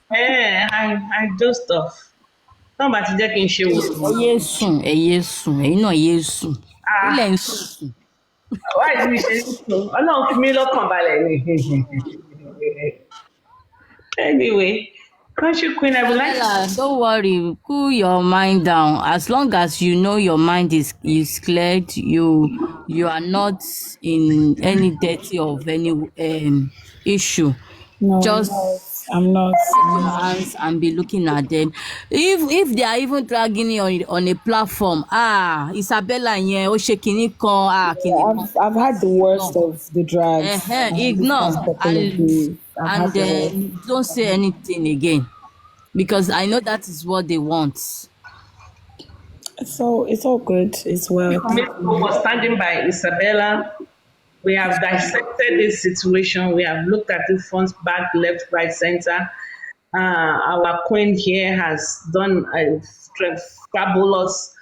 I do stuff. Somebody jẹ́ kí n ṣe wò. ẹ̀yin náà yé sùn. Ilẹ̀ ń sùn. Why do we say so? Ọlọ́run fi mí lọ́kàn balẹ̀ ni. Anyway, Country Queen, I would like to... Don't worry, cool your mind down. As long as you know your mind is cleared, you are not in any dirty of any issue. No, just I'm not. your hands and be looking at them. If they are even dragging you on a platform, Isabella yẹn ó ṣe kinní kan, kinní kan. I've had the worst of the drags. Ignore and don't say anything again, because I know that is what they want. So it's all good. It's well. We're standing by Isabella. We have dissected this situation. We have looked at it front, back, left, right, center. Our queen here has done a fabulous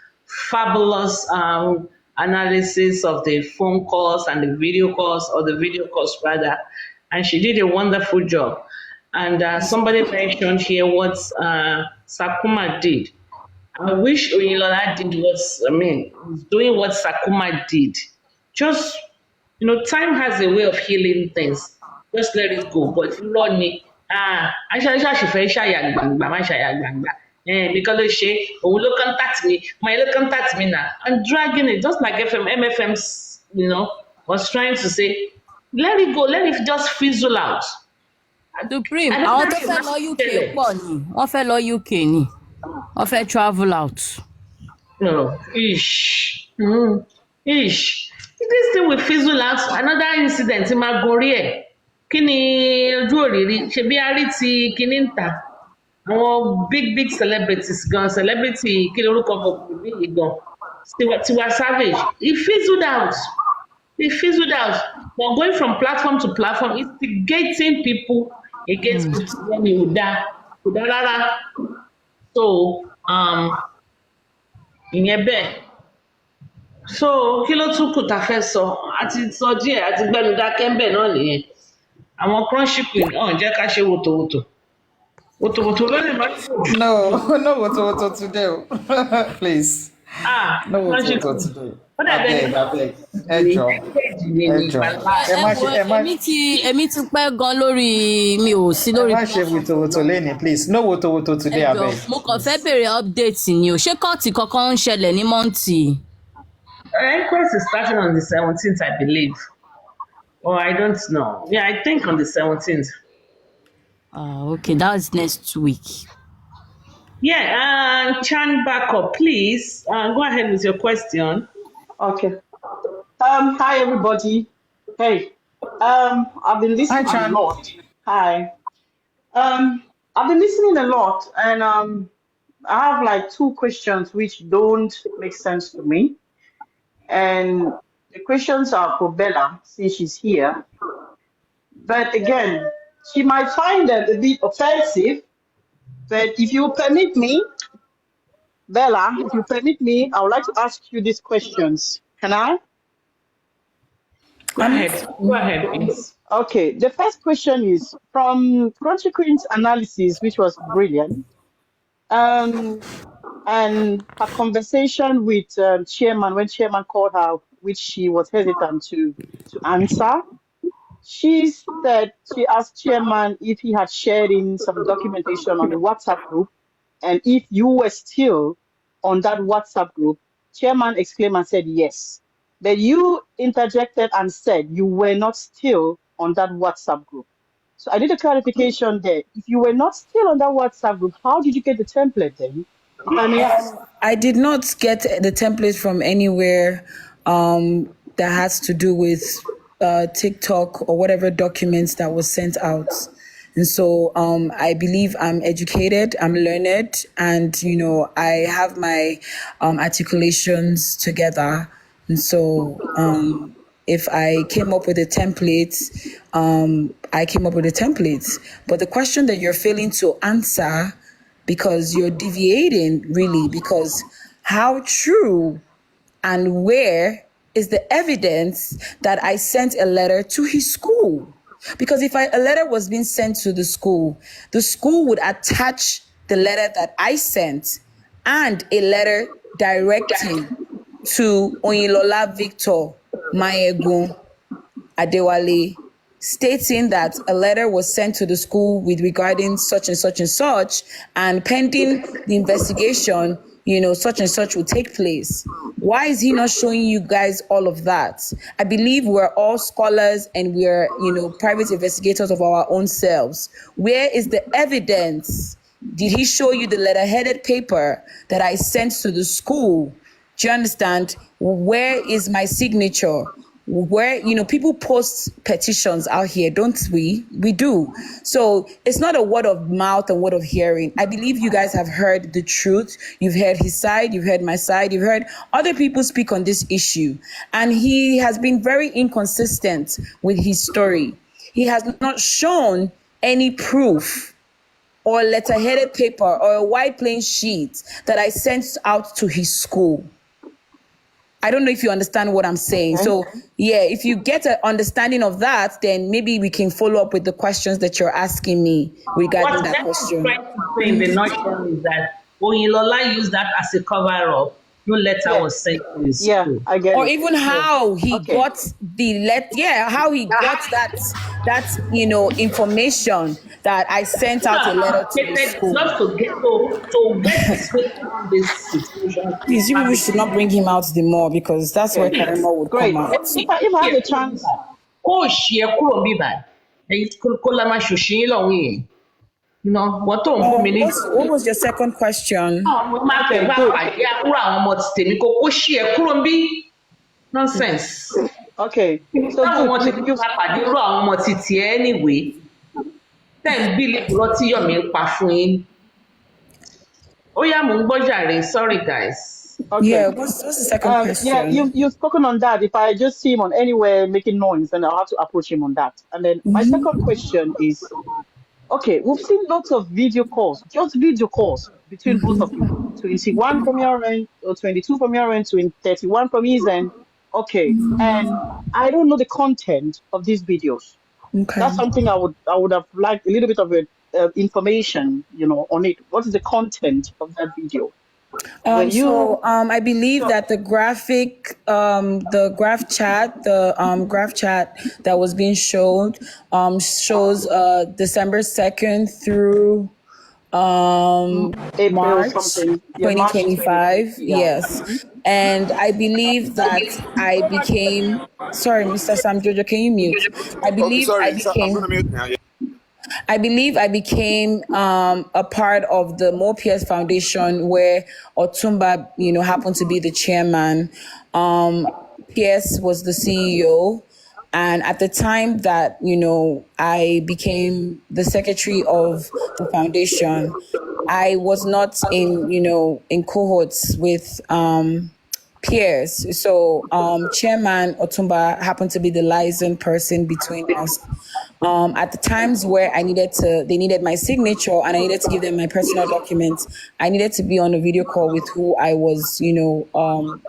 analysis of the phone calls and the video calls, or the video calls rather. And she did a wonderful job. And somebody mentioned here what Sakuma did. I wish Oyinlola did doing what Sakuma did. Just, time has a way of healing things. Just let it go. But Lord, Because she will contact me, contact me now, and dragging it just like MFM, was trying to say, let it go, let it just fizzle out. Supreme, And àwọn then tó fẹ́ lọ UK pọ̀ ni, wọ́n fẹ́ lọ UK ni, wọ́n fẹ́ travel out. no, ish. Ish. This thing will fizzle out. Another incident in Magorie. Kini ojú òrìrì ṣebí a rí ti kíní ń tà àwọn big celebrities gan celebrity kí lorúkọ ọkùnrin yìí gan Tiwa Savage he fizzled out but going from platform to platform instigating people against wọn ni ò dá rárá so ìyẹn bẹ́ẹ̀ so kí ló tún kù tá a fẹ́ sọ àti sọ díẹ̀ àti gbẹnu dákẹ́ ń bẹ̀ náà nìyẹn àwọn crunchy queen jẹ́ ká ṣe wòtòwòtò ló lè má ṣe òjò. No wotowoto today o. Please. No wotowoto today. Abeg. Ẹ jọ̀ọ́. Èmi ti pẹ́ gan lórí mi ò sí lórí. Ẹ má ṣe wotowoto lẹ́ni please. No wotowoto today abeg. Mo kàn fẹ́ bèrè update ni o. Ṣé kọ́ọ̀tì kankan ń ṣẹlẹ̀ ní Monty? Inquest is starting on the 17th, I believe. Or I don't know. Yeah, I think on the 17th. Okay, that's next week. Yeah, Chan backup, please. Go ahead with your question. Okay. Hi everybody. Hey. I've been listening a lot. Hi. I've been listening a lot, and I have like two questions which don't make sense to me. And the questions are for Bella, since she's here. But again, she might find them a bit offensive. But if you permit me, Bella, if you permit me, I would like to ask you these questions. Can I? Go ahead, please. Okay, the first question is from Crunchy Queen's analysis, which was brilliant. And her conversation with Chairman, when Chairman called her, which she was hesitant to answer. She said she asked Chairman if he had shared in some documentation on the WhatsApp group, and if you were still on that WhatsApp group. Chairman exclaimed and said yes. But you interjected and said you were not still on that WhatsApp group. So I did a clarification there. If you were not still on that WhatsApp group, how did you get the template then? If I may ask. I did not get the template from anywhere that has to do with TikTok or whatever documents that was sent out. And so I believe I'm educated, I'm learned, and, I have my articulations together. And so if I came up with a template, I came up with a template. But the question that you're failing to answer, because you're deviating really, because how true and where is the evidence that I sent a letter to his school? Because if a letter was being sent to the school would attach the letter that I sent and a letter directing to Oyinlola Victor Mayegun Adewale, stating that a letter was sent to the school with regarding such and such and such, and pending the investigation, such and such will take place. Why is he not showing you guys all of that? I believe we're all scholars and we're, private investigators of our own selves. Where is the evidence? Did he show you the letter-headed paper that I sent to the school? Do you understand? Where is my signature? Where, people post petitions out here, don't we? We do. So it's not a word of mouth and word of hearing. I believe you guys have heard the truth. You've heard his side. You've heard my side. You've heard other people speak on this issue. And he has been very inconsistent with his story. He has not shown any proof or letter-headed paper or a white plain sheet that I sent out to his school. I don't know if you understand what I'm saying. So, if you get an understanding of that, then maybe we can follow up with the questions that you're asking me regarding that question. What I'm trying to say in the nutshell is that Oyinlola used that as a cover-up. no letter Yeah. was sent to his Yeah, school. I get Or it. even how he Okay. got how he got that information that I sent out a letter to the school. Just to get his head around this situation. Please, you people should not bring him out the more, because that's where Okay. Karima would Great. come out. If I have the chance, Kó ṣì ẹ kúrò níbí báyìí. Kó la máa ṣòṣì yín lọ́hùn yìí. Wọ́n tó ń bú mi ní. What was your second question? Mo máa fẹ́ Okay, bá good. pàdé àbúrò àwọn ọmọ ti tèmi kó ṣì ẹ kúrò níbí. Nonsense. Okay. So Táwọn ọmọ good. tèmi máa pàdé irú àwọn ọmọ ti tiẹ̀ anyway. Tẹ́ ń bí lẹ́kùrọ́ tí Yọ̀mí ń pa fún yín. Ó yá, mò ń gbọ́ jàre. Sorry guys. Okay. Yeah, what's the second question? Yeah, you've spoken on that. If I just see him on anywhere making noise, then I'll have to approach him on that. And then my second question is, okay, we've seen lots of video calls, just video calls between both of you. 21 from your end, or 22 from your end, 31 from his end. Okay, and I don't know the content of these videos. Okay. That's something I would have liked a little bit of information, on it. What is the content of that video? I believe that the graph chat that was being showed shows December 2nd through April March something. Yeah, 2025. Yeah. Yes. And I believe that I became, sorry, Mr. Sam Jojo, can you mute? I believe I became a part of the More PS Foundation, where Otumba, happened to be the chairman. PS was the CEO. And at the time that, I became the secretary of the foundation, I was not in cohorts with peers. So Chairman Otumba happened to be the liaison person between us. At the times where they needed my signature and I needed to give them my personal documents, I needed to be on a video call with who I was,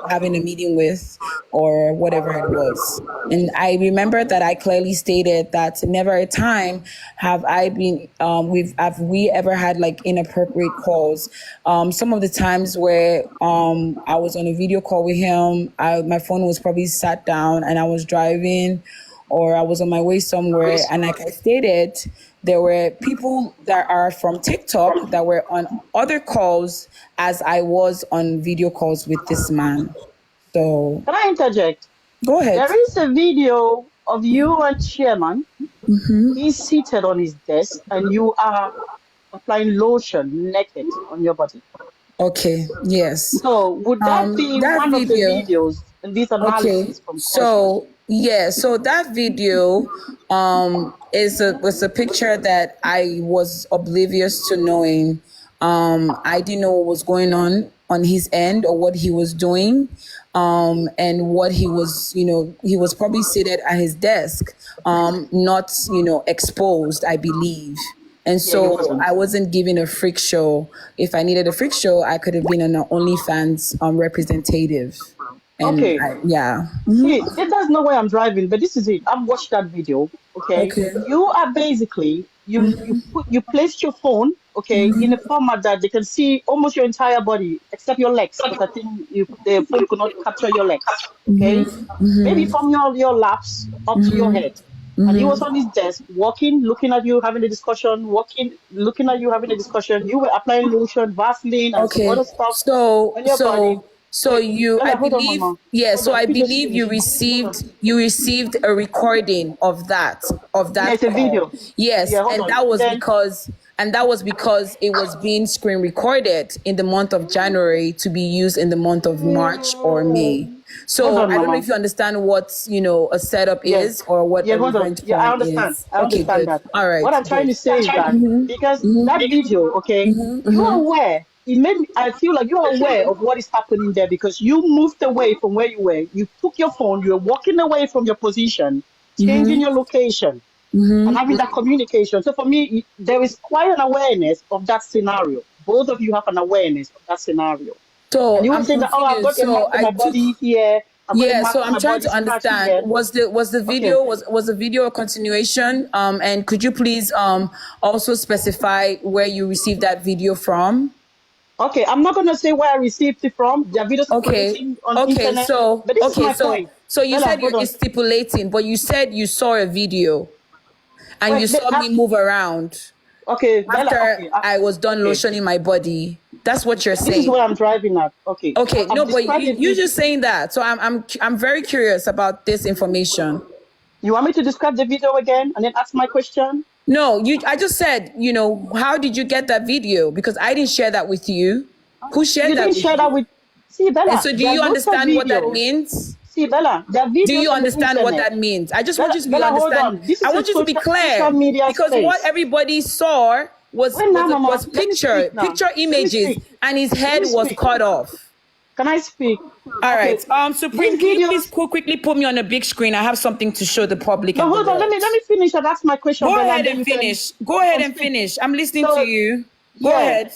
having a meeting with or whatever it was. And I remember that I clearly stated that never a time have we ever had like inappropriate calls. Some of the times where I was on a video call with him, my phone was probably sat down and I was driving, or I was on my way somewhere, and like I stated, there were people that are from TikTok that were on other calls as I was on video calls with this man. So can I interject? Go ahead. There is a video of you and Chairman. He's seated on his desk and you are applying lotion naked on your body. Okay, yes. So would that be one of the videos in this analysis from So that video was a picture that I was oblivious to knowing. I didn't know what was going on his end or what he was doing. And what he was, he was probably seated at his desk, not, exposed, I believe. And so I wasn't given a freak show. If I needed a freak show, I could have been an OnlyFans representative. And okay. See, that's not why I'm driving, but this is it. I've watched that video. Okay. You are basically you placed your phone, in a format that they can see almost your entire body except your legs, because I think the phone could not capture your legs. Okay. Maybe from your laps up to your head. And he was on his desk, walking, looking at you, having a discussion, walking, looking at you, having a discussion. You were applying lotion, Vaseline, and some other stuff on your body. So I believe you received a recording of that. Yeah, it's a video. Yes, and that was because it was being screen recorded in the month of January to be used in the month of March or May. So I don't know if you understand what a setup is or what an event I understand. is. I understand that. All right. What I'm trying to say is that because that video, you are aware. It made me. I feel like you are aware of what is happening there because you moved away from where you were. You took your phone. You were walking away from your position, changing your location, and having that communication. So for me, there is quite an awareness of that scenario. Both of you have an awareness of that scenario. So and you were saying that, I've got my body here. So I'm trying to understand. Was the video was the video a continuation? And could you please also specify where you received that video from? Okay, I'm not gonna say where I received it from. There are videos circulating on internet. So But this is my point. so you Bella, said hold you're on. stipulating, but you said you saw a video and Wait, you saw me move around okay, Bella, after okay, I was done okay. lotioning my body. That's what you're This is saying. where I'm driving at. Okay. Okay, I'm no, but describing you're it. just saying that. So I'm very curious about this information. You want me to describe the video again and then ask my question? No, I just said, how did you get that video? Because I didn't share that with you. Who shared You that didn't with share that you? with. See, Bella, And so do there are you lots of understand what that videos. means? See, Bella, there are videos Do you on the understand what internet. that means? I just Bella, want you to Bella, hold understand. on. This I is a want you to be clear social media because what space. everybody saw was Wait now, Mama. Let me speak now. picture Let me images, speak. and his Let head me was speak. cut off. Can I speak? All Okay. right. Supreme, These can you videos. please quickly put me on a big screen? I have something to show the public. No, and hold the on. world. Let me finish and ask my question, Go Bella, ahead then and you can. finish. Go ahead and finish. I'm listening to you. Go Yeah. ahead.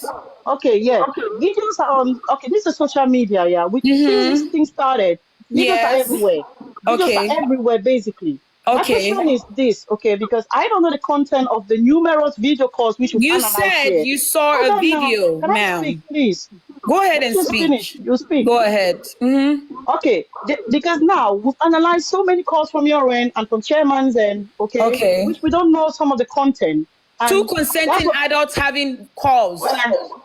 Okay, yeah. Videos are on. Okay, this is social media, yeah. Which since this thing started, videos are Yes. everywhere. Videos are everywhere, basically. My question is this, okay, because I don't know the content of the numerous video calls which we've You analyzed said here. you saw Hold a on now. video, Can I speak, ma'am. please? Go ahead Let me and just speak. finish. You speak. Go ahead. Okay, because now we've analyzed so many calls from your end and from chairman's end, okay, which we don't know some of the content. Two And consenting adults having calls.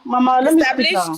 Mama, let me speak now.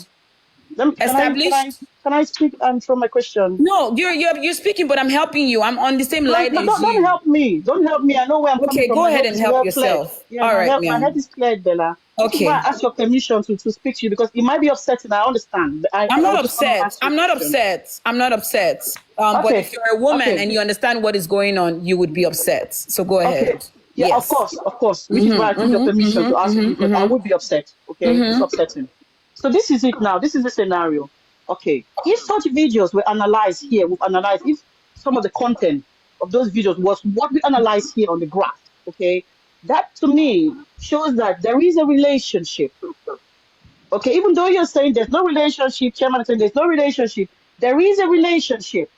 Established. Can I speak and throw my question? No, you're speaking, but I'm helping you. I'm on the same line as you. Don't help me. Don't help me. I know where I'm coming from. Go My ahead head and is help well yourself. cleared. Yeah, All right, my head is cleared, Bella. This is why I asked your permission to speak to you because it might be upsetting. I understand. I'm not upset. I'm not upset. I'm not upset. But if you're a woman and you understand what is going on, you would be upset. So go ahead. Okay. Yeah, yes. of course. Which is why I took your permission to ask you because I would be upset. Okay, it's upsetting. So this is it now. This is the scenario. Okay, if such videos were analyzed here, we've analyzed if some of the content of those videos was what we analyzed here on the graph. Okay, that to me shows that there is a relationship. Okay, even though you're saying there's no relationship, chairman is saying there's no relationship, there is a relationship.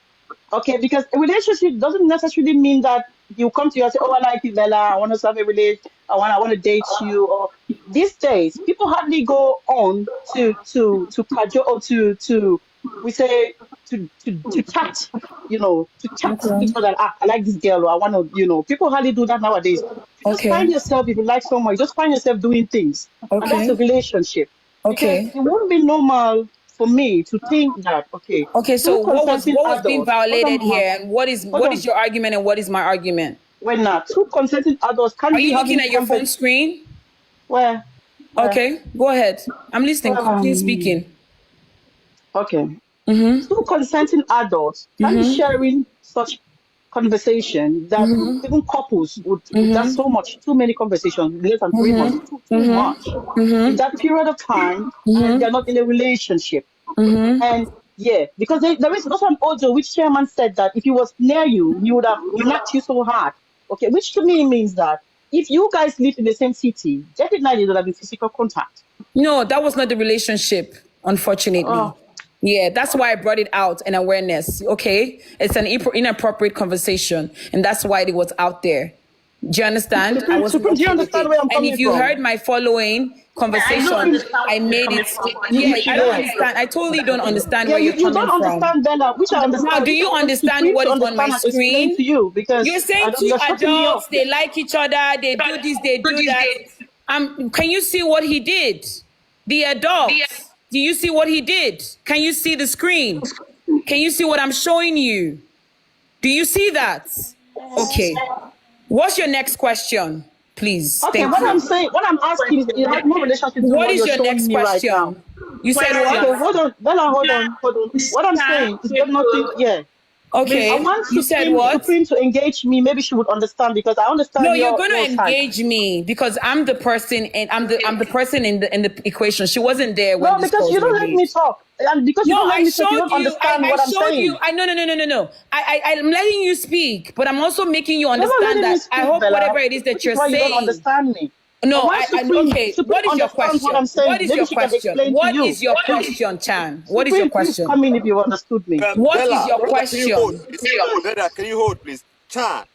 Okay, because a relationship doesn't necessarily mean that you come to you and say, "Oh, I like you, Bella. I want to have a relationship. I want to date you." Or these days, people hardly go on to cajole or to we say to chat, to chat to each other. I like this girl, or I want to, people hardly do that nowadays. You just find yourself, if you like someone, you just find yourself doing things, and that's a relationship. Because it won't be normal for me to think that so what was being violated here, and what is your argument and what is my argument? When two consenting adults can't be. Are you looking at your phone screen? Where? Okay, go ahead. I'm listening. Continue speaking. Okay. Two consenting adults can be sharing such conversation that even couples would that's too many conversations, less than 3 months, too much. In that period of time, and they're not in a relationship. And yeah, because there is also an audio which chairman said that if he was near you, he would have knocked you so hard. Okay, which to me means that if you guys live in the same city, definitely there will be physical contact. No, that was not the relationship, unfortunately. Yeah, that's why I brought it out, an awareness. Okay, it's an inappropriate conversation, and that's why it was out there. Do you understand? Do you understand where I'm coming from? And if you heard my following conversation, I made it. Yeah, I don't understand. I totally don't understand where you're coming from. You don't understand, Bella, which I understand. Now, do you understand what is on my screen? To you because you're saying two adults, they like each other, they do this, they do that. Can you see what he did? The adult. Do you see what he did? Can you see the screen? Can you see what I'm showing you? Do you see that? Okay. What's your next question, please? Okay, what I'm asking is, you have no relationship to what is your next question? Right now. You said what? Okay, hold on, Bella, hold on. What I'm saying is got nothing. Yeah. Okay. I want you said what? Supreme to engage me. Maybe she would understand because I understand. No, you're going to engage me because I'm the person, and I'm the person in the equation. She wasn't there when this because you don't let me talk, and because you don't let me talk, you don't understand what I'm saying. No. I'm letting you speak, but I'm also making you understand that I hope whatever it is that you're saying. You don't understand me. No, okay. What is your question? What is your question? What is your question, Chan? What is your question? Come in if you understood me. What is your question? Can you hold, please? Chan.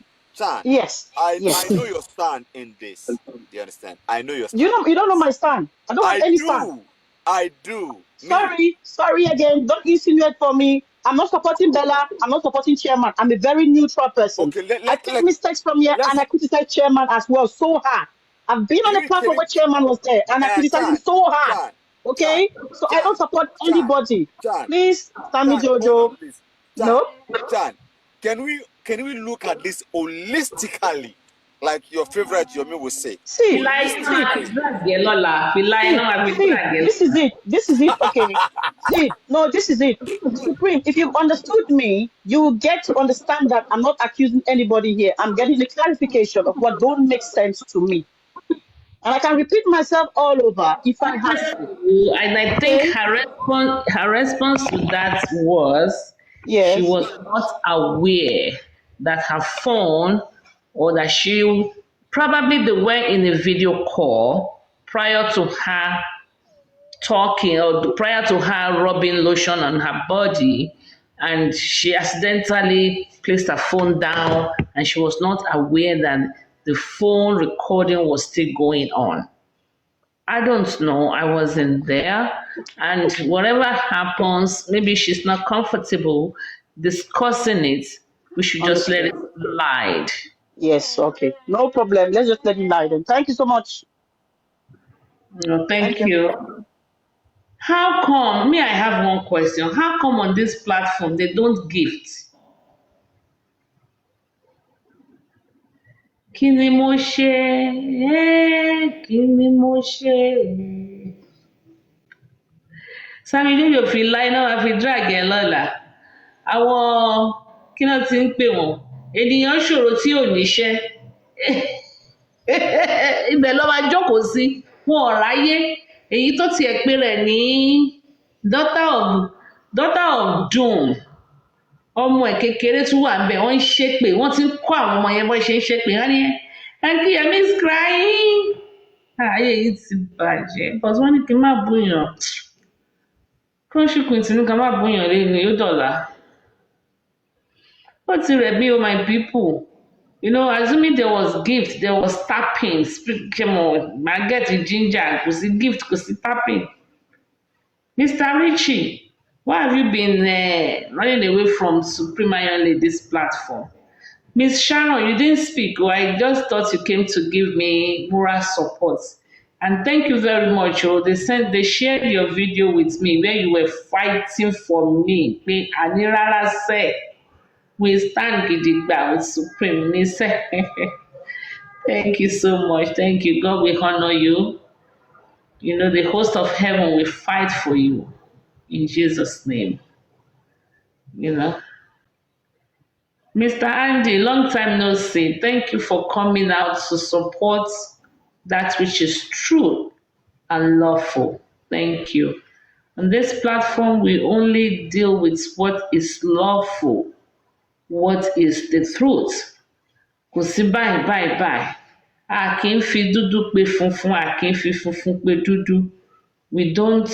Yes. I know your stand in this. Do you understand? I know your stand. You don't know my stand. I don't have any stand. I do. Sorry again. Don't insinuate for me. I'm not supporting Bella. I'm not supporting Chairman. I'm a very neutral person. Okay, I take mistakes from here and I criticize Chairman as well so hard. I've been on a platform where Chairman was there and I criticize him so hard. Okay? So I don't support anybody. Please, Sammy Hold on, Jojo. please. No? Chan, can we look at this holistically? Like your favorite Yomi would say. See, this is it. Okay. See, no, this is it. Supreme, if you've understood me, you will get to understand that I'm not accusing anybody here. I'm getting a clarification of what don't make sense to me. And I can repeat myself all over if I have to. And I think her response to that was she was not aware that her phone or that she probably they were in a video call prior to her talking or prior to her rubbing lotion on her body, and she accidentally placed her phone down and she was not aware that the phone recording was still going on. I don't know. I wasn't there. And whatever happens, maybe she's not comfortable discussing it. We should just let it slide. Yes, okay. No problem. Let's just let it lie then. Thank you so much. No, thank you. How come, I have one question. How come on this platform they don't gift? Kí ni mo ṣe? Kí ni mo ṣe? Sami Jojo fi láì náà fi drag ẹ lọ́la. Àwọn kí náà ti ń pè wọ́n? Ènìyàn ṣòro tí ò níṣẹ́. Ibẹ̀ ló máa jókòó sí. Wọn ò ráyé. Èyí tó tiẹ̀ pé rẹ̀ ní daughter of doom. Ọmọ ẹ̀ kékeré tún wà ńbẹ̀, wọ́n ń ṣépè, wọ́n ti ń kọ́ àwọn ọmọ yẹn bọ́ ṣe ń ṣépè. Wọ́n ní Akínyẹmí is crying. Ayé yìí ti bàjẹ́. But wọ́n ní kí n má búyàn. Kọ́ńṣì Queen ní ká má búyàn lẹ́nu yóò dọ̀la. Ó ti rẹ̀ mí o, my people. You know, assuming there was gift, there was tapping. I get the ginger. Kò sí gift, kò sí tapping. Mr. Richie, why have you been running away from Supreme Ayonle, this platform? Miss Sharon, you didn't speak. Or I just thought you came to give me moral support. And thank you very much. Oh, they shared your video with me where you were fighting for me. Me Anirara said, we stand gidigba with Supreme. Thank you so much. Thank you. God will honor you. You know, the host of heaven will fight for you. In Jesus' name. You know. Mr. Andy, long time no see. Thank you for coming out to support that which is true and lawful. Thank you. On this platform, we only deal with what is lawful, what is the truth. Kò sí bye. A kì í fi dúdú pe funfun, a kì í fi funfun pe dúdú. We don't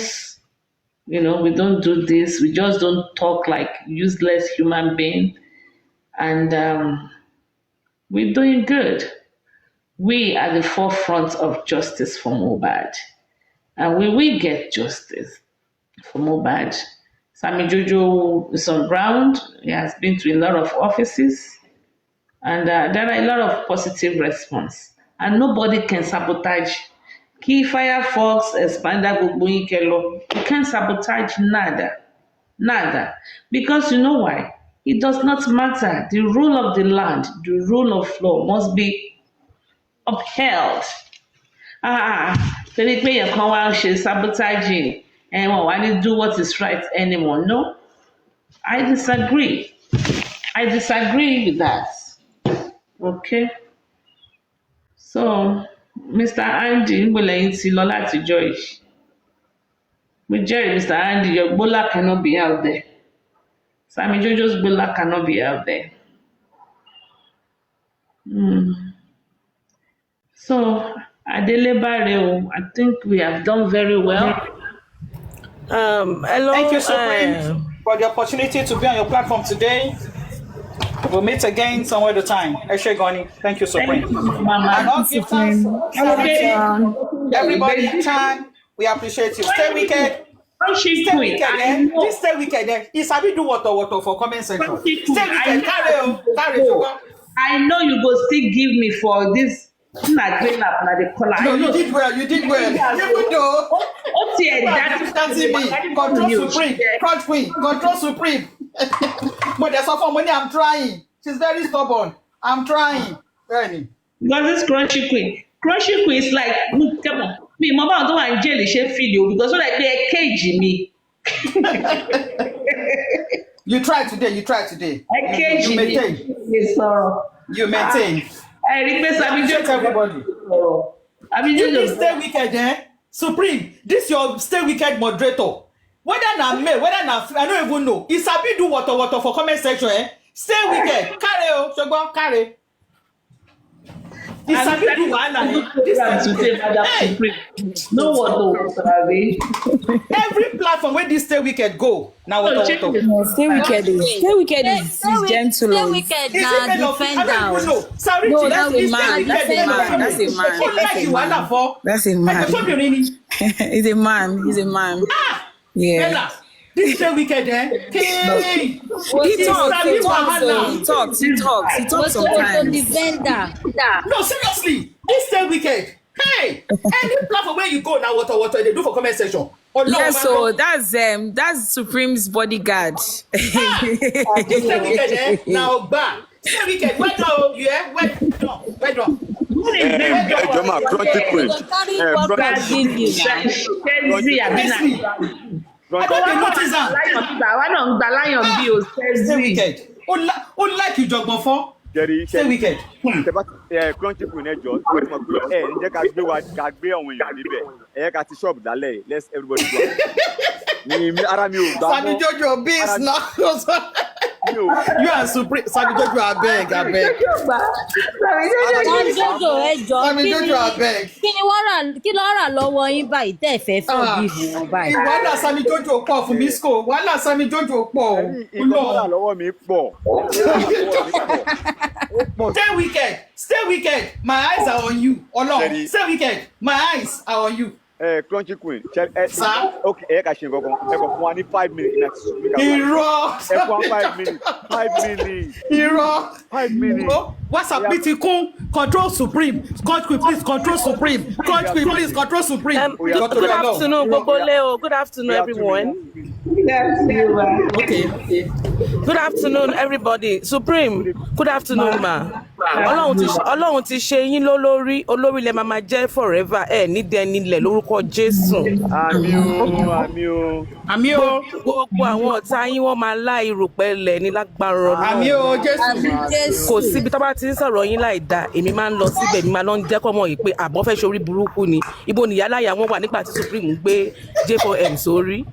do this. We just don't talk like useless human beings. And we're doing good. We are the forefront of justice for Mohbad. And we will get justice for Mohbad. Sammy Jojo is on ground. He has been to a lot of offices. And there are a lot of positive response. And nobody can sabotage. Key Firefox, Expander, Gbogbo Ikelo. You can't sabotage nada. Because you know why? It does not matter. The rule of the land, the rule of law must be upheld. Torí pé èèyàn kan wá ṣe sabotaging and wọ́n wá ní do what is right anymore. No, I disagree. I disagree with that. Okay. So, Mr. Andy, níbo lẹ́yìn ti lọ láti Joyce? We jẹ́rìí Mr. Andy, your gbola cannot be out there. Sammy Jojo's gbola cannot be out there. So, Adelebare, I think we have done very well. Hello. Thank you, Supreme, for the opportunity to be on your platform today. We'll meet again somewhere the time. Eshe Goni. Thank you, Supreme. Thank you, Mama. And all gifters, everybody, Chan, We appreciate you. Stay wicked. Crunchy Stay queen. wicked, eh? This stay wicked, eh? Is Sabi do water for comment section. Crunchy Stay queen. wicked. Carry. I know you go still give me for this. Not green up, not the color. No, you did well. Even though. What's here? That's me. Control supreme. Crunch queen. Control supreme. But there's some money. I'm trying. She's very stubborn. I'm trying. Really. Because this crunchy queen is like, come on. Me, mama don't want jelly share video because so like they cage me. You try today. I cage you maintain. You maintain. I request everybody. You stay wicked, eh? Supreme, this your stay wicked moderator. Whether na male, whether na I don't even know. Is Sabi do water for comment section, eh? Stay wicked. Carry, Shogbo, carry. Is Sabi do wahala, eh? No water, Every platform where this stay wicked go. Now water. Stay wicked is gentle. Stay wicked now, defend out. No, that's a man. That's a man. He's a man. Yeah. Bella, this stay wicked, eh? Hey. He talks sometimes. Defender. No, seriously, this stay wicked. Hey, any platform where you go now, water, they do for comment section. Yeah, so that's Supreme's bodyguard. This stay wicked, eh? Now back. Stay wicked. Where now? Yeah, where down? Joma, crunchy queen. I don't notice that. Stay wicked. Like you jog before. Jerry, stay wicked. Crunchy queen ẹjọ́ ǹjẹ́ ká gbé àwọn èèyàn níbẹ̀ ká ti ṣọ́ọ̀bù dálẹ̀ let's everybody go. Ni ara mi ò gbà mọ́. Sami Jojo beast now. You are supreme. Sami Jojo abeg. Sami Jojo ẹjọ́. Sami Jojo abeg. Kí ló rà lọ́wọ́ yín báyìí tẹ́ fẹ́ fún bí wọn báyìí. Wàhálà Sami Jojo pọ̀ fún Misco. Wàhálà Sami Jojo pọ̀. Ìkọ́lá lọ́wọ́ mi pọ̀. Stay wicked. My eyes are on you. Ọlọ́run. Stay wicked. My eyes are on you. Crunchy queen. Okay, ká ṣe nǹkan kan. Fún wa ní 5 minutes. Irọ́. Fún 5 minutes. 5 minutes. Irọ́. 5 minutes. WhatsApp mi ti kún. Control Supreme. Crunch queen, please control Supreme. Crunch queen, please control Supreme. Good afternoon, Boboleo. Good afternoon, everyone. Okay. Good afternoon, everybody. Supreme. Good afternoon, ma. Ọlọ́run ti ṣe yín lólórí lẹ máa jẹ́ forever ẹ ní dẹni lẹ̀ lórúkọ Jésù. Àmín o. Gbogbo àwọn ọ̀tá yín wọ́n máa láì ròpẹ́lẹ̀ ní lágbára Ọlọ́run. Àmín o Jésù. Kò síbi tó bá ti ń sọ̀rọ̀ yín láì dá èmi máa ń lọ síbẹ̀ mi máa lọ ń jẹ́ kọ́ mọ̀ yìí pé àbọ̀ fẹ́ ṣorí burúkú ni ibo nìyálàyà wọn wà nígbà tí Supreme gbé J4M sórí.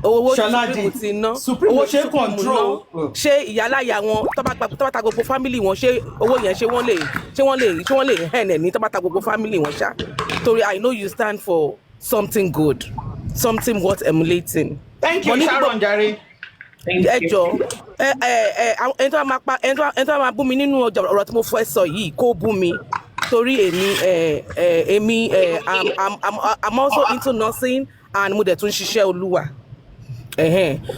Owó Supreme ti ná owó ṣe control ṣé ìyálàyà wọn tó bá ta gbogbo family wọn ṣé owó yẹn ṣé wọ́n lè hẹn ẹ̀ ní tó bá ta gbogbo family wọn ṣá torí I know you stand for something good, something worth emulating. Thank you Sharon Jare. Ẹjọ́ ẹni tó máa bú mi nínú ọ̀rọ̀ tí mo fẹ́ sọ yìí kó bú mi torí èmi I'm also into nursing and mo dẹ̀ tún ṣiṣẹ́ Olúwa.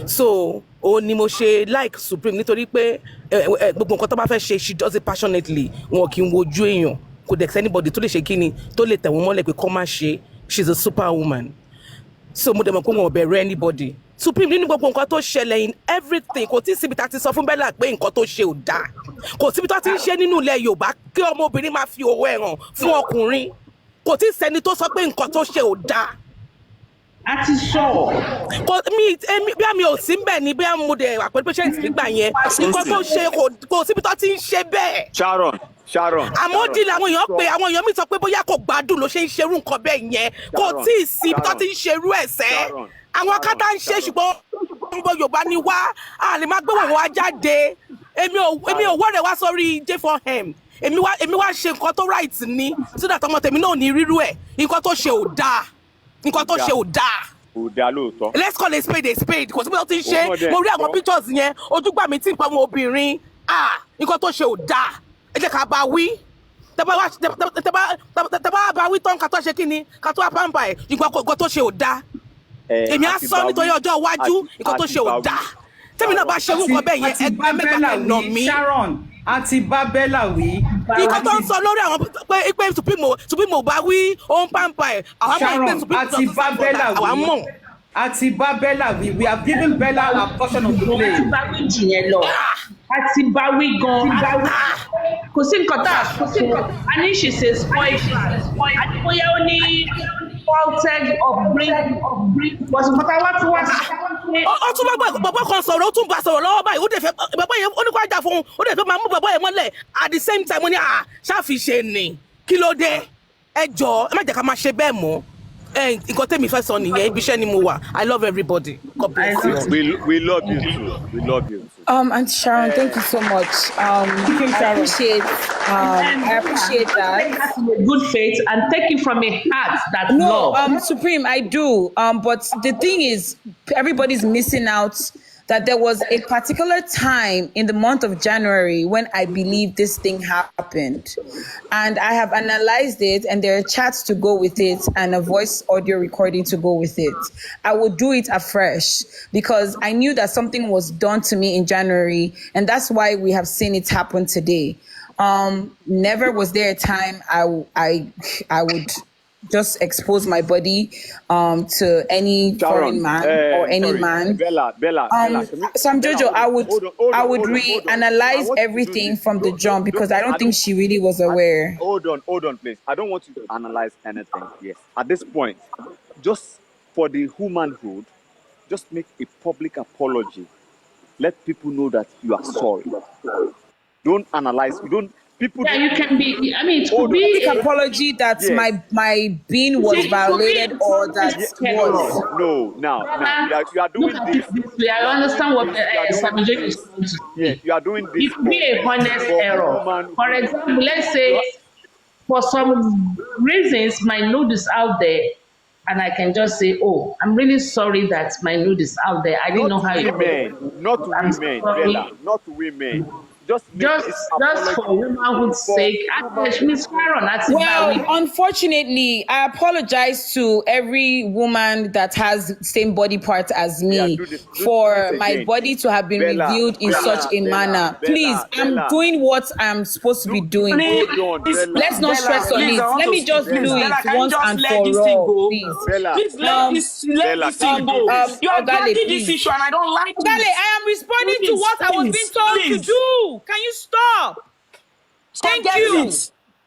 So ó ní mo ṣe like Supreme nítorí pé gbogbo nǹkan tó bá fẹ́ ṣe she does it passionately wọn kì í wojú èèyàn kò dẹ̀ anybody tó lè ṣe kíni tó lè tẹ̀ wọ́n mọ́lẹ̀ pé kọ́ máa ṣe she's a superwoman. So mo dẹ̀ mọ̀ pé wọn ò bẹ̀rẹ̀ anybody. Supreme nínú gbogbo nǹkan tó ṣẹlẹ̀ in everything kò tí síbi tá ti sọ fún Bella pé nǹkan tó ṣe ò dáa kò síbi tó ti ń ṣe nínú ilẹ̀ Yorùbá kí ọmọbìnrin máa fi owó ẹ̀ràn fún ọkùnrin kò tí sẹ́ni tó sọ pé nǹkan tó ṣe ò dáa. A ti sọ. Bí àmì ò sí mbẹ̀ ni bí àmì mo dẹ̀ wà pẹ̀lú patient nígbà yẹn nǹkan tó ṣe kò síbi tó ti ń ṣe bẹ́ẹ̀. Sharon. Àmọ́ di làwọn èèyàn pé àwọn èèyàn mi sọ pé bóyá kò gbádùn ló ṣe ń ṣerú nǹkan bẹ́ẹ̀ yẹn kò tí ì sí tó ti ń ṣerú ẹ̀sẹ̀. Àwọn akátá ń ṣe ṣùgbọ́n gbogbo Yorùbá ni wá a lè máa gbé wọn wá jáde èmi ò wọ́rẹ̀ wá sórí J4M èmi wá ṣe nǹkan tó right ni so that ọmọ tèmi náà ní rírú ẹ̀ nǹkan tó ṣe ò dáa. Ò dáa lóòótọ́. Let's call a spade kò sí bí wọ́n ti ń ṣe mo rí àwọn pictures yẹn ojúgbà mi tí ń pa àwọn obìnrin nǹkan tó ṣe ò dáa ẹ jẹ́ ká bá wí. tẹ́bá bá wí tán ká tó ṣe kí ni ká tó wá pàmpà ẹ̀ nǹkan tó ṣe ò dáa èmi á sọ nítorí ọjọ́ iwájú nǹkan tó ṣe ò dáa tẹ́mi náà bá ṣe nǹkan bẹ́ẹ̀ yẹn ẹgbẹ́ mẹ́ta kan nà mí. Sharon àti Bábẹ́là wí. nǹkan tó ń sọ lórí àwọn pé Supreme ò bá wí òun pàmpà ẹ̀ àwọn àmọ́ ìpè Supreme tó ń sọ àwọn mọ̀. Àti Bábẹ́là wí, we have given Bella a portion of the play. Àti bá wí jì yẹn lọ. Àti bá wí gan. Kò sí nǹkan tá a ní ṣe ṣe spoil. Àti bóyá ó ní faulted upbringing. Bọ̀sùn pátá wá tí wá sí. Ó tún bàbá kan sọ̀rọ̀ ó tún bá sọ̀rọ̀ lọ́wọ́ báyìí ó dẹ̀ fẹ́ bàbá yẹn ó ní kó ajá fún un ó dẹ̀ fẹ́ máa mú bàbá yẹn mọ́lẹ̀ at the same time ó ní ṣáfiṣe ni kí ló dé ẹ jọ̀ọ́ ẹ má jẹ́ ká máa ṣe bẹ́ẹ̀ mọ́ nǹkan tẹ́mi fẹ́ sọ nìyẹn ibi iṣẹ́ ni mo wà I love everybody God bless you. We love you too. We love you. Auntie Sharon, thank you so much. I appreciate that. Good faith and take it from a heart that love. Supreme, I do. But the thing is, everybody's missing out that there was a particular time in the month of January when I believe this thing happened. And I have analyzed it, and there are chats to go with it and a voice audio recording to go with it. I would do it afresh because I knew that something was done to me in January, and that's why we have seen it happen today. Never was there a time I would just expose my body to any foreign man or any man. Bella, Sam Jojo, I would reanalyze everything from the jump because I don't think she really was aware. Hold on, please. I don't want you to analyze anything. Yes. At this point, just for the humanhood, just make a public apology. Let people know that you are sorry. Don't analyze. You don't. People you can be. I mean, it could be an apology that my being was violated or that was. No. Now you are doing this. I understand what Samijay is saying. Yeah, you are doing this. It could be a honest error. For example, let's say for some reasons my nude is out there, and I can just say, "Oh, I'm really sorry that my nude is out there. I didn't know how you." Not women, Bella. Not women. Just for womanhood's sake. Well, unfortunately, I apologize to every woman that has same body part as me for my body to have been revealed in such a manner. Please, I'm doing what I'm supposed to be doing. Let's not stress on it. Let me just do it once and for all, please. Please let this thing go. You are dragging this issue and I don't like it. Dale, I am responding to what I was being told to do. Can you stop? Thank you.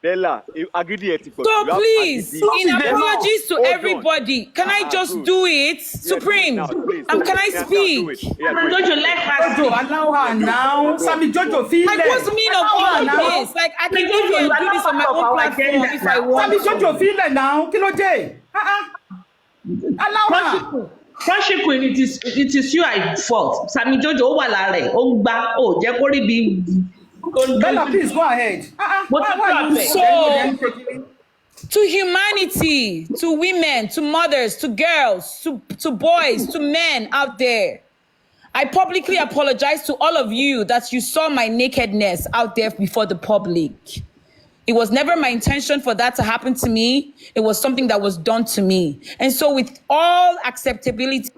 Bella, so please, in apologies to everybody, can I just do it? Supreme, can I speak? Jojo, let her do. Allow her now. Sammy Jojo, feel I was mean of all of this. Like, I can go here and do this on my own platform if I want. Sammy Jojo, feel it now. Kilo J. Allow her. Friendship Queen, it is you at fault. Sammy Jojo, Bella, please go ahead. So, to humanity, to women, to mothers, to girls, to boys, to men out there, I publicly apologize to all of you that you saw my nakedness out there before the public. It was never my intention for that to happen to me. It was something that was done to me. And so with all acceptability.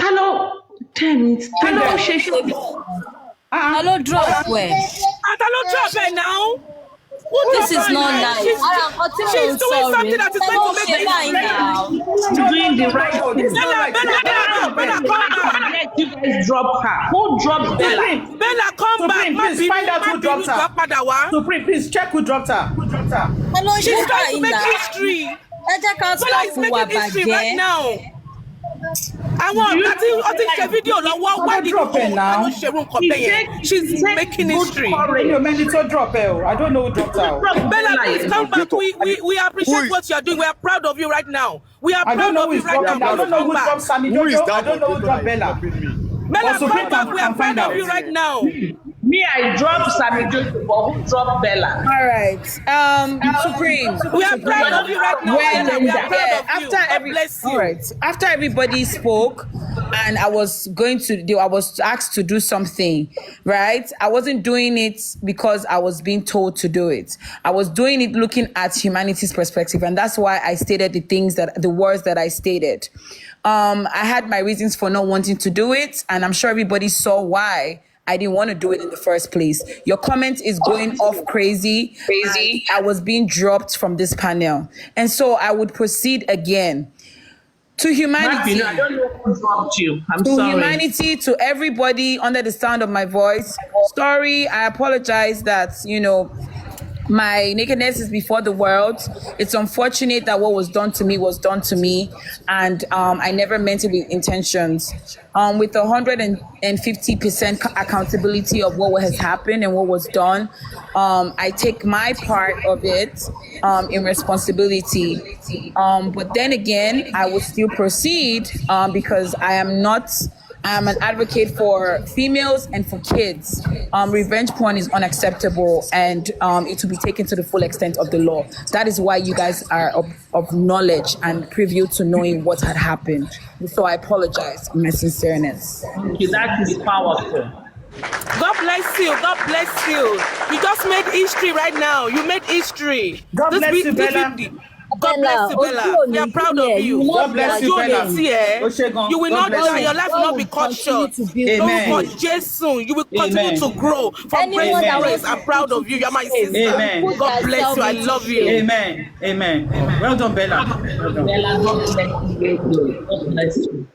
Hello, 10 minutes. Hello, Hello, drop where? Hello, drop it now. This is not nice. She's doing something that is going to make me doing the right thing. Bella, come back. You guys drop her. Who dropped Bella? Bella, come back. Please find out who dropped her. Supreme, please check who dropped her. Hello, she's trying to make history. Bella is making history right now. Video she's making history. I don't know who dropped her. Bella, please come back. We appreciate what you're doing. We are proud of you right now. We are proud of you right now. I don't know who dropped Sammy Jojo. I don't know who dropped Bella. Bella, come back. We are proud of you right now. Me, I dropped Sammy Jojo, but who dropped Bella? All right. Supreme. We are proud of you right now, Bella. We are proud of you. God bless you. All right. After everybody spoke, and I was asked to do something, right? I wasn't doing it because I was being told to do it. I was doing it looking at humanity's perspective, and that's why I stated the words that I stated. I had my reasons for not wanting to do it, and I'm sure everybody saw why I didn't want to do it in the first place. Your comment is going off crazy. I was being dropped from this panel. And so I would proceed again. To humanity. I don't know who dropped you. I'm to sorry. humanity, to everybody under the sound of my voice. Sorry, I apologize that, my nakedness is before the world. It's unfortunate that what was done to me was done to me, and I never meant it with intentions. With 150% accountability of what has happened and what was done, I take my part of it in responsibility. But then again, I will still proceed because I am an advocate for females and for kids. Revenge porn is unacceptable, and it will be taken to the full extent of the law. That is why you guys are of knowledge and privy to knowing what had happened. So I apologize in my sincereness. Thank you. That is powerful. God bless you. God bless you. You just made history right now. You made history. God bless you, Bella. God bless you, Bella. We are proud of you. God bless you, Bella. You will not die. Your life will not be cut short. Amen. Jesus, you will continue to grow from grace to grace. I'm proud of you. You're my sister. Amen. God bless you. I love you. Amen. Amen. Well done, Bella. Well done. Bella, God bless you. God bless you.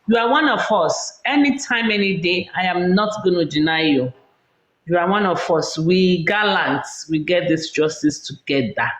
You are one of us. Anytime, any day, I am not going to deny you. You are one of us. We gallant. We get this justice together.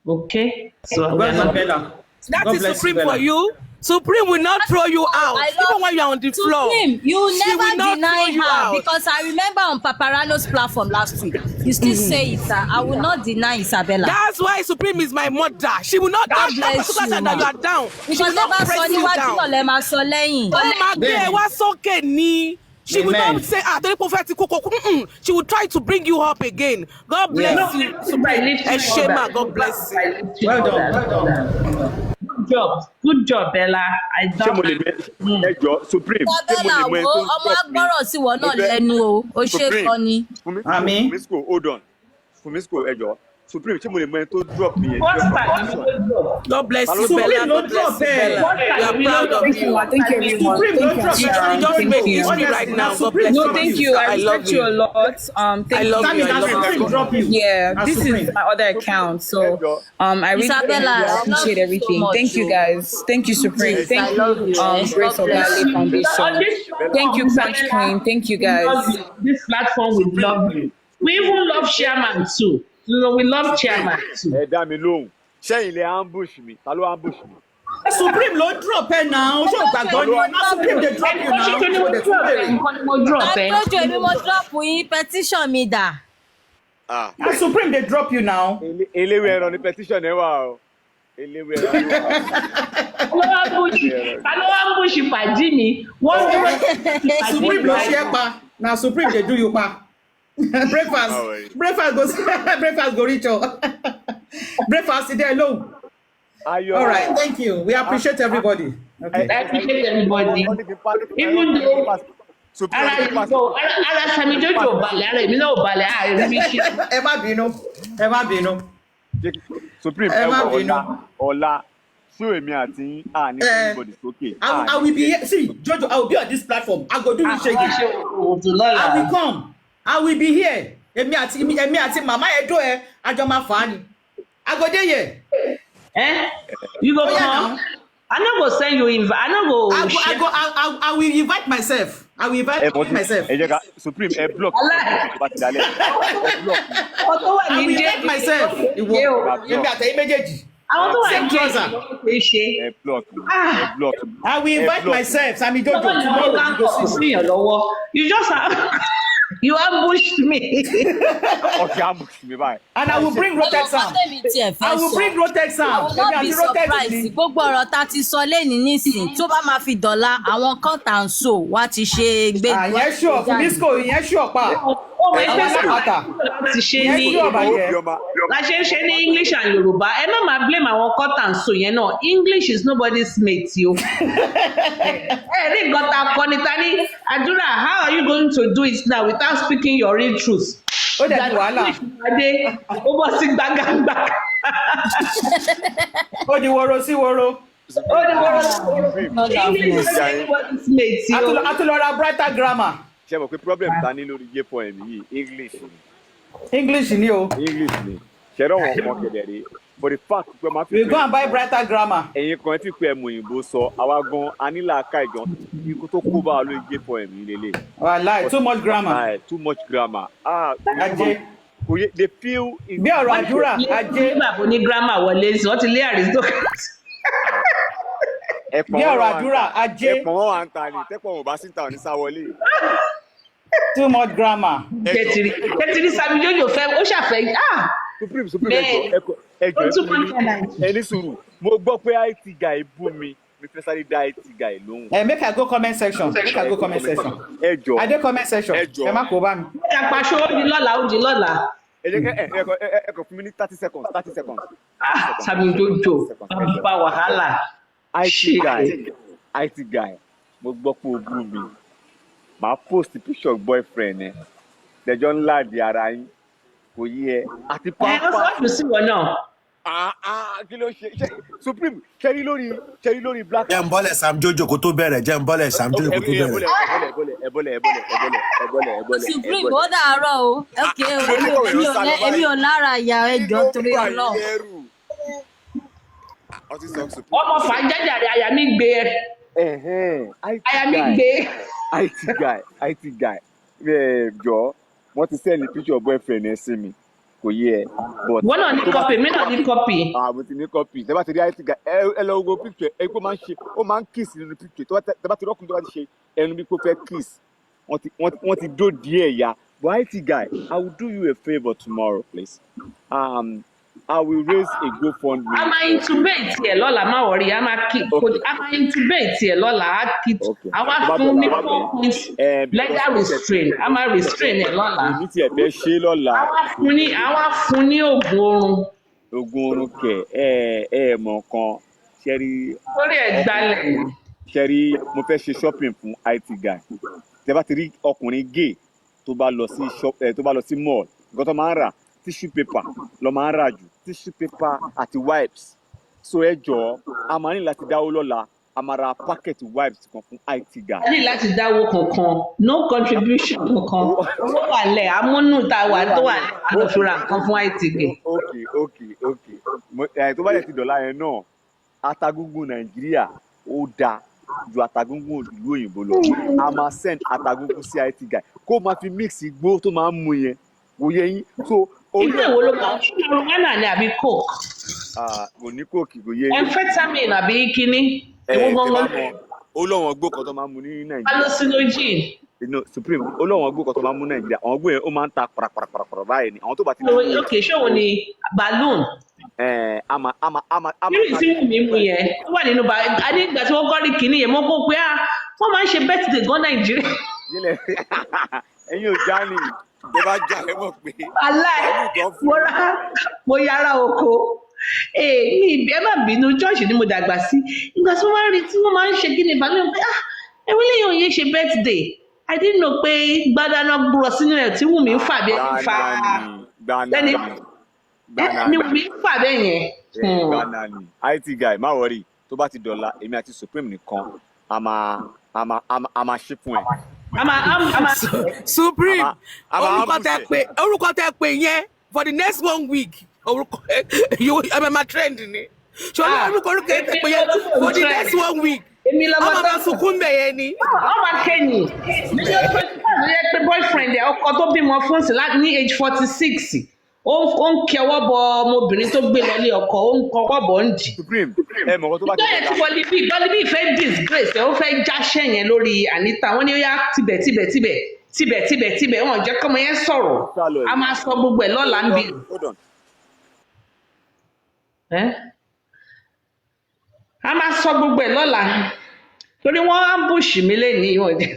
Okay? So Well done, Bella. That God is bless Supreme you, Bella. for you. Supreme will not throw you out, even when you're on the floor. Supreme, you She will never not deny throw you her out. because I remember on Paparano's platform last week, you still say it, sir. I will not deny Isabella. That's why Supreme is my mother. She will not God that bless particular you, time that you are down. She Because will not never press saw you níwájú down. náà lẹ máa sọ lẹ́yìn. Oh my God, what's okay, ni? She will Amen. not say, the prophetic cocoa. She will try to bring you up again. God bless you, Supreme. Shema, God bless you. Well done. Well done. Good job, Bella. I ṣé mo lè don't. ẹjọ Supreme ṣé mo lè Isabella mọ ẹni wo tó ọmọ drop mi agbọ́rọ̀ sí wọn náà lẹ́nu o, ó ṣe é kọ́ ni. Àmín. Fumisco hold on Fumisco ẹjọ Supreme ṣé mo lè mọ ẹni tó drop mi yẹn First just time, question. God bless you, Supreme Bella. no God drop bless you, her. Bella. We are proud of you. Thank you, everyone. Supreme Thank no drop you. You her. just made history you. right now. God Supreme bless No, you. thank you. I love respect you a lot. Thank I love That you. means I that love Supreme you. drop you. Yeah, That's this Supreme. is my other account, so I really Isabella, I love appreciate you everything. so much, Thank you oh. guys. Thank you, Supreme. Yes, Thank I love you, you, Grace God bless O'Malley you. Foundation. Thank you, Punch Queen. Thank you, guys. This platform, we love you. We even love Chairman too. We love Chairman too. ẹ dá mi lóhùn ṣẹ́yìn lè ambush mi ta ló ambush mi. Supreme no drop her now. Ṣé o gbàgbọ́ ni? Na Supreme dey drop you now. Ṣé kí ni mo drop ẹ? Nǹkan ni mo drop ẹ. Àjọjọ èmi mo drop yín petition mi dà. Na Supreme dey drop you now. eléwé ẹran ní petition ẹ wà o eléwé ẹran ló wà. Ta ló wá ń bùṣì fàájì mi? Wọ́n dúró Supreme no share pa. Na Supreme dey do you pa. Breakfast go reach you. Breakfast dey alone. Ayọ̀. All right, thank you. We appreciate everybody. Okay. I appreciate everybody. Even though ara Sammy Jojo ò balẹ̀, ara èmi náà ò balẹ̀, ààrẹ mi ṣe. Ẹ má bínú. Ẹ má bínú. Supreme Ẹ ẹ má wọ bínú. ọ̀la ṣó èmi àti ní everybody sókè. I will be here. See, Jojo, I will be on this platform. I go do you shaking. I will come. I will be here. Èmi àti Mama Edo àjọ máa fà á ni. I go dey here. You go yeah, come. now. I no go send you invite. I no go. I will invite myself. I will invite myself. ẹ jẹ́ ká Supreme ẹ block bá ti dalẹ̀ ẹ block. Ọtọ́ wà I ní will jẹ́ invite myself. Ìwọ èmi àtẹ̀yìn méjèèjì. àwọn tó wà ní Same jẹ́ trouser. ẹ block ẹ block. I will invite myself. Sammy Jojo Ọtọ́ ni tomorrow wọ́n we go kàn see. sí yàn lọ́wọ́. You just have. You ambushed me. Okay, ambush me bye. And I will bring Rotex Sam. I will bring Rotex Sam. I will not be surprised. Gbogbo ọ̀rọ̀ tá ti sọ lẹ́ni nísìn tó bá máa fi dọ̀la àwọn cut and sew wá ti ṣe gbé. Ìyẹn ṣùọ̀ fún disco, ìyẹn ṣùọ̀ pa. Ó mọ ẹgbẹ́ sábà láti ṣe ní la ṣe ń ṣe ní English and Yorùbá. Ẹ má máa blame àwọn cut and sew yẹn náà. English is nobody's mate yo. Ẹ rí nǹkan tá a kọ́ ni ta ní àdúrà, how are you going to do it now without speaking your real truth? Ó dẹ̀ di wàhálà. Adé, ó bọ́ sí gbàgàgbà. Ó di woro sí woro. Ó ní wọ́n English is anybody's mate yo. A tún lọ ra brighter grammar. Ṣé mo pé problem ta ní lórí J poem yìí English ni. English ni o. English ni. Ṣé rọ̀ wọ́n mọ́ kedere? For the fact pé máa fi. We go and buy brighter grammar. Ẹ̀yin kan tí pé ẹ̀mú òyìnbó sọ, àwa gan anílà ká ìjọ ikú tó kó bá wa lórí J poem yìí lélẹ̀. Wàláì, too much grammar. Too much grammar. Ajé. They feel. Bí ọ̀rọ̀ àdúrà, ajé. Nígbà tó ní grammar wọlé sí, wọ́n ti lé aristocrat. Bí ọ̀rọ̀ àdúrà, ajé. Ẹ̀pọ̀n wọn wà ń ta ni, tẹ́pọ̀ wọn ò bá sí ta ò ní sá wọlé. Too much grammar. Kẹtìrì Sami Jojo fẹ́, ó ṣàfẹ́. Supreme ẹni sùúrù mo gbọ́ pé IT guy bú mi fẹ́ sáré dá IT guy lóhùn. Make I go comment section. Ẹ jọ̀ọ́. I dey comment section. Ẹ má kó bá mi. Ẹ pàṣẹ ó di lọ́la ó di lọ́la. Ẹ jẹ́ ẹ kọ fún mi ní 30 seconds. Sami Jojo bá wàhálà. IT guy mo gbọ́ pé o bú mi màá post picture boyfriend ẹ tẹjọ́ ńlá di ara yín kò yí ẹ àti pápá. Ẹ ọsàn ọdún sí wọn náà. Kí ló ṣe Supreme ṣẹ́rí lórí black. Jẹ́ ń bọ́lẹ̀ Sam Jojo kó tó bẹ̀rẹ̀ Jẹ́ ń bọ́lẹ̀ Sam Jojo kó tó bẹ̀rẹ̀. Ẹ bọ́lẹ̀. Supreme ó dàárọ̀ o. Èmi ò lára ìyá ẹjọ́ torí Ọlọ́run. Ọmọ fàájájàre àyà mi gbé ẹ. Àyà mi gbé. IT guy jọ wọ́n ti send picture boyfriend ẹ sí mi kò yé ẹ. Wọ́n náà ní copy mi náà ní copy. Mo ti ní copy tẹ́ bá ti rí IT guy ẹ lọ wo picture ẹ pé ó máa ń kiss nínú picture tẹ́ bá ti rọ́kùnrin tó bá ti ṣe ẹnu bí kò fẹ́ kiss wọ́n ti dó díẹ̀ ya but IT guy I will do you a favour tomorrow please. I will raise a GoFundMe. A máa intubate ẹ̀ lọ́la má wọ̀rí a máa intubate ẹ̀ lọ́la á kí a wá fún ní 4 points legal restraint a máa restrain ẹ̀ lọ́la. Èmi tí ẹ fẹ́ ṣe lọ́la. A wá fún ní oògùn oorun. Oògùn oorun kẹ̀ mọ̀ kan ṣẹ́rí. Lórí ẹ̀ gbalẹ̀. Ṣẹ́rí mo fẹ́ ṣe shopping fún IT guy. Tẹ́ bá ti rí ọkùnrin gay tó bá lọ sí mall nǹkan tó máa ń rà tissue paper lọ máa ń rà jù tissue paper àti wipes so ẹ jọ̀ọ́ a máa ní láti dáwó lọ́la a máa ra packet wipes kan fún IT guy. A ní láti dáwó kankan no contribution kankan owó wà lẹ̀ amúnú tá a wà tó wà lọ́fíra nǹkan fún IT guy. Okay tó bá yẹ ti dọ̀la yẹn náà atagúngún Nàìjíríà ó dáa ju atagúngún ìlú òyìnbó lọ a máa send atagúngún sí IT guy kó máa fi mix igbó tó máa ń mu yẹn kò yẹ yín so. Ìgbé wo ló máa ń ṣe marijuana ni àbí coke? Kò ní coke kò yé yín. Amphetamine àbí kíní? Ó lọ́wọ́n gbó kan tó máa ń mu ní Nàìjíríà. Hallucinogen. Supreme ó lọ́wọ́n gbó kan tó máa ń mu Nàìjíríà àwọn gbó yẹn ó máa ń ta pàràpàrà báyìí ni àwọn tó bá ti. Ok ṣé òun ni balloon? Kí tí mú mi mú yẹn? Ó wà nínú nígbà tí wọ́n kọ́ rí kíní yẹn mo kó pé wọ́n máa ń ṣe birthday gan Nàìjíríà. Ẹ̀yin ò já ni tó bá jà ẹ mọ̀ pé. Mo yára oko ní ẹ má bínú church ni mo dàgbà sí ìgbà tí wọ́n máa ń rí tí wọ́n máa ń ṣe kí ni ìbálòpọ̀ pé ẹ̀wọ́n lẹ́yìn òye ṣe birthday I didn't know pé gbádàná gbúrọ̀ sínú ẹ̀ tí Wùmí ń fà bẹ́ẹ̀ ni Wùmí ń fà bẹ́ẹ̀ yẹn. Gbàna ni IT guy má wọrí tó bá ti dọ̀la èmi àti Supreme nìkan a máa ṣe fún ẹ. Supreme orúkọ tẹ pé yẹn for the next 1 week orúkọ ma trend ni so orúkọ tẹ pé yẹn for the next 1 week ọmọ bá sunkún bẹ̀ yẹn ni. ọmọ kẹ́yìn ló yẹ pé boyfriend ẹ̀ ọkọ tó bímọ fún sí láti ní age 46 ó ń kẹwọ́ bọ ọmọbìnrin tó gbé lọlé ọkọ ó ń kọwọ́ bọ̀ ń jì. Supreme ẹ mọ̀ kó tó bá ti dọ̀la. Bọ́líbí fẹ́ disgrace ẹ̀ ó fẹ́ jáṣẹ́ yẹn lórí Anita wọ́n ní ó yá tibẹ̀ tíbẹ̀ wọn jẹ́ kọ́mọ yẹn sọ̀rọ̀ a máa sọ gbogbo ẹ̀ lọ́la ń bí. A máa sọ gbogbo ẹ̀ lọ́la torí wọ́n ambush mi lẹ́ni wọn jẹ́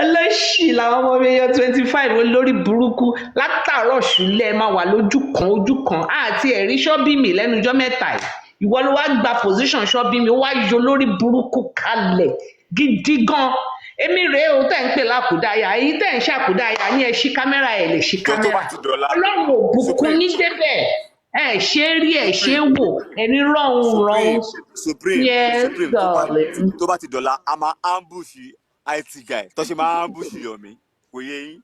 ọlọ́ṣì làwọn ọmọ mi yọ 25 olórí burúkú látàárọ̀ ṣúlẹ̀ máa wà lójú kan àti ẹ̀rí ṣọ́bí mi lẹ́nujọ́ mẹ́ta yìí ìwọ ló wá gba position ṣọ́bí mi ó wá yọ lórí burúkú kalẹ̀ gidi gan èmi rèé o tẹ̀ ń pè lákùdáyà èyí tẹ̀ ń ṣàkùdáyà ní ẹ ṣí kámẹ́rà ẹ̀ lè ṣí kámẹ́rà ọlọ́run ò bùkún ní débẹ̀ ẹ ṣe rí ẹ ṣe wò ẹni rọrùn Supreme tó bá ti dọ̀la a máa ambush IT guy tó ṣe máa ambush Yomi kò yé yín.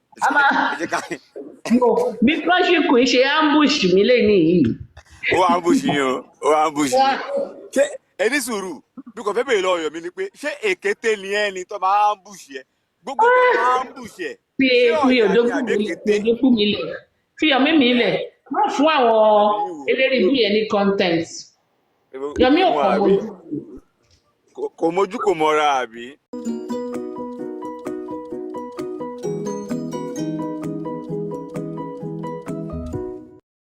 bí kọ́ṣí kò ń ṣe ambush mi lẹ́ni yìí. ó ambush yín ó ambush yín. ṣé ẹni sùúrù bí kò fẹ́ bèèrè lọ́wọ́ Yomi ni pé ṣé èkété ni ẹni tó máa ambush yẹ gbogbo tó máa ambush yẹ. fi òdòkú mi lẹ̀ fi Yomi mi lẹ̀ má fún àwọn eléré bí ẹni content Yomi ò kàn mójú. kò mójú kò mọ́ra àbí.